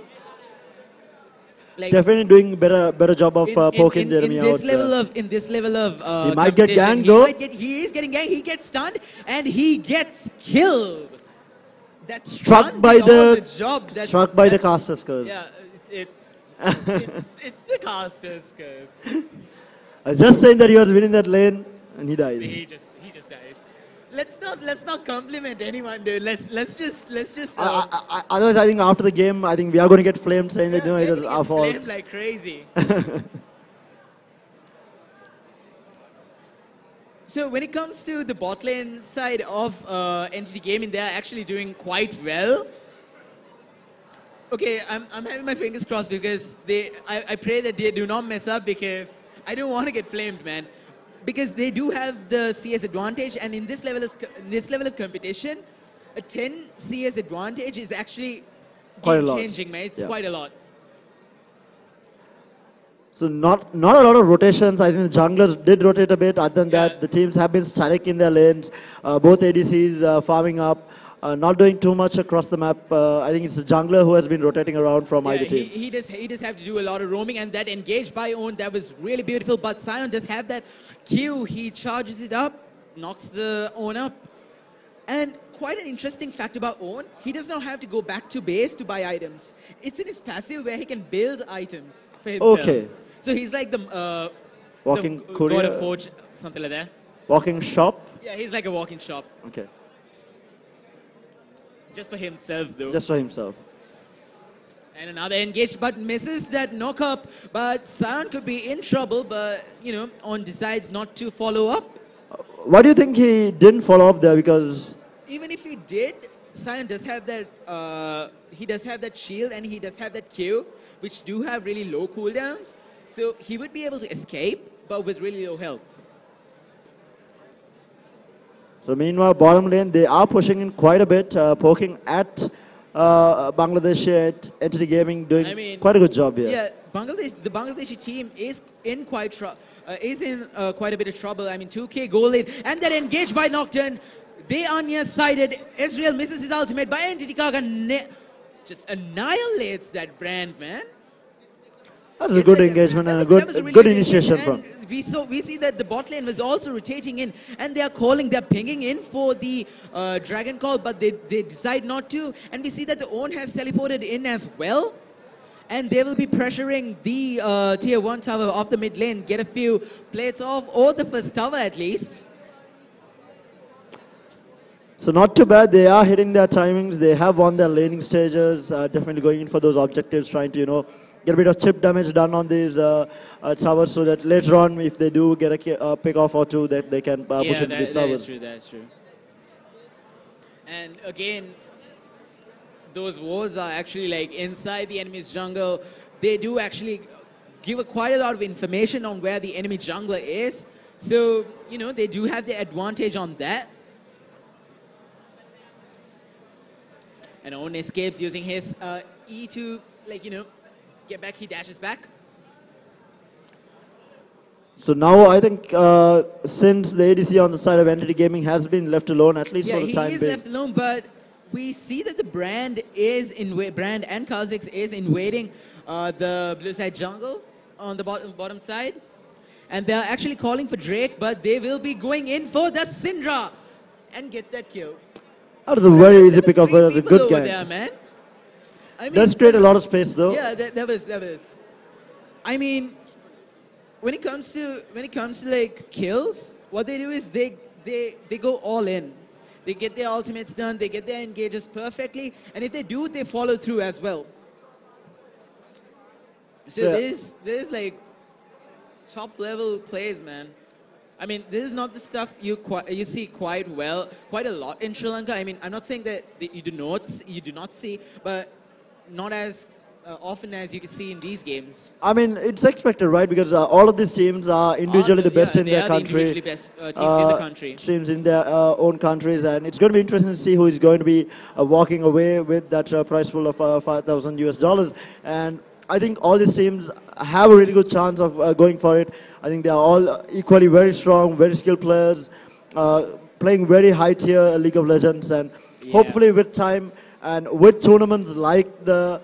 Like, definitely doing better job of poking Jeremy out. In this level of he might get ganked though. He is getting ganked. He gets stunned and he gets killed. That struck by the caster's curse. Yeah, it's the caster's curse. I was just saying that he was winning that lane and he dies. He just dies. Let's not compliment anyone, dude. Let's just. Otherwise, I think after the game, I think we are going to get flamed saying that it was our fault. Flamed like crazy. So when it comes to the bot lane side of Entity Gaming, they are actually doing quite well. Okay, I'm having my fingers crossed, because I pray that they do not mess up, because I don't want to get flamed, man. Because they do have the CS advantage, and in this level of competition, a 10 CS advantage is actually game-changing, man. It's quite a lot. So not a lot of rotations. I think the junglers did rotate a bit. Other than that, the teams have been static in their lanes. Both ADCs farming up. Not doing too much across the map. I think it's the jungler who has been rotating around from either team. He does have to do a lot of roaming, and that engage by Owen, that was really beautiful. But Sion does have that Q. He charges it up, knocks the Owen up. And quite an interesting fact about Owen, he does not have to go back to base to buy items. It's in his passive where he can build items for himself. Okay. So he's like the walking courier, God of Forge, something like that. Walking shop? Yeah, he's like a walking shop. Okay. Just for himself, though. Just for himself. And another engage, but misses that knock up. But Sion could be in trouble, but, On decides not to follow up. Why do you think he didn't follow up there? Because even if he did, Sion does have that, he does have that shield, and he does have that Q, which do have really low cooldowns. So he would be able to escape, but with really low health. So meanwhile, bottom lane, they are pushing in quite a bit, poking at Bangladesh Entity Gaming, doing quite a good job here. Yeah, the Bangladeshi team is in quite a bit of trouble. I mean, 2k goal lead, and that engaged by Nocturne. They are near-sighted. Ezreal misses his ultimate, but Entity Kaga just annihilates that brand, man. That's a good engagement and a good, really good initiation from. We see that the bot lane was also rotating in, and they're pinging in for the dragon call, but they decide not to. And we see that the Own has teleported in as well, and they will be pressuring the tier 1 tower of the mid lane, get a few plates off, or the first tower at least. So not too bad. They are hitting their timings. They have won their laning stages. Definitely going in for those objectives, trying to get a bit of chip damage done on these towers, so that later on, if they do get a pick off or two, that they can push into these towers. That's true. And again, those wards are actually like inside the enemy's jungle. They do actually give quite a lot of information on where the enemy jungler is. So, they do have the advantage on that. And Owen escapes using his E to, get back. He dashes back. So now I think since the ADC on the side of Entity Gaming has been left alone, at least for the time being. Yeah, he is left alone, but we see that the brand and Kha'Zix is invading the blue side jungle on the bottom side. And they're actually calling for Drake, but they will be going in for the Syndra. And gets that kill. That was a very easy pickup. It was a good game. There, man. Does create a lot of space, though. Yeah, that was. I mean, when it comes to like kills, what they do is they go all in. They get their ultimates done. They get their engages perfectly, and if they do, they follow through as well. So there's like top level plays, man. I mean, this is not the stuff you see quite a lot in Sri Lanka. I mean, I'm not saying that you do not see, but not as often as you can see in these games. I mean, it's expected, right? Because all of these teams are individually the best in their country. They are the individually best teams in the country. Teams in their own countries, and it's going to be interesting to see who is going to be walking away with that prize pool of $5,000 US. And I think all these teams have a really good chance of going for it. I think they are all equally very strong, very skilled players, playing very high tier League of Legends, and hopefully with time and with tournaments like the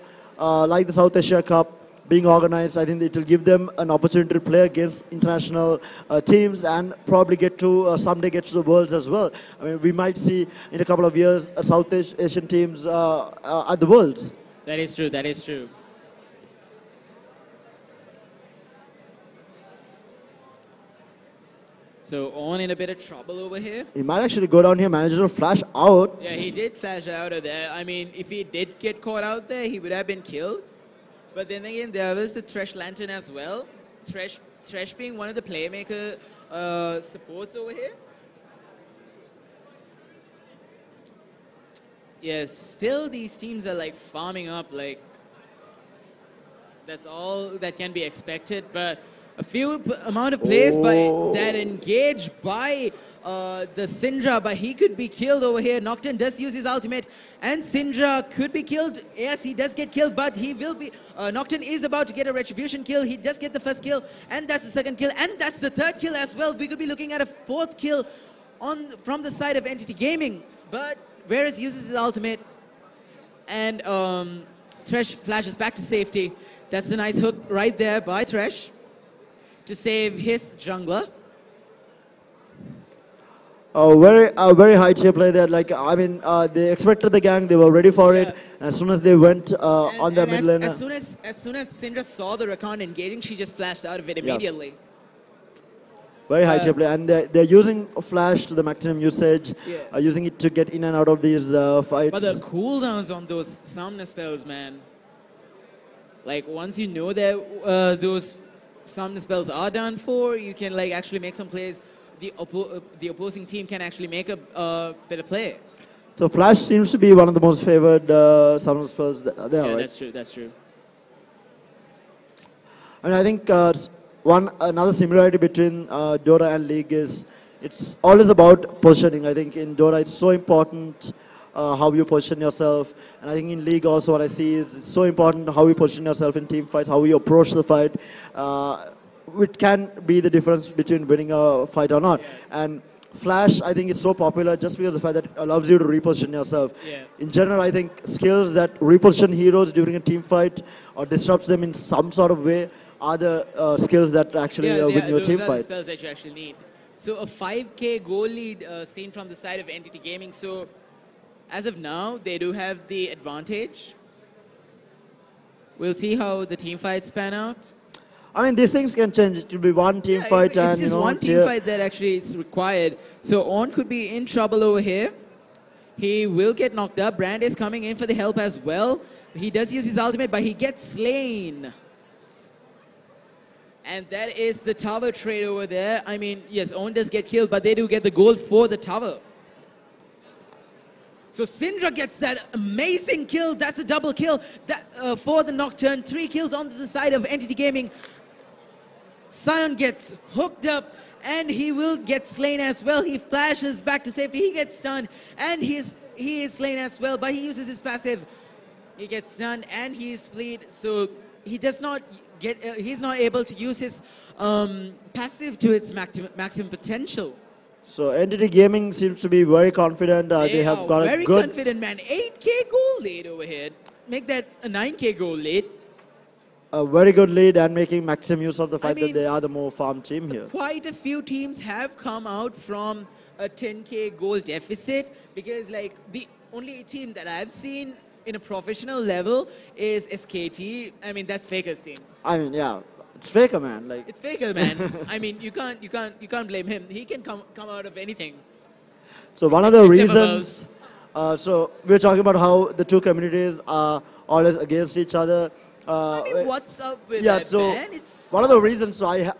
South Asia Cup being organized, I think it will give them an opportunity to play against international teams and probably get to someday get to the Worlds as well. I mean, we might see in a couple of years South Asian teams at the Worlds. That is true. That is true. So On in a bit of trouble over here. He might actually go down here, manage to flash out. Yeah, he did flash out of there. I mean, if he did get caught out there, he would have been killed. But then again, there was the Thresh Lantern as well. Thresh being one of the playmaker supports over here. Yes, still these teams are like farming up, like that's all that can be expected. But a few amount of plays that engage by the Syndra, but he could be killed over here. Nocturne does use his ultimate, and Syndra could be killed. Yes, he does get killed, but he will be... Nocturne is about to get a retribution kill. He does get the first kill, and that's the second kill, and that's the third kill as well. We could be looking at a fourth kill from the side of Entity Gaming, but Varus uses his ultimate, and Thresh flashes back to safety. That's a nice hook right there by Thresh to save his jungler. Very high tier play there. Like, I mean, they expected the gang, they were ready for it. And as soon as they went on their mid lane. As soon as Syndra saw the Rakan engaging, she just flashed out of it immediately. Very high tier play, and they're using Flash to the maximum usage, using it to get in and out of these fights. But the cooldowns on those summoner spells, man. Like, once you know that those summoner spells are done for, you can like actually make some plays. The opposing team can actually make a better play. So Flash seems to be one of the most favored summoner spells there, right? That's true. That's true. I mean, I think another similarity between Dota and League is it's always about positioning. I think in Dota it's so important how you position yourself, and I think in League also what I see is it's so important how you position yourself in team fights, how you approach the fight, which can be the difference between winning a fight or not. And Flash, I think, is so popular just because of the fact that it allows you to reposition yourself. Yeah. In general, I think skills that reposition heroes during a team fight or disrupts them in some sort of way are the skills that actually win your team those are the fight. spells that you actually need. So a 5k goal lead seen from the side of Entity Gaming. So as of now, they do have the advantage. We'll see how the team fights pan out. I mean, these things can change. It will be one team fight, and It's just one team fight that actually is required. So On could be in trouble over here. He will get knocked up. Brand is coming in for the help as well. He does use his ultimate, but he gets slain. And that is the tower trade over there. I mean, yes, On does get killed, but they do get the gold for the tower. So Syndra gets that amazing kill. That's a double kill that, for the Nocturne. 3 kills onto the side of Entity Gaming. Sion gets hooked up, and he will get slain as well. He flashes back to safety. He gets stunned, and he is slain as well, but he uses his passive. He gets stunned, and he is fleet, so he does not get, he's not able to use his passive to its maximum potential. So Entity Gaming seems to be very confident. They have got a very good... confident, man. 8k goal lead over here. Make that a 9k goal lead. A very good lead and making maximum use of the fact that they are the more farm team here. Quite a few teams have come out from a 10k goal deficit because, like, the only team that I've seen in a professional level is SKT. I mean, that's Faker's team. I mean, yeah, it's Faker, man. Like, it's Faker, man. I mean, you can't blame him. He can come out of anything. So one of the reasons, so we're talking about how the two communities are always against each other. I mean, what's up with yeah, that, so man? one of the reasons, so I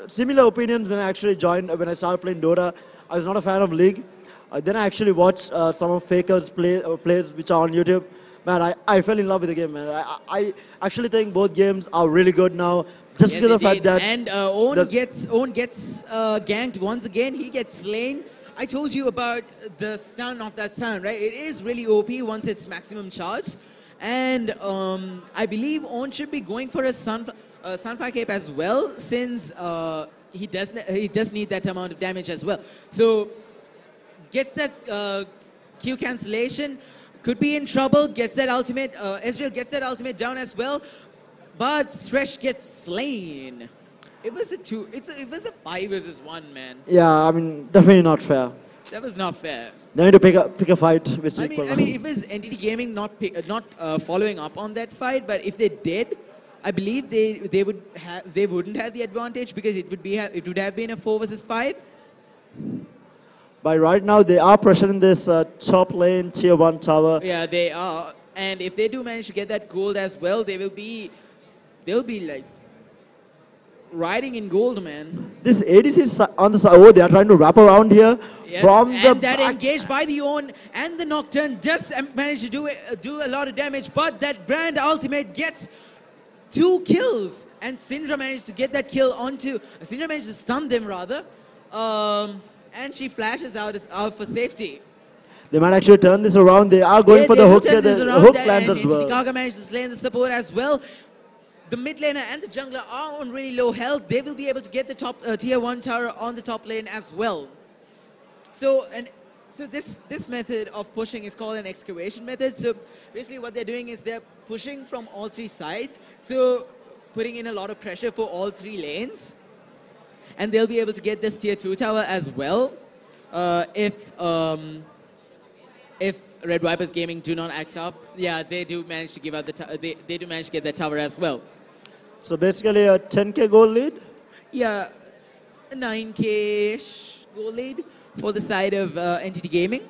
similar opinions when I actually joined, when I started playing Dota. I was not a fan of League. Then I actually watched some of Faker's plays which are on YouTube. Man, I fell in love with the game, man. I actually think both games are really good now. Just because of the fact that... And Owen gets ganked once again. He gets slain. I told you about the stun of that sound, right? It is really OP once it's maximum charge. And I believe On should be going for a Sunfire Cape as well, since he does need that amount of damage as well. So gets that Q cancellation, could be in trouble, gets that ultimate, Ezreal gets that ultimate down as well, but Thresh gets slain. It was a 5 versus 1, man. Yeah, I mean, definitely not fair. That was not fair. They need to pick a fight which I equal. mean, if it was Entity Gaming not following up on that fight, but if they did, I believe they wouldn't have the advantage because it would have been a 4 versus 5. But right now they are pressuring this top lane tier 1 tower. Yeah, they are, and if they do manage to get that gold as well, they'll be like riding in gold, man. This ADC is on the side. Oh, they are trying to wrap around here. Yes, from the and that back. engaged by the Own and the Nocturne does manage to do a lot of damage, but that Brand ultimate gets 2 kills, and Syndra managed to get that kill onto. Syndra managed to stun them rather, and she flashes out for safety. They might actually turn this around. They are going for the hook here. The hook lands as well. Chicago managed to slay the support as well. The mid laner and the jungler are on really low health. They will be able to get the top tier 1 tower on the top lane as well. So this method of pushing is called an excavation method. So basically what they're doing is they're pushing from all 3 sides. So putting in a lot of pressure for all 3 lanes. And they'll be able to get this tier 2 tower as well if Red Vipers Gaming do not act up. Yeah, they do manage to give out the they do manage to get that tower as well. So basically a 10k goal lead? Yeah, a 9k-ish goal lead for the side of Entity Gaming.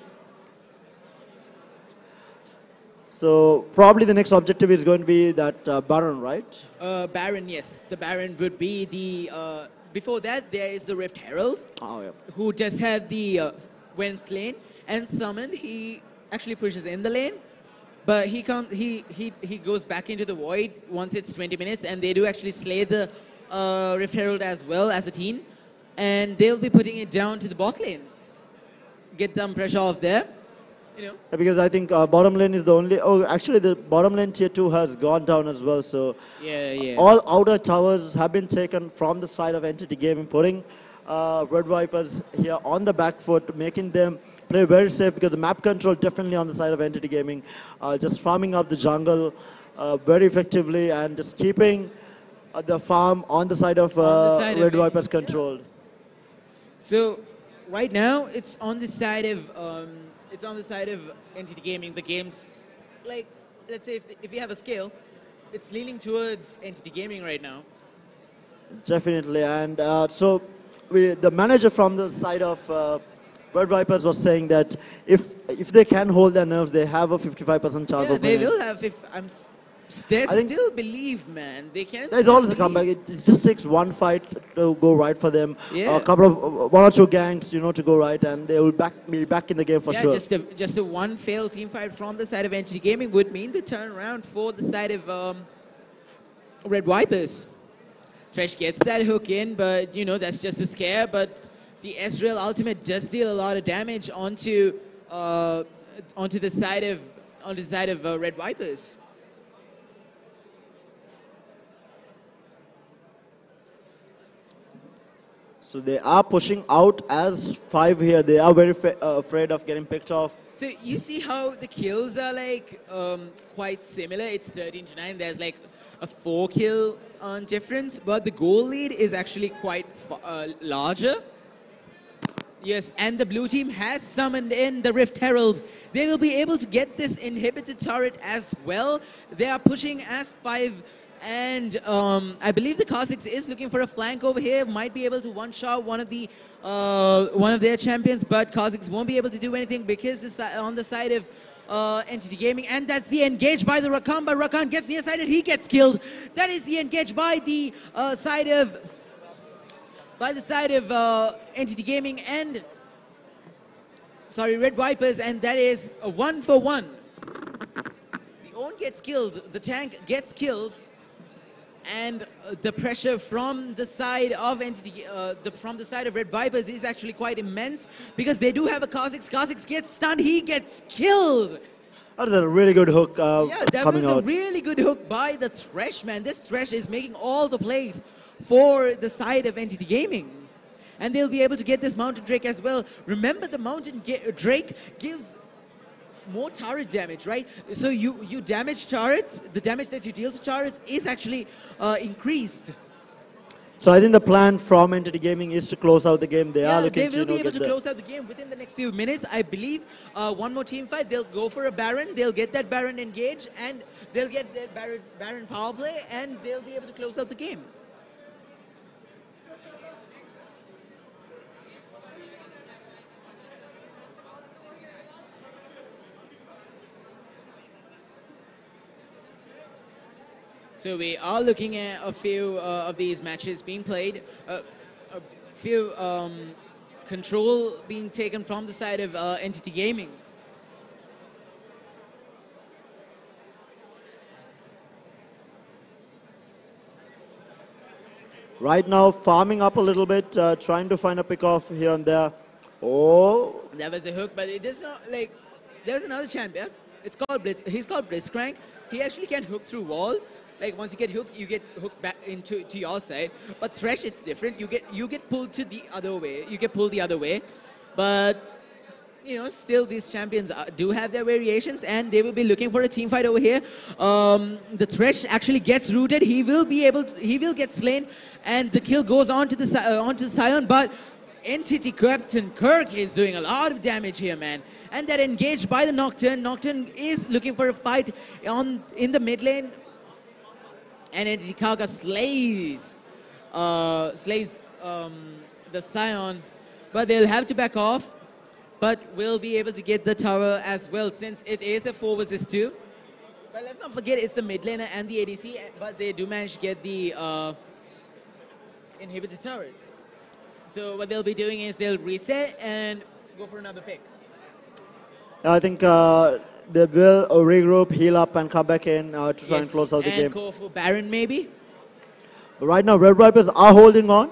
So probably the next objective is going to be that Baron, right? Baron, yes. The Baron would be the... before that, there is the Rift Herald, who just had the when slain and summoned. He actually pushes in the lane, but he goes back into the void once it's 20 minutes, and they do actually slay the Rift Herald as well as a team, and they'll be putting it down to the bot lane. Get some pressure off there. You know. Because I think bottom lane is the only... Oh, actually the bottom lane tier 2 has gone down as well. So yeah. all outer towers have been taken from the side of Entity Gaming, putting Red Vipers here on the back foot, making them play very safe because the map control definitely on the side of Entity Gaming. Just farming up the jungle very effectively and just keeping the farm on the side of Red Vipers controlled. So right now it's on the side of Entity Gaming. The game's like, let's say if you have a scale, it's leaning towards Entity Gaming right now. Definitely, and so the manager from the side of Red Vipers was saying that if they can hold their nerves, they have a 55% chance of winning. They will have. They still believe, man. They can. There's always a comeback. It just takes one fight to go right for them. Yeah. A couple of one or two gangs, to go right, and they will be back in the game for sure. Just a one failed team fight from the side of Entity Gaming would mean the turnaround for the side of Red Vipers. Thresh gets that hook in, but that's just a scare. But the Ezreal ultimate does deal a lot of damage onto the side of Red Vipers. So they are pushing out as 5 here. They are very afraid of getting picked off. So you see how the kills are like quite similar. It's 13-9. There's like a 4 kill difference, but the goal lead is actually quite larger. Yes, and the blue team has summoned in the Rift Herald. They will be able to get this inhibited turret as well. They are pushing as 5. And I believe the Kha'Zix is looking for a flank over here. Might be able to one-shot one of their champions, but Kha'Zix won't be able to do anything because on the side of Entity Gaming, and that's the engage by the Rakan. But Rakan gets nearsighted, he gets killed. That is the engage by the side of Entity Gaming and Red Vipers, and that is a 1-for-1. The Own gets killed, the tank gets killed. And the pressure from the side of from the side of Red Vipers is actually quite immense because they do have a Kha'Zix. Kha'Zix gets stunned, he gets killed. That is a really good hook yeah, that was a really good hook by the Thresh, man. This Thresh is making all the plays for the side of Entity Gaming. And they'll be able to get this Mountain Drake as well. Remember, the Mountain Drake gives more turret damage, right? So you damage turrets, the damage that you deal to turrets is actually increased. So I think the plan from Entity Gaming is to close out the game. They are looking they will be able to close out the game within the next few minutes. I believe one more team fight, they'll go for a Baron, they'll get that Baron engaged, and they'll get that Baron power play, and they'll be able to close out the game. So we are looking at a few of these matches being played, a few control being taken from the side of Entity Gaming. Right now, farming up a little bit, trying to find a pick-off here and there. Oh! That was a hook, but it does not, like, there's another champion. It's called Blitz. He's called Blitzcrank. He actually can hook through walls. Like, once you get hooked back into your side. But Thresh, it's different. You get pulled to the other way. You get pulled the other way. But still these champions do have their variations, and they will be looking for a team fight over here. The Thresh actually gets rooted. He will get slain, and the kill goes on to the Sion. But Entity Captain Kirk is doing a lot of damage here, man. And that engaged by the Nocturne. Nocturne is looking for a fight in the mid lane. And Entity Kaga slays the Sion, but they'll have to back off. But we'll be able to get the tower as well, since it is a 4 versus 2. But let's not forget it's the mid laner and the ADC, but they do manage to get the inhibitor turret. So what they'll be doing is they'll reset and go for another pick. I think they will regroup, heal up, and come back in to try and close out the game. And go for Baron, maybe? Right now, Red Vipers are holding on.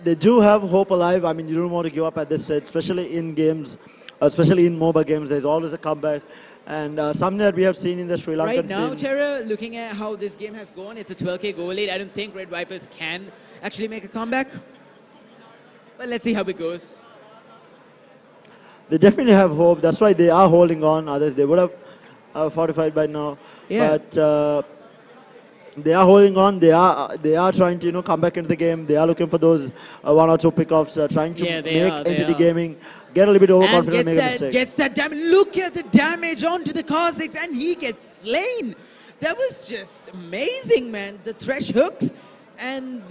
They do have hope alive. I mean, you don't want to give up at this stage, especially in games, especially in mobile games. There's always a comeback. And something that we have seen in the Sri Lankan Right now, scene. Terra, looking at how this game has gone, it's a 12K goal lead. I don't think Red Vipers can actually make a comeback. But let's see how it goes. They definitely have hope. That's why they are holding on. Others, they would have fortified by now. Yeah. But they are holding on. They are trying to come back into the game. They are looking for those one or two pickoffs. Trying to make Entity Gaming get a little bit overconfident, and make a mistake. Gets that damage. Look at the damage onto the Kazakhs, and he gets slain. That was just amazing, man. The Thresh hooks, and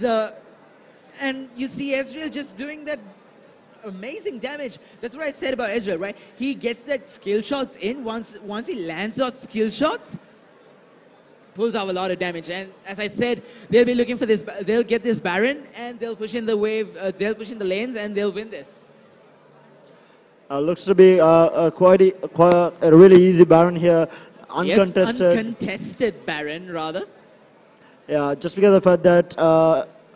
you see Ezreal just doing that amazing damage. That's what I said about Ezreal, right? He gets that skill shots in. Once he lands those skill shots, pulls out a lot of damage. And as I said, they'll be looking for this. They'll get this Baron, and they'll push in the wave. They'll push in the lanes, and they'll win this. Looks to be quite a really easy Baron here. Uncontested. Yes, uncontested Baron, rather. Yeah, just because of the fact that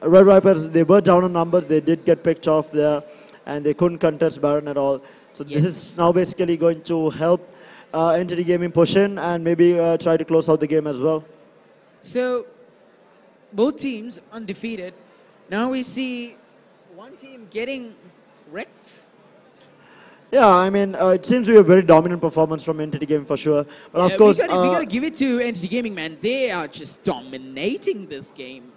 Red Vipers, they were down on numbers. They did get picked off there, and they couldn't contest Baron at all. So this is now basically going to help Entity Gaming push in and maybe try to close out the game as well. So both teams undefeated. Now we see one team getting wrecked. Yeah, I mean, it seems to be a very dominant performance from Entity Gaming for sure. But of course, we gotta give it to Entity Gaming, man. They are just dominating this game.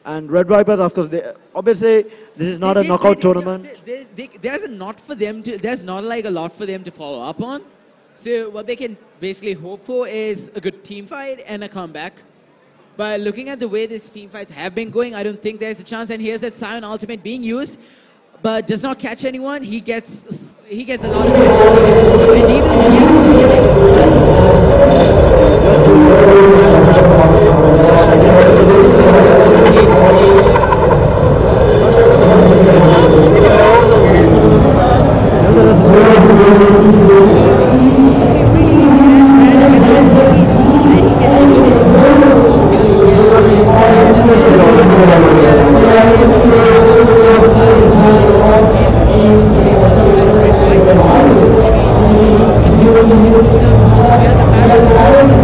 And Red Vipers, of course, obviously this is not a knockout tournament. There's not like a lot for them to follow up on. So what they can basically hope for is a good team fight and a comeback. But looking at the way these team fights have been going, I don't think there's a chance. And here's that Sion ultimate being used, but does not catch anyone. He gets a lot of damage, and he will